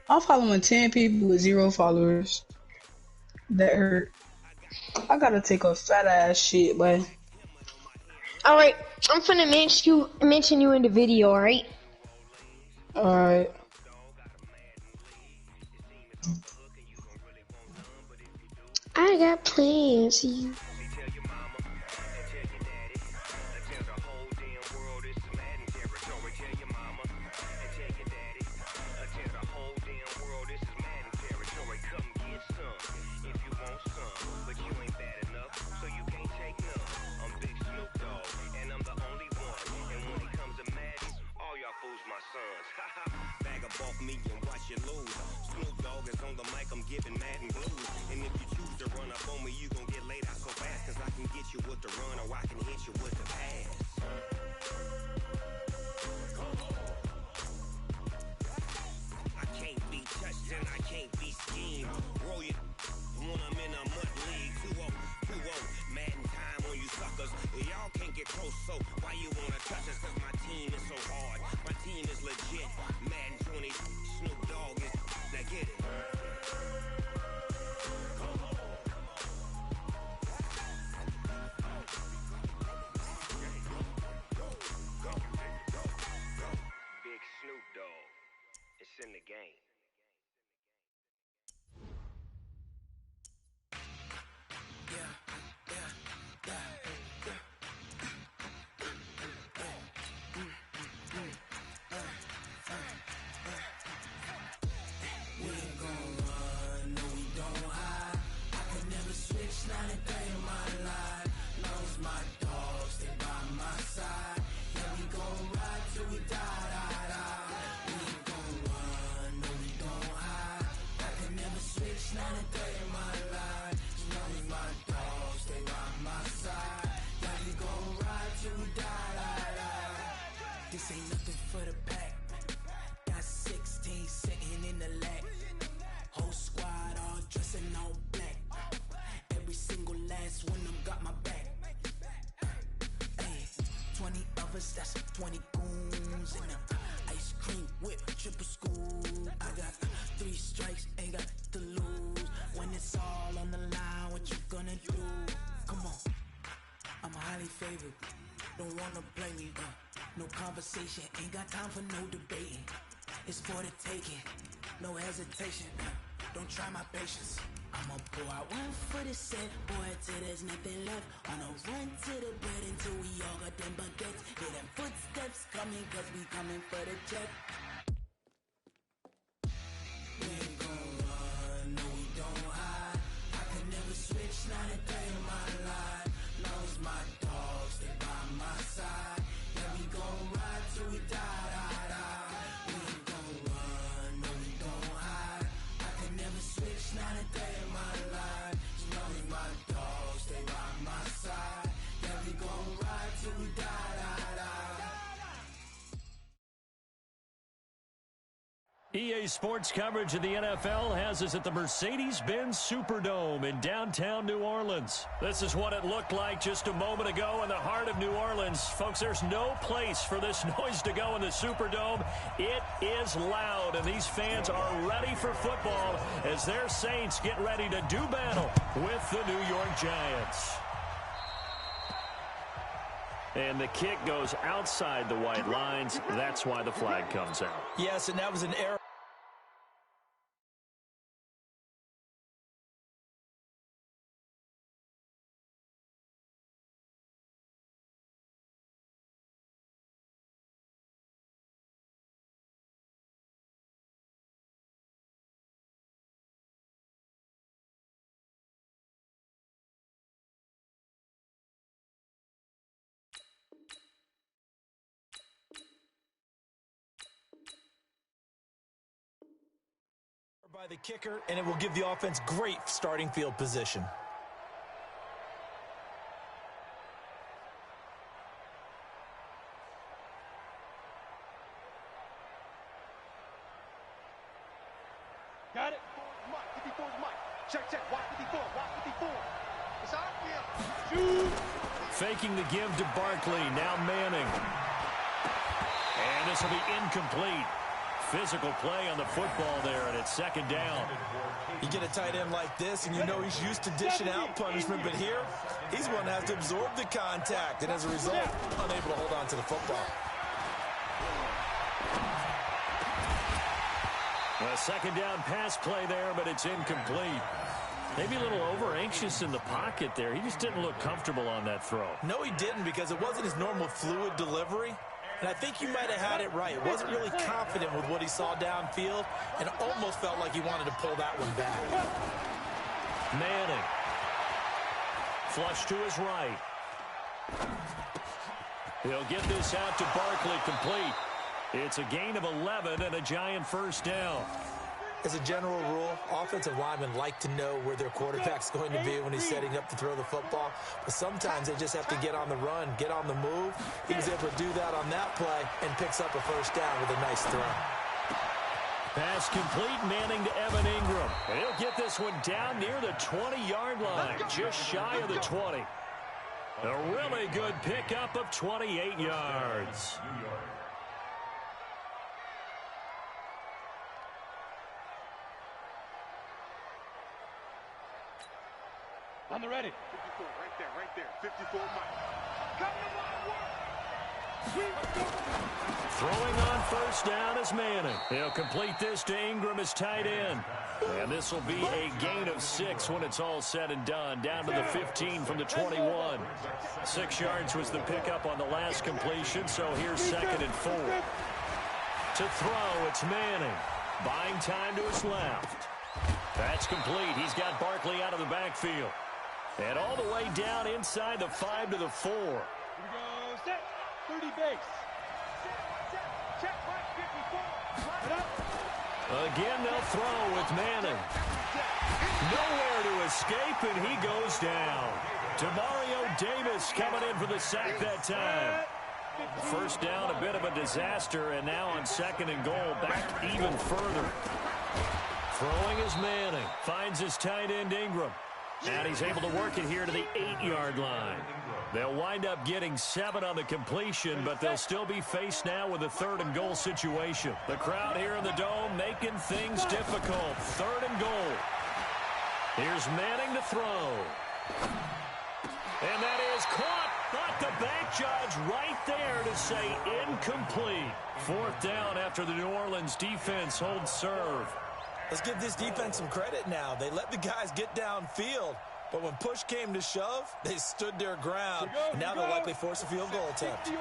I'm following 10 people with 0 followers. That hurt. I gotta take a fat ass shit, but. Alright, I'm finna mention you in the video, alright? Alright. I got plans. Bag up off me and watch you lose. Snoop Dogg is on the mic, I'm giving Madden blues. And if you choose to run up on me, you gon' get laid out so fast. Cause I can get you with the run or I can hit you with the pass. I can't be touched and I can't be schemed. Roll you when I'm in a mud league. 2-0, Madden time on you suckers. Y'all can't get close, so why you wanna touch us? Cause my team is so hard. My team is legit. Madden 20, Snoop Dogg is. Now get it. Big Snoop Dogg. It's in the game. This ain't nothing for the pack. Got 16 sitting in the lap. Whole squad all dressing all black. Every single last one of them got my back. Hey, 20 of us, that's 20 goons in them. Ice cream whip, triple school. I got 3 strikes, ain't got to lose. When it's all on the line, what you gonna do? Come on, I'm highly favored. Don't wanna blame me, no conversation, ain't got time for no debating. It's for the taking, no hesitation. Don't try my patience. I'ma pour out one for the set, boy, till there's nothing left. On a run to the bread until we all got them baguettes. Hear them footsteps coming, cause we coming for the check. We ain't gon' run, no we don't hide. I can never switch, not a day in my life. Long as my dogs, they by my side. Yeah, we gon' ride till we die, die, die. We ain't gon' run, no we don't hide. I can never switch, not a day in my life. As long as my dogs, they by my side. Yeah, we gon' ride till we die, die, die. EA Sports coverage of the NFL has us at the Mercedes-Benz Superdome in downtown New Orleans. This is what it looked like just a moment ago in the heart of New Orleans. Folks, there's no place for this noise to go in the Superdome. It is loud, and these fans are ready for football as their Saints get ready to do battle with the New York Giants. And the kick goes outside the white lines. That's why the flag comes out. Yes, and that was an error. By the kicker, and it will give the offense great starting field position. Got it? Mike, 54 is Mike. Check, check. Watch 54, watch 54. It's out here. Shoot. Faking the give to Barkley, now Manning. And this will be incomplete. Physical play on the football there, and it's second down. You get a tight end like this, and you know he's used to dishing out punishment, but here, he's one that has to absorb the contact, and as a result, unable to hold on to the football. A second down pass play there, but it's incomplete. Maybe a little over-anxious in the pocket there. He just didn't look comfortable on that throw. No, he didn't, because it wasn't his normal fluid delivery. And I think you might have had it right. Wasn't really confident with what he saw downfield and almost felt like he wanted to pull that one back. Manning. Flush to his right. He'll get this out to Barkley, complete. It's a gain of 11 and a Giant first down. As a general rule, offensive linemen like to know where their quarterback's going to be when he's setting up to throw the football. But sometimes they just have to get on the run, get on the move. He was able to do that on that play and picks up a first down with a nice throw. Pass complete, Manning to Evan Ingram. And he'll get this one down near the 20-yard line, just shy of the 20. A really good pickup of 28 yards. On the ready. 54, right there. 54, Mike. Come to my work. Throwing on first down is Manning. He'll complete this to Ingram as tight end. And this will be a gain of 6 when it's all said and done. Down to the 15 from the 21. 6 yards was the pickup on the last completion, so here's 2nd and 4. To throw, it's Manning. Buying time to his left. That's complete. He's got Barkley out of the backfield. And all the way down inside the 5 to the 4. Here we go, set, 30 base. Check, right, 54. Again, they'll throw with Manning. Nowhere to escape, and he goes down. Demario Davis coming in for the sack that time. First down, a bit of a disaster, and now on 2nd and goal, back even further. Throwing is Manning. Finds his tight end Ingram. And he's able to work it here to the 8-yard line. They'll wind up getting 7 on the completion, but they'll still be faced now with a 3rd and goal situation. The crowd here in the Dome making things difficult. 3rd and goal. Here's Manning to throw. And that is caught. But the back judge right there to say incomplete. 4th down after the New Orleans defense holds serve. Let's give this defense some credit now. They let the guys get downfield, but when push came to shove, they stood their ground. And now they'll likely force a field goal attempt.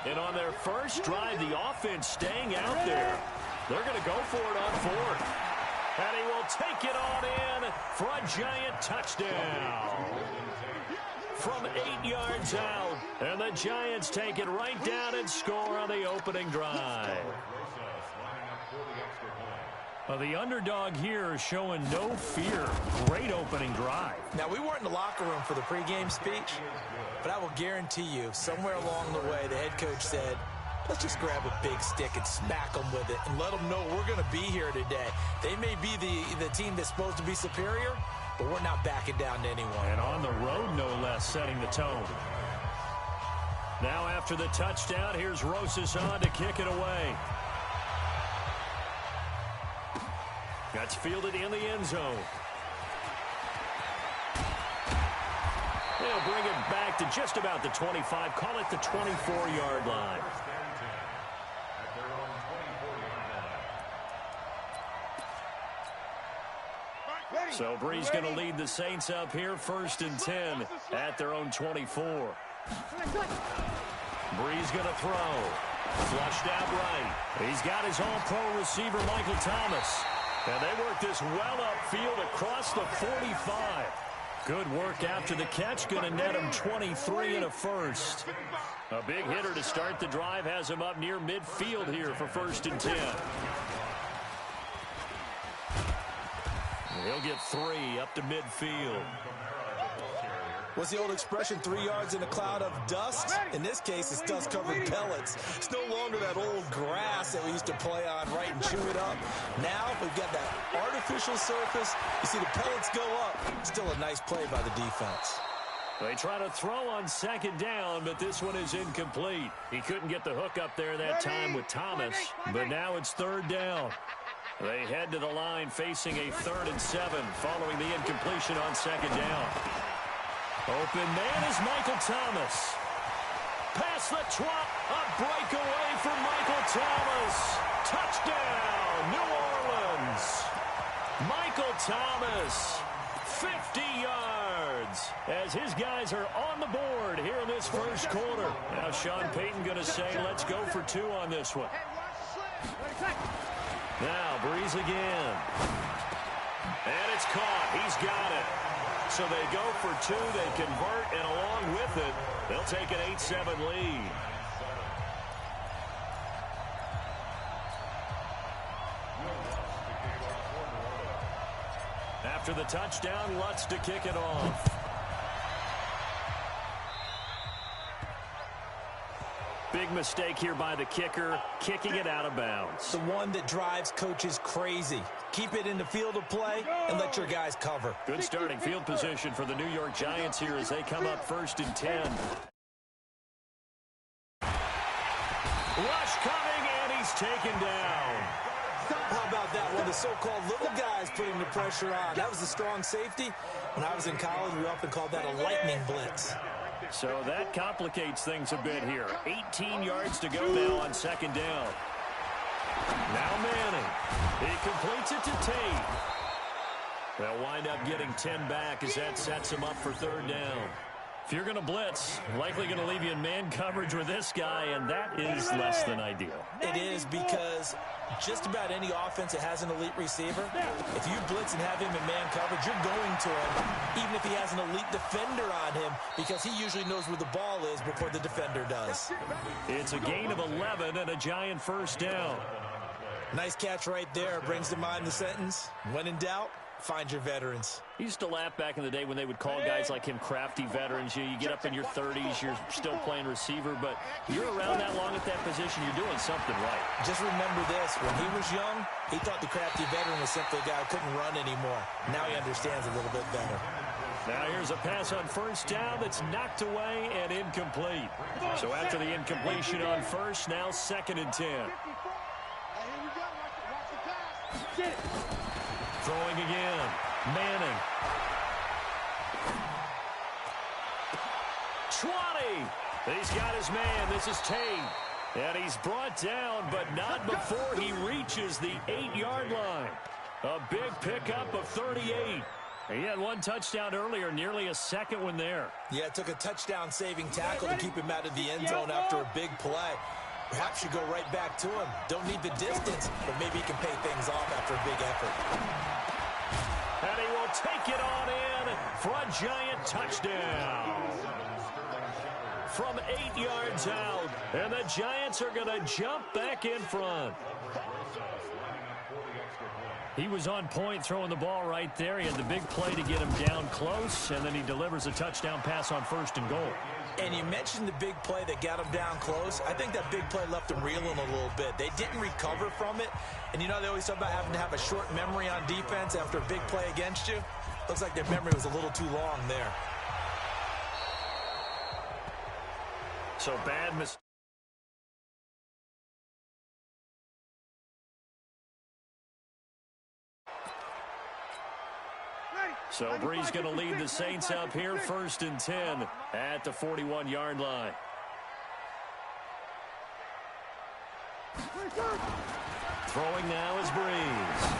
And on their first drive, the offense staying out there. They're going to go for it on 4th. And he will take it on in for a Giant touchdown. From 8 yards out. And the Giants take it right down and score on the opening drive. The underdog here showing no fear. Great opening drive. Now, we weren't in the locker room for the pregame speech, but I will guarantee you, somewhere along the way, the head coach said, let's just grab a big stick and smack them with it and let them know we're going to be here today. They may be the team that's supposed to be superior, but we're not backing down to anyone. And on the road, no less, setting the tone. Now after the touchdown, here's Rosas on to kick it away. That's fielded in the end zone. They'll bring it back to just about the 25. Call it the 24-yard line. So Bree's going to lead the Saints up here 1st and 10 at their own 24. Bree's going to throw. Flushed out right. He's got his all-pro receiver, Michael Thomas. And they work this well upfield across the 45. Good work after the catch. Going to net him 23 and a first. A big hitter to start the drive has him up near midfield here for 1st and 10. He'll get 3 up to midfield. What's the old expression, 3 yards in a cloud of dust? In this case, it's dust-covered pellets. It's no longer that old grass that we used to play on, right, and chew it up. Now we've got that artificial surface. You see the pellets go up. Still a nice play by the defense. They try to throw on 2nd down, but this one is incomplete. He couldn't get the hook up there that time with Thomas, but now it's 3rd down. They head to the line facing a 3rd and 7 following the incompletion on 2nd down. Open man is Michael Thomas. Past the 12. A breakaway for Michael Thomas. Touchdown, New Orleans. wins. Michael Thomas, 50 yards, as his guys are on the board here in this first quarter. Now Sean Payton going to say, let's go for 2 on this one. Now Breeze again. And it's caught. He's got it. So they go for 2. They convert, and along with it, they'll take an 8-7 lead. After the touchdown, Lutz to kick it off. Big mistake here by the kicker, kicking it out of bounds. The one that drives coaches crazy. Keep it in the field of play and let your guys cover. Good starting field position for the New York Giants here as they come up 1st and 10. Rush coming, and he's taken down. How about that one? The so-called little guys putting the pressure on. That was a strong safety. When I was in college, we often called that a lightning blitz. So that complicates things a bit here. 18 yards to go now on 2nd down. Now Manning. He completes it to Tate. They'll wind up getting 10 back as that sets him up for 3rd down. If you're going to blitz, likely going to leave you in man coverage with this guy, and that is less than ideal. It is, because just about any offense that has an elite receiver, if you blitz and have him in man coverage, you're going to him, even if he has an elite defender on him, because he usually knows where the ball is before the defender does. It's a gain of 11 and a Giant 1st down. Nice catch right there. Brings to mind the sentence, when in doubt, find your veterans. He used to laugh back in the day when they would call guys like him crafty veterans. You get up in your 30s, you're still playing receiver, but you're around that long at that position, you're doing something right. Just remember this, when he was young, he thought the crafty veteran was simply a guy who couldn't run anymore. Now he understands a little bit better. Now here's a pass on 1st down that's knocked away and incomplete. So after the incompletion on 1st, now 2nd and 10. Throwing again. Manning. 20. He's got his man. This is Tate. And he's brought down, but not before he reaches the 8-yard line. A big pickup of 38. He had 1 touchdown earlier, nearly a 2nd one there. Yeah, it took a touchdown-saving tackle to keep him out of the end zone after a big play. Perhaps you go right back to him. Don't need the distance, but maybe he can pay things off after a big effort. And he will take it on in for a Giant touchdown. From 8 yards out, and the Giants are going to jump back in front. He was on point throwing the ball right there. He had the big play to get him down close, and then he delivers a touchdown pass on 1st and goal. And you mentioned the big play that got him down close. I think that big play left him reeling a little bit. They didn't recover from it. And you know, they always talk about having to have a short memory on defense after a big play against you. Looks like their memory was a little too long there. So bad mistake. So Breeze going to lead the Saints up here, 1st and 10 at the 41-yard line. Throwing now is Breeze.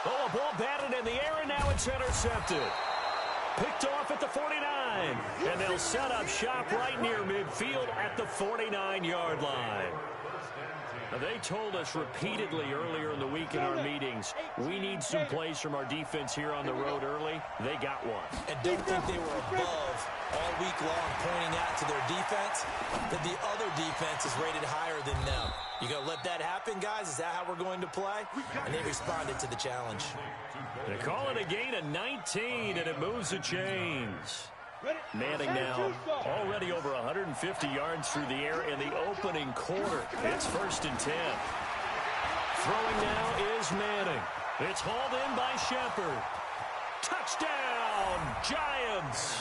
Oh, a ball batted in the air, and now it's intercepted. Picked off at the 49, and they'll set up shop right near midfield at the 49-yard line. Now, they told us repeatedly earlier in the week in our meetings, we need some plays from our defense here on the road early. They got one. And don't think they were above all week long pointing out to their defense that the other defense is rated higher than them. You going to let that happen, guys? Is that how we're going to play? And they responded to the challenge. They call it a gain of 19, and it moves the chains. Manning now already over 150 yards through the air in the opening quarter. It's 1st and 10. Throwing now is Manning. It's hauled in by Shepard. Touchdown, Giants!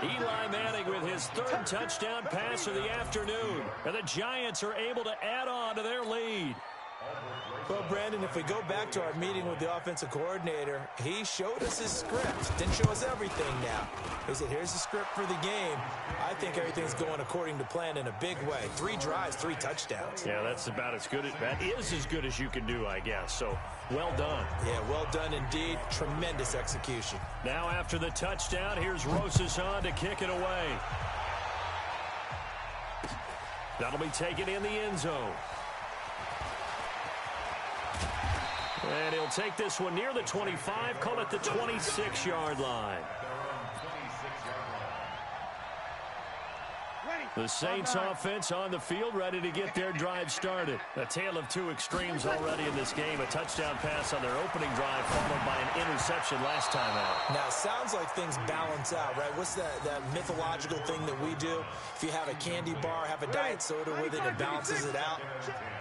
Eli Manning with his 3rd touchdown pass of the afternoon. And the Giants are able to add on to their lead. Well, Brandon, if we go back to our meeting with the offensive coordinator, he showed us his script. Didn't show us everything now. He said, here's the script for the game. I think everything's going according to plan in a big way. 3 drives, 3 touchdowns. Yeah, that's about as good as that is as good as you can do, I guess. So, well done. Yeah, well done indeed. Tremendous execution. Now after the touchdown, here's Rosas on to kick it away. That'll be taken in the end zone. And he'll take this one near the 25, call it the 26-yard line. The Saints offense on the field, ready to get their drive started. A tale of 2 extremes already in this game. A touchdown pass on their opening drive, followed by an interception last time out. Now, it sounds like things balance out, right? What's that mythological thing that we do? If you have a candy bar, have a diet soda with it, and it balances it out.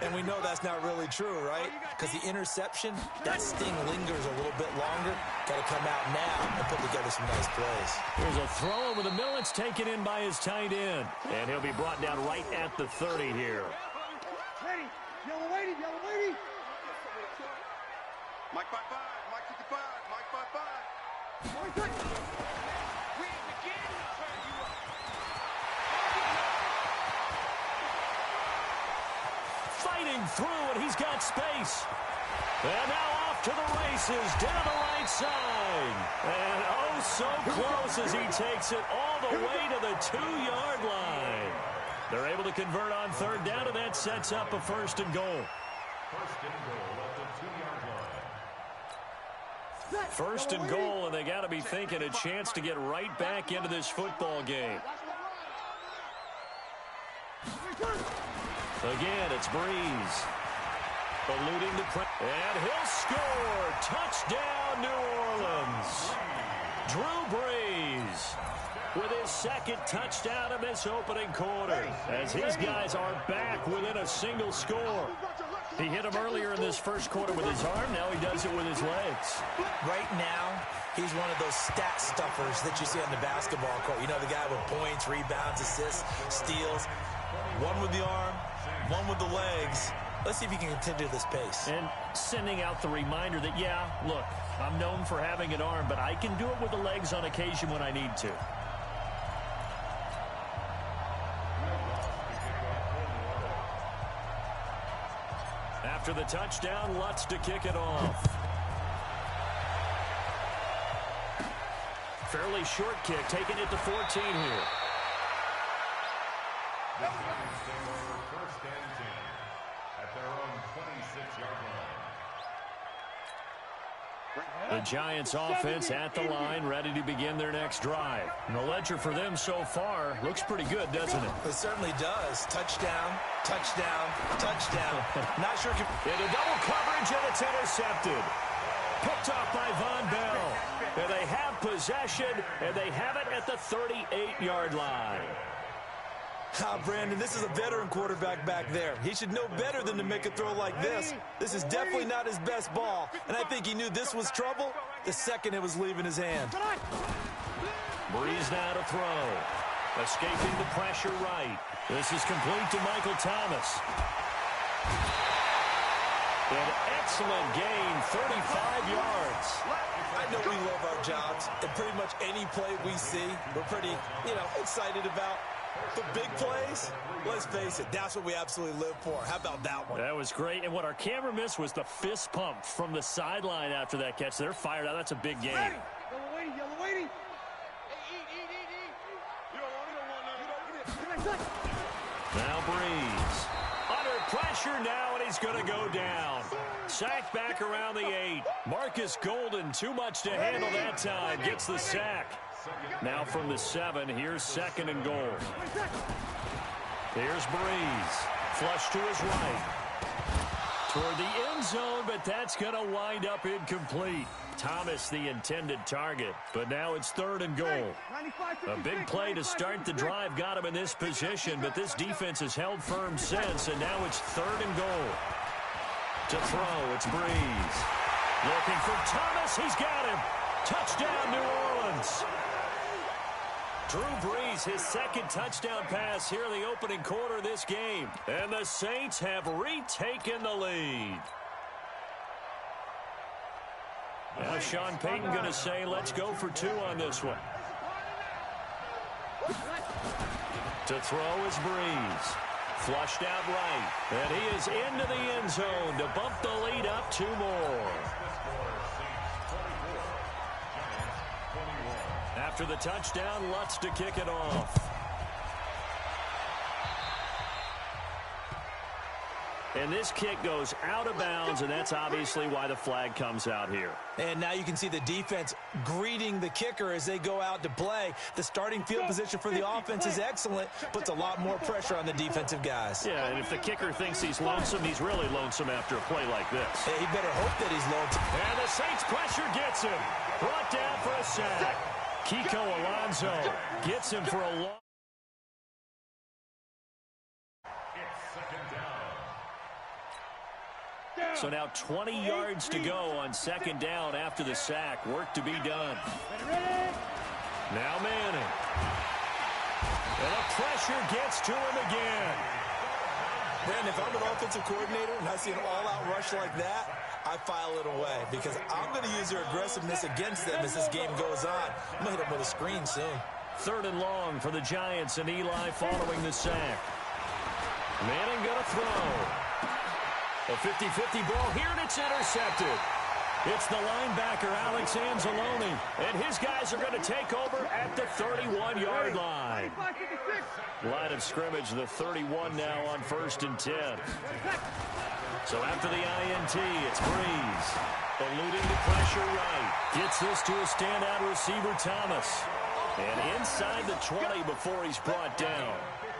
And we know that's not really true, right? Because the interception, that sting lingers a little bit longer. Got to come out now and put together some nice plays. Here's a throw over the middle. It's taken in by his tight end. And he'll be brought down right at the 30 here. Ready. Yellow lady. Mike 5-5. Mike 55. Mike 5-5. We begin to turn you up. Fighting through, and he's got space. And now off to the races, down the right side. And oh, so close as he takes it all the way to the 2-yard line. They're able to convert on 3rd down, and that sets up a 1st and goal. 1st and goal at the 2-yard line. 1st and goal, and they got to be thinking a chance to get right back into this football game. Again, it's Breeze. Eluding the pressure. And he'll score. Touchdown, New Orleans. Drew Brees with his 2nd touchdown of this opening quarter, as his guys are back within a single score. He hit him earlier in this 1st quarter with his arm. Now he does it with his legs. Right now, he's one of those stat stuffers that you see on the basketball court. You know, the guy with points, rebounds, assists, steals. One with the arm, one with the legs. Let's see if he can continue this pace. And sending out the reminder that, yeah, look, I'm known for having an arm, but I can do it with the legs on occasion when I need to. After the touchdown, Lutz to kick it off. Fairly short kick, taking it to 14 here. The Giants offense at the line, ready to begin their next drive. And the ledger for them so far looks pretty good, doesn't it? It certainly does. Touchdown, touchdown, touchdown. Not sure. Into double coverage, and it's intercepted. Picked off by Von Bell. And they have possession, and they have it at the 38-yard line. Brandon, this is a veteran quarterback back there. He should know better than to make a throw like this. This is definitely not his best ball, and I think he knew this was trouble the second it was leaving his hand. Breeze now to throw. Escaping the pressure right. This is complete to Michael Thomas. An excellent gain, 35 yards. I know we love our jobs, and pretty much any play we see, we're pretty, excited about. The big plays, let's face it, that's what we absolutely live for. How about that one? That was great. And what our camera missed was the fist pump from the sideline after that catch. They're fired out. That's a big game. Yellow lady. Now Breeze. Under pressure now, and he's going to go down. Sack back around the 8. Marcus Golden, too much to handle that time. Gets the sack. Now from the 7, here's 2nd and goal. Here's Breeze. Flush to his right. Toward the end zone, but that's going to wind up incomplete. Thomas the intended target, but now it's 3rd and goal. A big play to start the drive got him in this position, but this defense has held firm since, and now it's 3rd and goal. To throw, it's Breeze. Looking for Thomas, he's got him. Touchdown, New Orleans. Drew Brees, his second touchdown pass here in the opening quarter of this game. And the Saints have retaken the lead. Now Sean Payton going to say, let's go for 2 on this one. To throw is Brees. Flushed out right. And he is into the end zone to bump the lead up 2 more. After the touchdown, Lutz to kick it off. And this kick goes out of bounds, and that's obviously why the flag comes out here. And now you can see the defense greeting the kicker as they go out to play. The starting field position for the offense is excellent, puts a lot more pressure on the defensive guys. Yeah, and if the kicker thinks he's lonesome, he's really lonesome after a play like this. Yeah, he better hope that he's lonesome. And the Saints pressure gets him. Brought down for a sack. Kiko Alonso gets him for a long. So now 20 yards to go on second down after the sack. Work to be done. Now Manning. And the pressure gets to him again. Brandon, if I'm an offensive coordinator and I see an all-out rush like that, I file it away because I'm going to use their aggressiveness against them as this game goes on. I'm going to hit them with a screen soon. 3rd and long for the Giants, and Eli following the sack. Manning going to throw. A 50-50 ball here, and it's intercepted. It's the linebacker, Alex Anzalone, and his guys are going to take over at the 31-yard line. Line of scrimmage, the 31 now on 1st and 10. So after the INT, it's Brees. Eluding the pressure right. Gets this to a standout receiver, Thomas. And inside the 20 before he's brought down.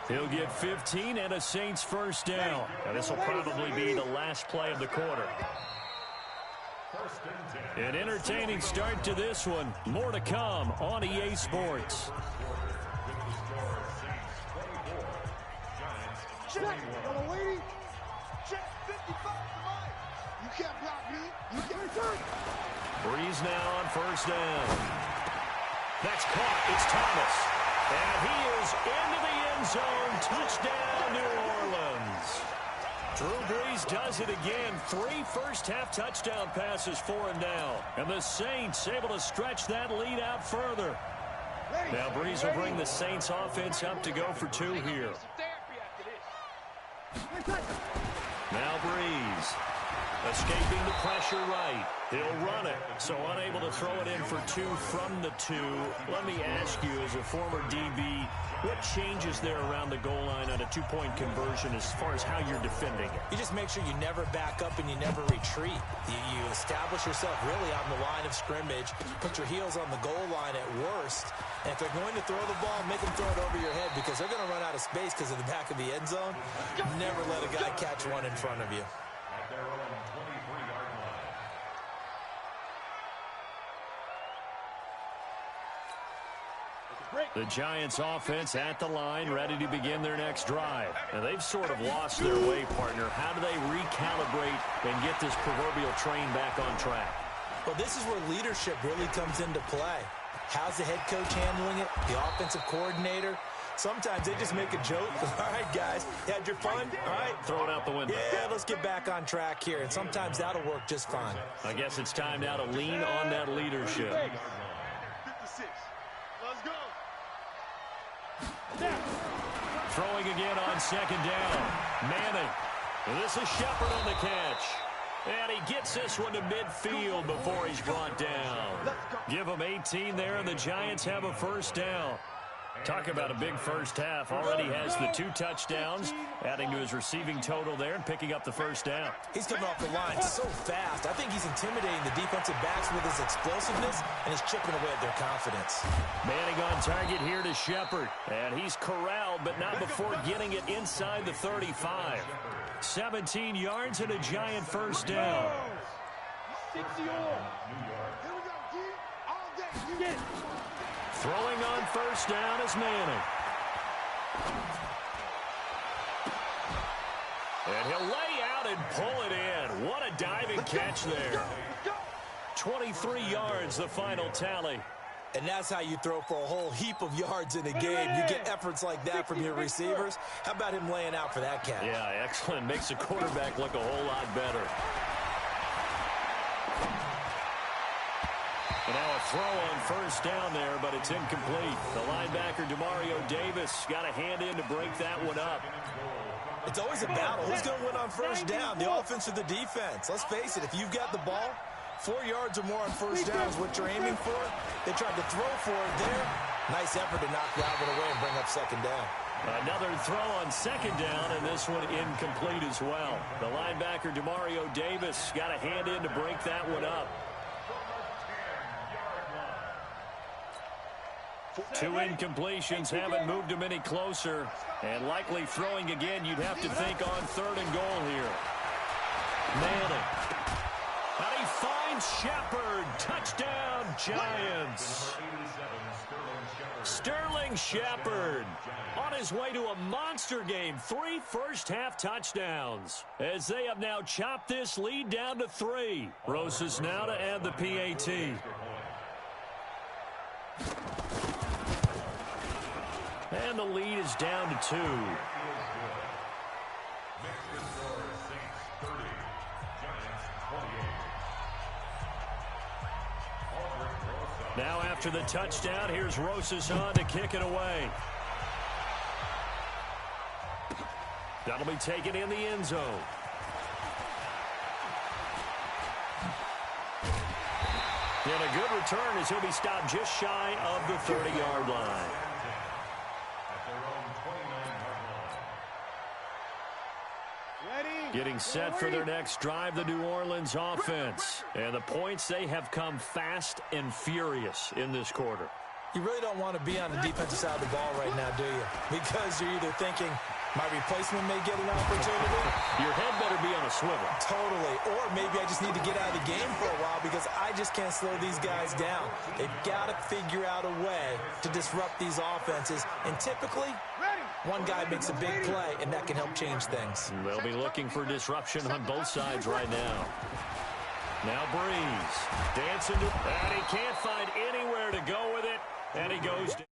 He'll get 15 and a Saints first down. And this will probably be the last play of the quarter. An entertaining start to this one. More to come on EA Sports. Check. Y'all waiting? Check 55 to mine. You can't block me. You can't turn. Brees now on first down. That's caught. It's Thomas. And he is into the end zone. Touchdown, New Orleans. Drew Brees does it again. 3 first-half touchdown passes for him now. And the Saints able to stretch that lead out further. Now Brees will bring the Saints offense up to go for 2 here. Now Brees. Escaping the pressure right. He'll run it. So unable to throw it in for 2 from the 2. Let me ask you, as a former DB, what changes there around the goal line on a 2-point conversion as far as how you're defending it? You just make sure you never back up and you never retreat. You establish yourself really on the line of scrimmage, put your heels on the goal line at worst, and if they're going to throw the ball, make them throw it over your head because they're going to run out of space because of the back of the end zone. Never let a guy catch one in front of you. At their own 23-yard line. The Giants offense at the line, ready to begin their next drive. And they've sort of lost their way, partner. How do they recalibrate and get this proverbial train back on track? Well, this is where leadership really comes into play. How's the head coach handling it? The offensive coordinator? Sometimes they just make a joke. All right, guys, you had your fun? All right. Throw it out the window. Yeah, let's get back on track here. And sometimes that'll work just fine. I guess it's time now to lean on that leadership. 56. Let's go. Throwing again on second down. Manning. This is Shepard on the catch. And he gets this one to midfield before he's brought down. Give him 18 there, and the Giants have a first down. Talk about a big first half. Already has the 2 touchdowns, adding to his receiving total there and picking up the first down. He's coming off the line so fast. I think he's intimidating the defensive backs with his explosiveness, and he's chipping away at their confidence. Manning on target here to Shepard. And he's corralled, but not before getting it inside the 35. 17 yards and a Giant first down. 60 on. Here we go, G. All day. Get it. Throwing on first down is Manning. And he'll lay out and pull it in. What a diving catch there. 23 yards, the final tally. And that's how you throw for a whole heap of yards in a game. You get efforts like that from your receivers. How about him laying out for that catch? Yeah, excellent. Makes the quarterback look a whole lot better. And now a throw on first down there, but it's incomplete. The linebacker, Demario Davis, got a hand in to break that one up. It's always a battle. Who's going to win on first down, the offense or the defense? Let's face it, if you've got the ball, 4 yards or more on first down is what you're aiming for. They tried to throw for it there. Nice effort to knock Galvin away and bring up second down. Another throw on second down, and this one incomplete as well. The linebacker, Demario Davis, got a hand in to break that one up. 2 incompletions haven't moved him any closer. And likely throwing again, you'd have to think on 3rd and goal here. Manning. And he finds Shepard. Touchdown, Giants. Sterling Shepard on his way to a monster game. 3 first-half touchdowns as they have now chopped this lead down to 3. Rosas now to add the PAT. And the lead is down to 2. Now after the touchdown, here's Rosas on to kick it away. That'll be taken in the end zone. And a good return as he'll be stopped just shy of the 30-yard line. Getting set for their next drive, the New Orleans offense. And the points, they have come fast and furious in this quarter. You really don't want to be on the defensive side of the ball right now, do you? Because you're either thinking, my replacement may get an opportunity. Your head better be on a swivel. Totally. Or maybe I just need to get out of the game for a while because I just can't slow these guys down. They've got to figure out a way to disrupt these offenses. And typically, one guy makes a big play, and that can help change things. They'll be looking for disruption on both sides right now. Now Breeze dancing to, and he can't find anywhere to go with it, and he goes down.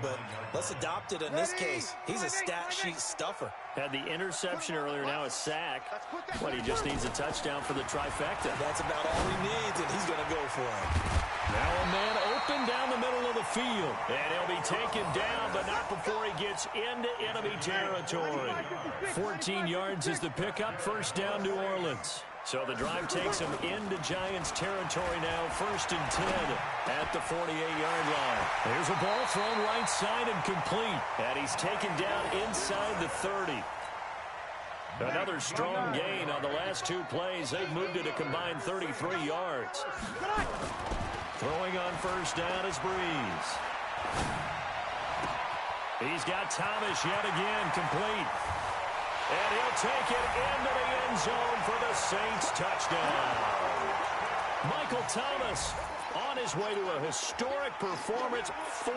But let's adopt it in this case. He's a stat sheet stuffer. Had the interception earlier, now a sack. But he just needs a touchdown for the trifecta. That's about all he needs, and he's going to go for it. Now a man open down the middle of the field. And he'll be taken down, but not before he gets into enemy territory. 14 yards is the pickup. First down, New Orleans. So the drive takes him into Giants territory now. 1st and 10 at the 48-yard line. There's a ball thrown right side and complete. And he's taken down inside the 30. Another strong gain on the last 2 plays. They've moved it a combined 33 yards. Throwing on first down is Breeze. He's got Thomas yet again, complete. And he'll take it into the end zone for the Saints touchdown. Michael Thomas on his way to a historic performance, 4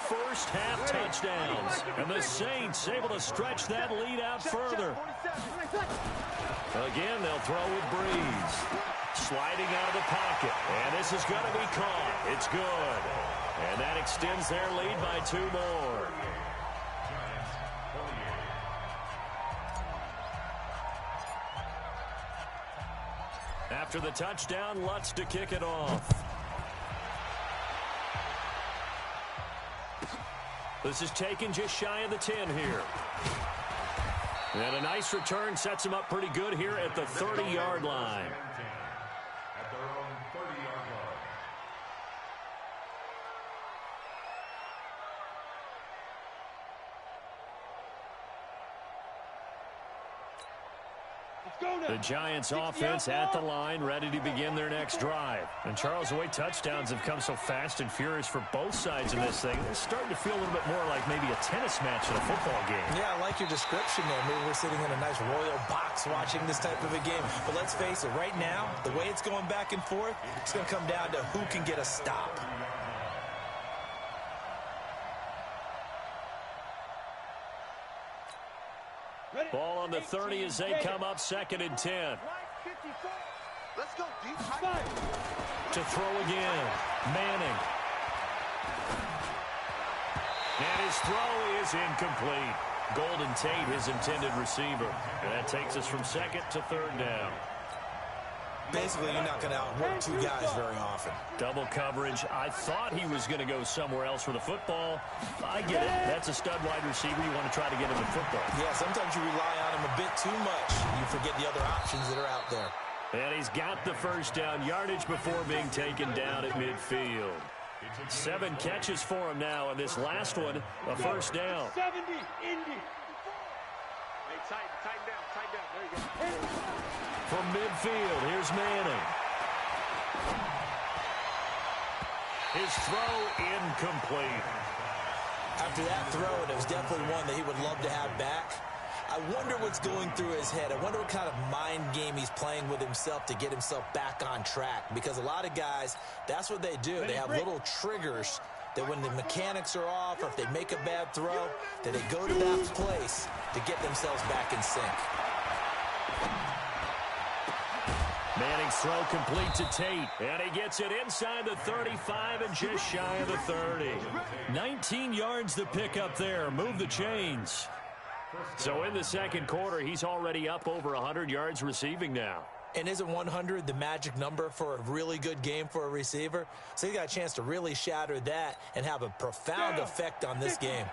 first-half touchdowns. And the Saints able to stretch that lead out further. Again, they'll throw with Breeze. Sliding out of the pocket. And this is going to be caught. It's good. And that extends their lead by 2 more. After the touchdown, Lutz to kick it off. This is taken just shy of the 10 here. And a nice return sets him up pretty good here at the 30-yard line. At their own 30-yard line. The Giants offense at the line, ready to begin their next drive. And Charles, the way touchdowns have come so fast and furious for both sides of this thing, it's starting to feel a little bit more like maybe a tennis match in a football game. Yeah, I like your description there. Maybe we're sitting in a nice royal box watching this type of a game. But let's face it, right now, the way it's going back and forth, it's going to come down to who can get a stop. Ball on the 30 as they come up 2nd and 10. Let's go, deep. To throw again. Manning. And his throw is incomplete. Golden Tate, his intended receiver. And that takes us from second to third down. Basically, you're not going to outwork two guys very often. Double coverage. I thought he was going to go somewhere else for the football. I get it. That's a stud wide receiver. You want to try to get him the football. Yeah, sometimes you rely on him a bit too much. You forget the other options that are out there. And he's got the first down yardage before being taken down at midfield. 7 catches for him now, and this last one, a first down. 70, Indy. Hey, tighten down. There you go. From midfield, here's Manning. His throw incomplete. After that throw, it was definitely one that he would love to have back. I wonder what's going through his head. I wonder what kind of mind game he's playing with himself to get himself back on track. Because a lot of guys, that's what they do. They have little triggers that when the mechanics are off or if they make a bad throw, that they go to that place to get themselves back in sync. Manning's throw complete to Tate, and he gets it inside the 35 and just shy of the 30. 19 yards to pick up there. Move the chains. So in the second quarter, he's already up over 100 yards receiving now. And isn't 100 the magic number for a really good game for a receiver? So he got a chance to really shatter that and have a profound effect on this game.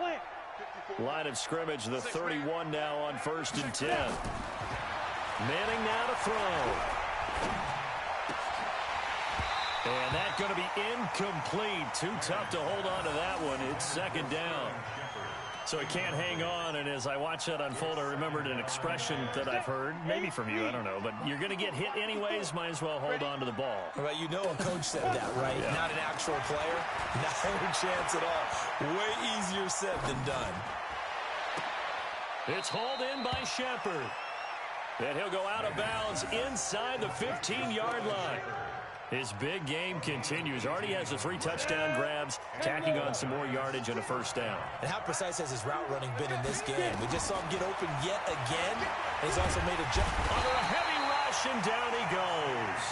Line of scrimmage, the 31 now on 1st and 10. Manning now to throw. And that's going to be incomplete. Too tough to hold on to that one. It's second down. So he can't hang on, and as I watch that unfold, I remembered an expression that I've heard, maybe from you, I don't know, but you're going to get hit anyways, might as well hold on to the ball. Right, you know a coach said that, right? Yeah. Not an actual player. Not a chance at all. Way easier said than done. It's hauled in by Shepard. And he'll go out of bounds inside the 15-yard line. His big game continues. Already has the 3 touchdown grabs, tacking on some more yardage and a first down. And how precise has his route running been in this game? We just saw him get open yet again. He's also made a jump. Under a heavy rush, and down he goes.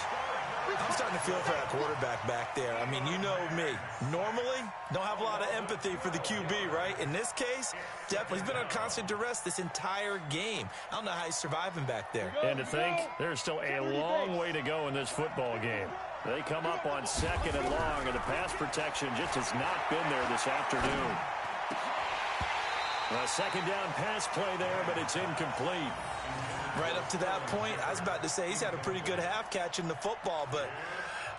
I'm starting to feel for that quarterback back there. I mean, you know me. Normally, don't have a lot of empathy for the QB, right? In this case, definitely. He's been on constant duress this entire game. I don't know how he's surviving back there. And to think, there's still a long way to go in this football game. They come up on 2nd and long, and the pass protection just has not been there this afternoon. A second down pass play there, but it's incomplete. Right up to that point, I was about to say he's had a pretty good half catching the football, but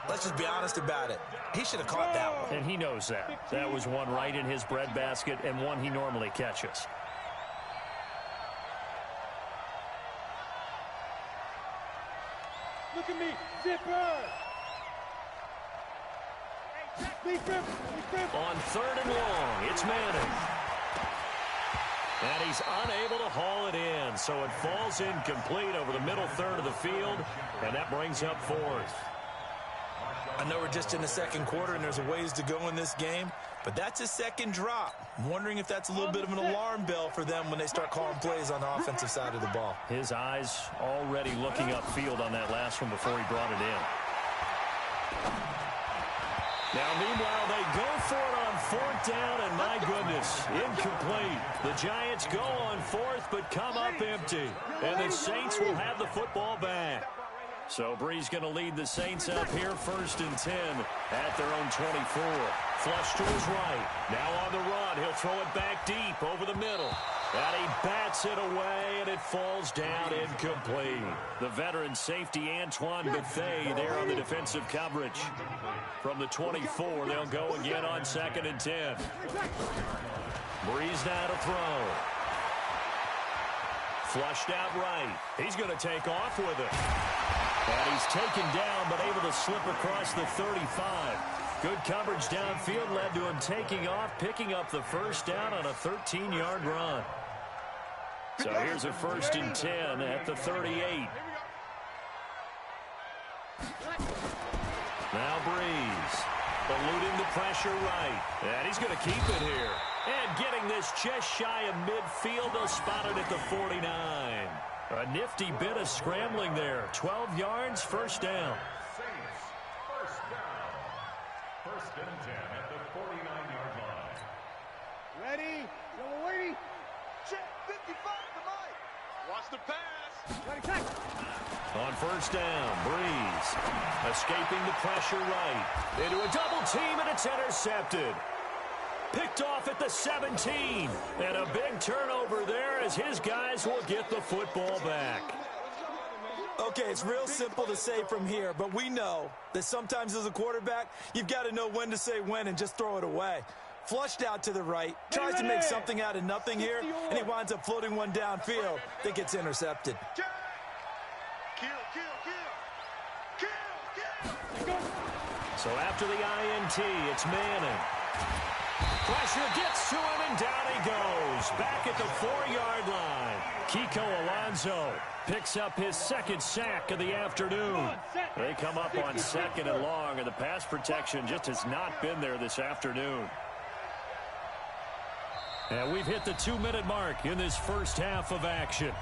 let's just be honest about it. He should have caught that one. And he knows that. That was one right in his breadbasket and one he normally catches. Look at me, zipper! On 3rd and long, it's Manning. And he's unable to haul it in, so it falls incomplete over the middle third of the field, and that brings up 4th. I know we're just in the second quarter and there's a ways to go in this game, but that's his second drop. I'm wondering if that's a little bit of an alarm bell for them when they start calling plays on the offensive side of the ball. His eyes already looking upfield on that last one before he brought it in. Now, meanwhile, they go for it on 4th down, and my goodness, incomplete. The Giants go on 4th, but come up empty. And the Saints will have the football back. So Bree's going to lead the Saints up here 1st and 10 at their own 24. Flush to his right. Now on the run, he'll throw it back deep over the middle. And he bats it away, and it falls down incomplete. The veteran safety, Antoine Bethea, there on the defensive coverage. From the 24, they'll go again on 2nd and 10. Breeze now to throw. Flushed out right. He's going to take off with it. And he's taken down, but able to slip across the 35. Good coverage downfield led to him taking off, picking up the first down on a 13-yard run. So here's a 1st and 10 at the 38. Now Breeze, eluding the pressure right. And he's going to keep it here. And getting this just shy of midfield, they'll spot it at the 49. A nifty bit of scrambling there. 12 yards, first down. Saints, first down. First and 10 at the 49-yard line. Ready? Yellow lady. Check 55 to Mike. Watch the pass. Ready, check. On first down, Breeze escaping the pressure right. Into a double team, and it's intercepted. Picked off at the 17. And a big turnover there as his guys will get the football back. Okay, it's real simple to say from here, but we know that sometimes as a quarterback, you've got to know when to say when and just throw it away. Flushed out to the right, tries to make something out of nothing here, and he winds up floating one downfield that gets intercepted. So after the INT, it's Manning. Pressure gets to him, and down he goes. Back at the 4-yard line. Kiko Alonso picks up his second sack of the afternoon. They come up on second and long, and the pass protection just has not been there this afternoon. And we've hit the 2-minute mark in this first half of action.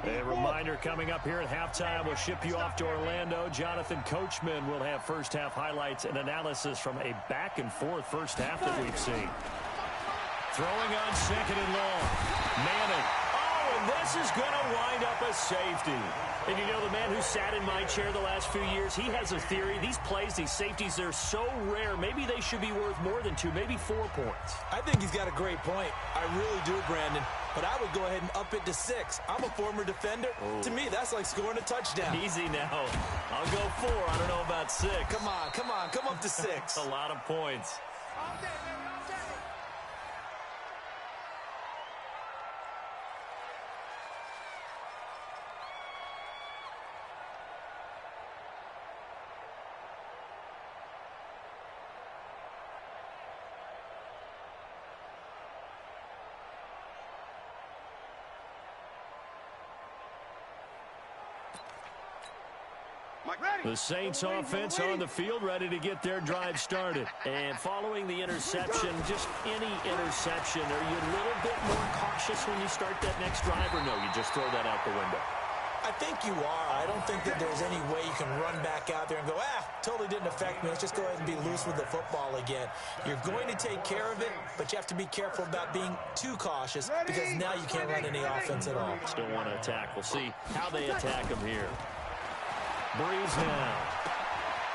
A reminder coming up here at halftime, we'll ship you off to Orlando. Jonathan Coachman will have first half highlights and analysis from a back and forth first half that we've seen. Throwing on second and long. Manning. Oh, and this is going to wind up a safety. And you know, the man who sat in my chair the last few years, he has a theory. These plays, these safeties, they're so rare. Maybe they should be worth more than 2, maybe 4 points. I think he's got a great point. I really do, Brandon. But I would go ahead and up it to 6. I'm a former defender. To me, that's like scoring a touchdown. Easy now. I'll go 4. I don't know about 6. Come on. Come up to 6. A lot of points. The Saints offense on the field, ready to get their drive started. And following the interception, just any interception, are you a little bit more cautious when you start that next drive, or no, you just throw that out the window? I think you are. I don't think that there's any way you can run back out there and go, totally didn't affect me. Let's just go ahead and be loose with the football again. You're going to take care of it, but you have to be careful about being too cautious because now you can't run any offense at all. Still want to attack. We'll see how they attack him here. Breeze now.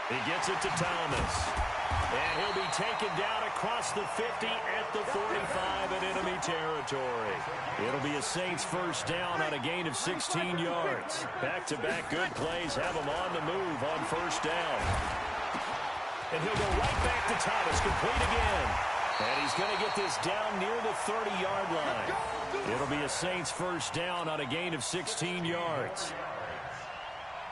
He gets it to Thomas. And he'll be taken down across the 50 at the 45 in enemy territory. It'll be a Saints first down on a gain of 16 yards. Back-to-back good plays have him on the move on first down. And he'll go right back to Thomas, complete again. And he's going to get this down near the 30-yard line. It'll be a Saints first down on a gain of 16 yards.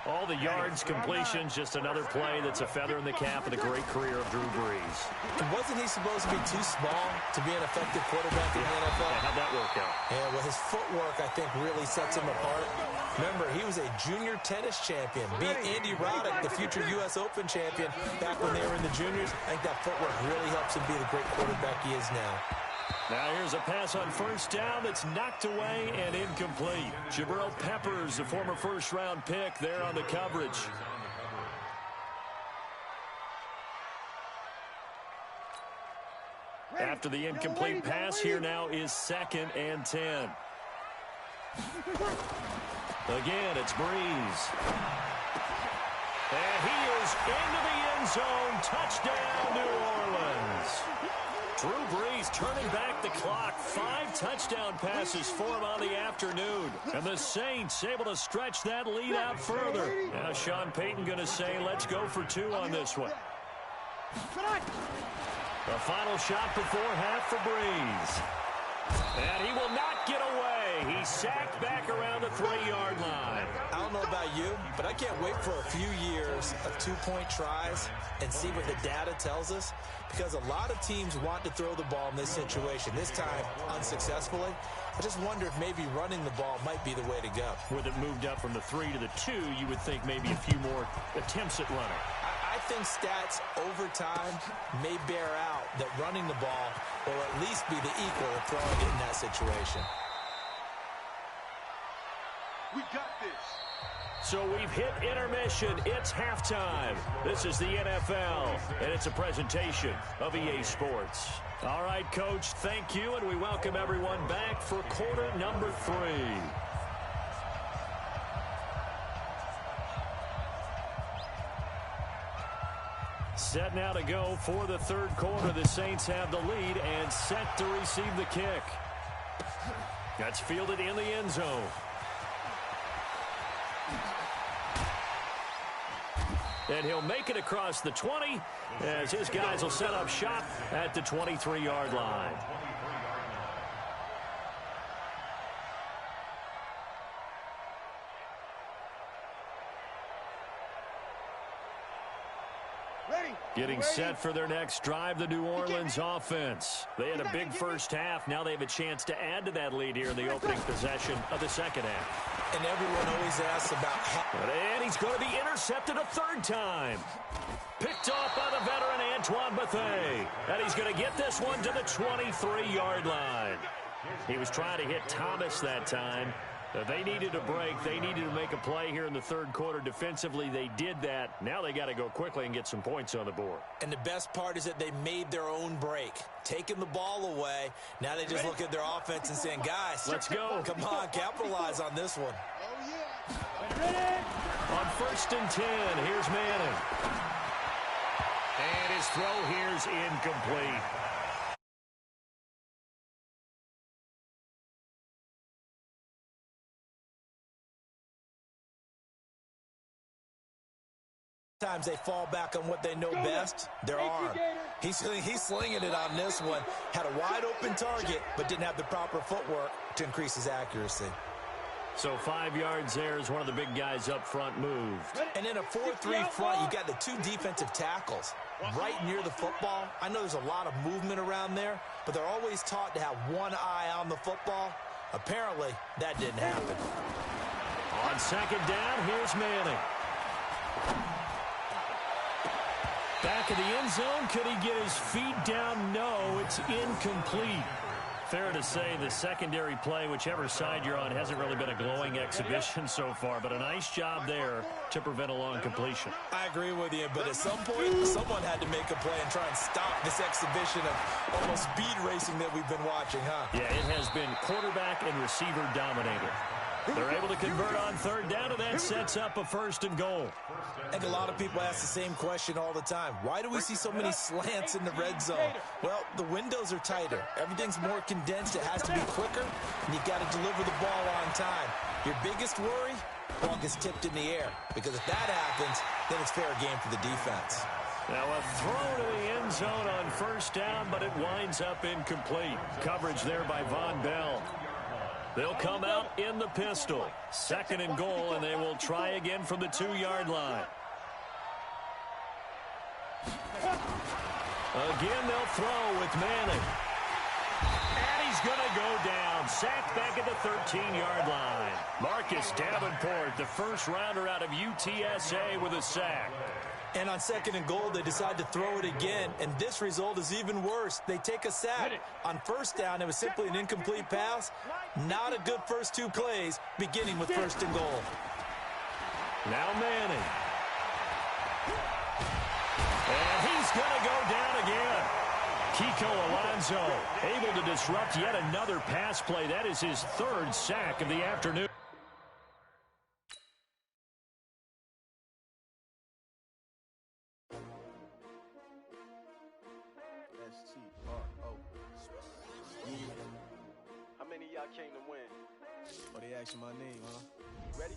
All the yards, completions, just another play that's a feather in the cap of the great career of Drew Brees. And wasn't he supposed to be too small to be an effective quarterback in the NFL? Yeah, how'd that work out? Yeah, well, his footwork, I think, really sets him apart. Remember, he was a junior tennis champion. Beat Andy Roddick, the future U.S. Open champion, back when they were in the juniors. I think that footwork really helps him be the great quarterback he is now. Now here's a pass on first down that's knocked away and incomplete. Jabril Peppers, the former first-round pick, there on the coverage. After the incomplete pass, here now is 2nd and 10. Again, it's Breeze. And he is into the end zone. Touchdown, New Orleans. Drew Brees turning back the clock. 5 touchdown passes for him on the afternoon. And the Saints able to stretch that lead out further. Now Sean Payton going to say, let's go for 2 on this one. The final shot before half for Brees. And he will not get away. He's sacked back around the 3-yard line. I don't know about you, but I can't wait for a few years of two-point tries and see what the data tells us, because a lot of teams want to throw the ball in this situation, this time unsuccessfully. I just wonder if maybe running the ball might be the way to go. With it moved up from the 3 to the 2, you would think maybe a few more attempts at running. I think stats over time may bear out that running the ball will at least be the equal of throwing it in that situation. We got this. So we've hit intermission. It's halftime. This is the NFL, and it's a presentation of EA Sports. All right, Coach, thank you, and we welcome everyone back for quarter number 3. Set now to go for the third quarter. The Saints have the lead and set to receive the kick. That's fielded in the end zone. And he'll make it across the 20 as his guys will set up shop at the 23-yard line. Getting set for their next drive, the New Orleans offense. They had a big first half. Now they have a chance to add to that lead here in the opening possession of the second half. And everyone always asks about how. And he's going to be intercepted a third time. Picked off by the veteran Antoine Bethea. And he's going to get this one to the 23-yard line. He was trying to hit Thomas that time. They needed a break. They needed to make a play here in the third quarter. Defensively, they did that. Now they got to go quickly and get some points on the board. And the best part is that they made their own break, taking the ball away. Now they just look at their offense and saying, guys, let's go. Come on, capitalize on this one. On 1st and 10, here's Manning. And his throw here's incomplete. Times they fall back on what they know best, their arm. He's slinging it on this one. Had a wide open target, but didn't have the proper footwork to increase his accuracy. So 5 yards there as one of the big guys up front moved. And in a 4-3 front, you got the 2 defensive tackles right near the football. I know there's a lot of movement around there, but they're always taught to have one eye on the football. Apparently, that didn't happen. On second down, here's Manning. Back of the end zone. Could he get his feet down? No, it's incomplete. Fair to say the secondary play, whichever side you're on, hasn't really been a glowing exhibition so far, but a nice job there to prevent a long completion. I agree with you, but at some point, someone had to make a play and try and stop this exhibition of almost speed racing that we've been watching, huh? Yeah, it has been quarterback and receiver dominated. They're able to convert on third down, and that sets up a 1st and goal. I think a lot of people ask the same question all the time. Why do we see so many slants in the red zone? Well, the windows are tighter. Everything's more condensed. It has to be quicker, and you've got to deliver the ball on time. Your biggest worry? Ball gets tipped in the air, because if that happens, then it's fair game for the defense. Now a throw to the end zone on 1st down, but it winds up incomplete. Coverage there by Von Bell. They'll come out in the pistol. 2nd and goal, and they will try again from the 2-yard line. Again, they'll throw with Manning. And he's going to go down. Sacked back at the 13-yard line. Marcus Davenport, the first rounder out of UTSA, with a sack. And on 2nd and goal, they decide to throw it again, and this result is even worse. They take a sack. On 1st down, it was simply an incomplete pass. Not a good first 2 plays, beginning with 1st and goal. Now Manning. And he's going to go down again. Kiko Alonso able to disrupt yet another pass play. That is his 3rd sack of the afternoon. How many of y'all came to win? Oh, they asking my name, huh? Ready?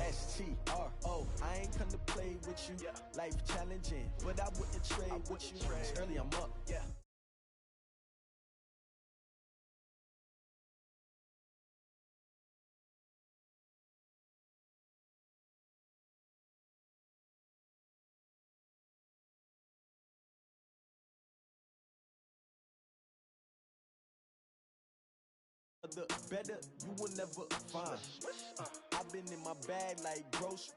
S-T-R-O. I ain't come to play with you. Life challenging, but I wouldn't trade with you. It's early, I'm up. the better you will never find. I've been in my bag like grocery.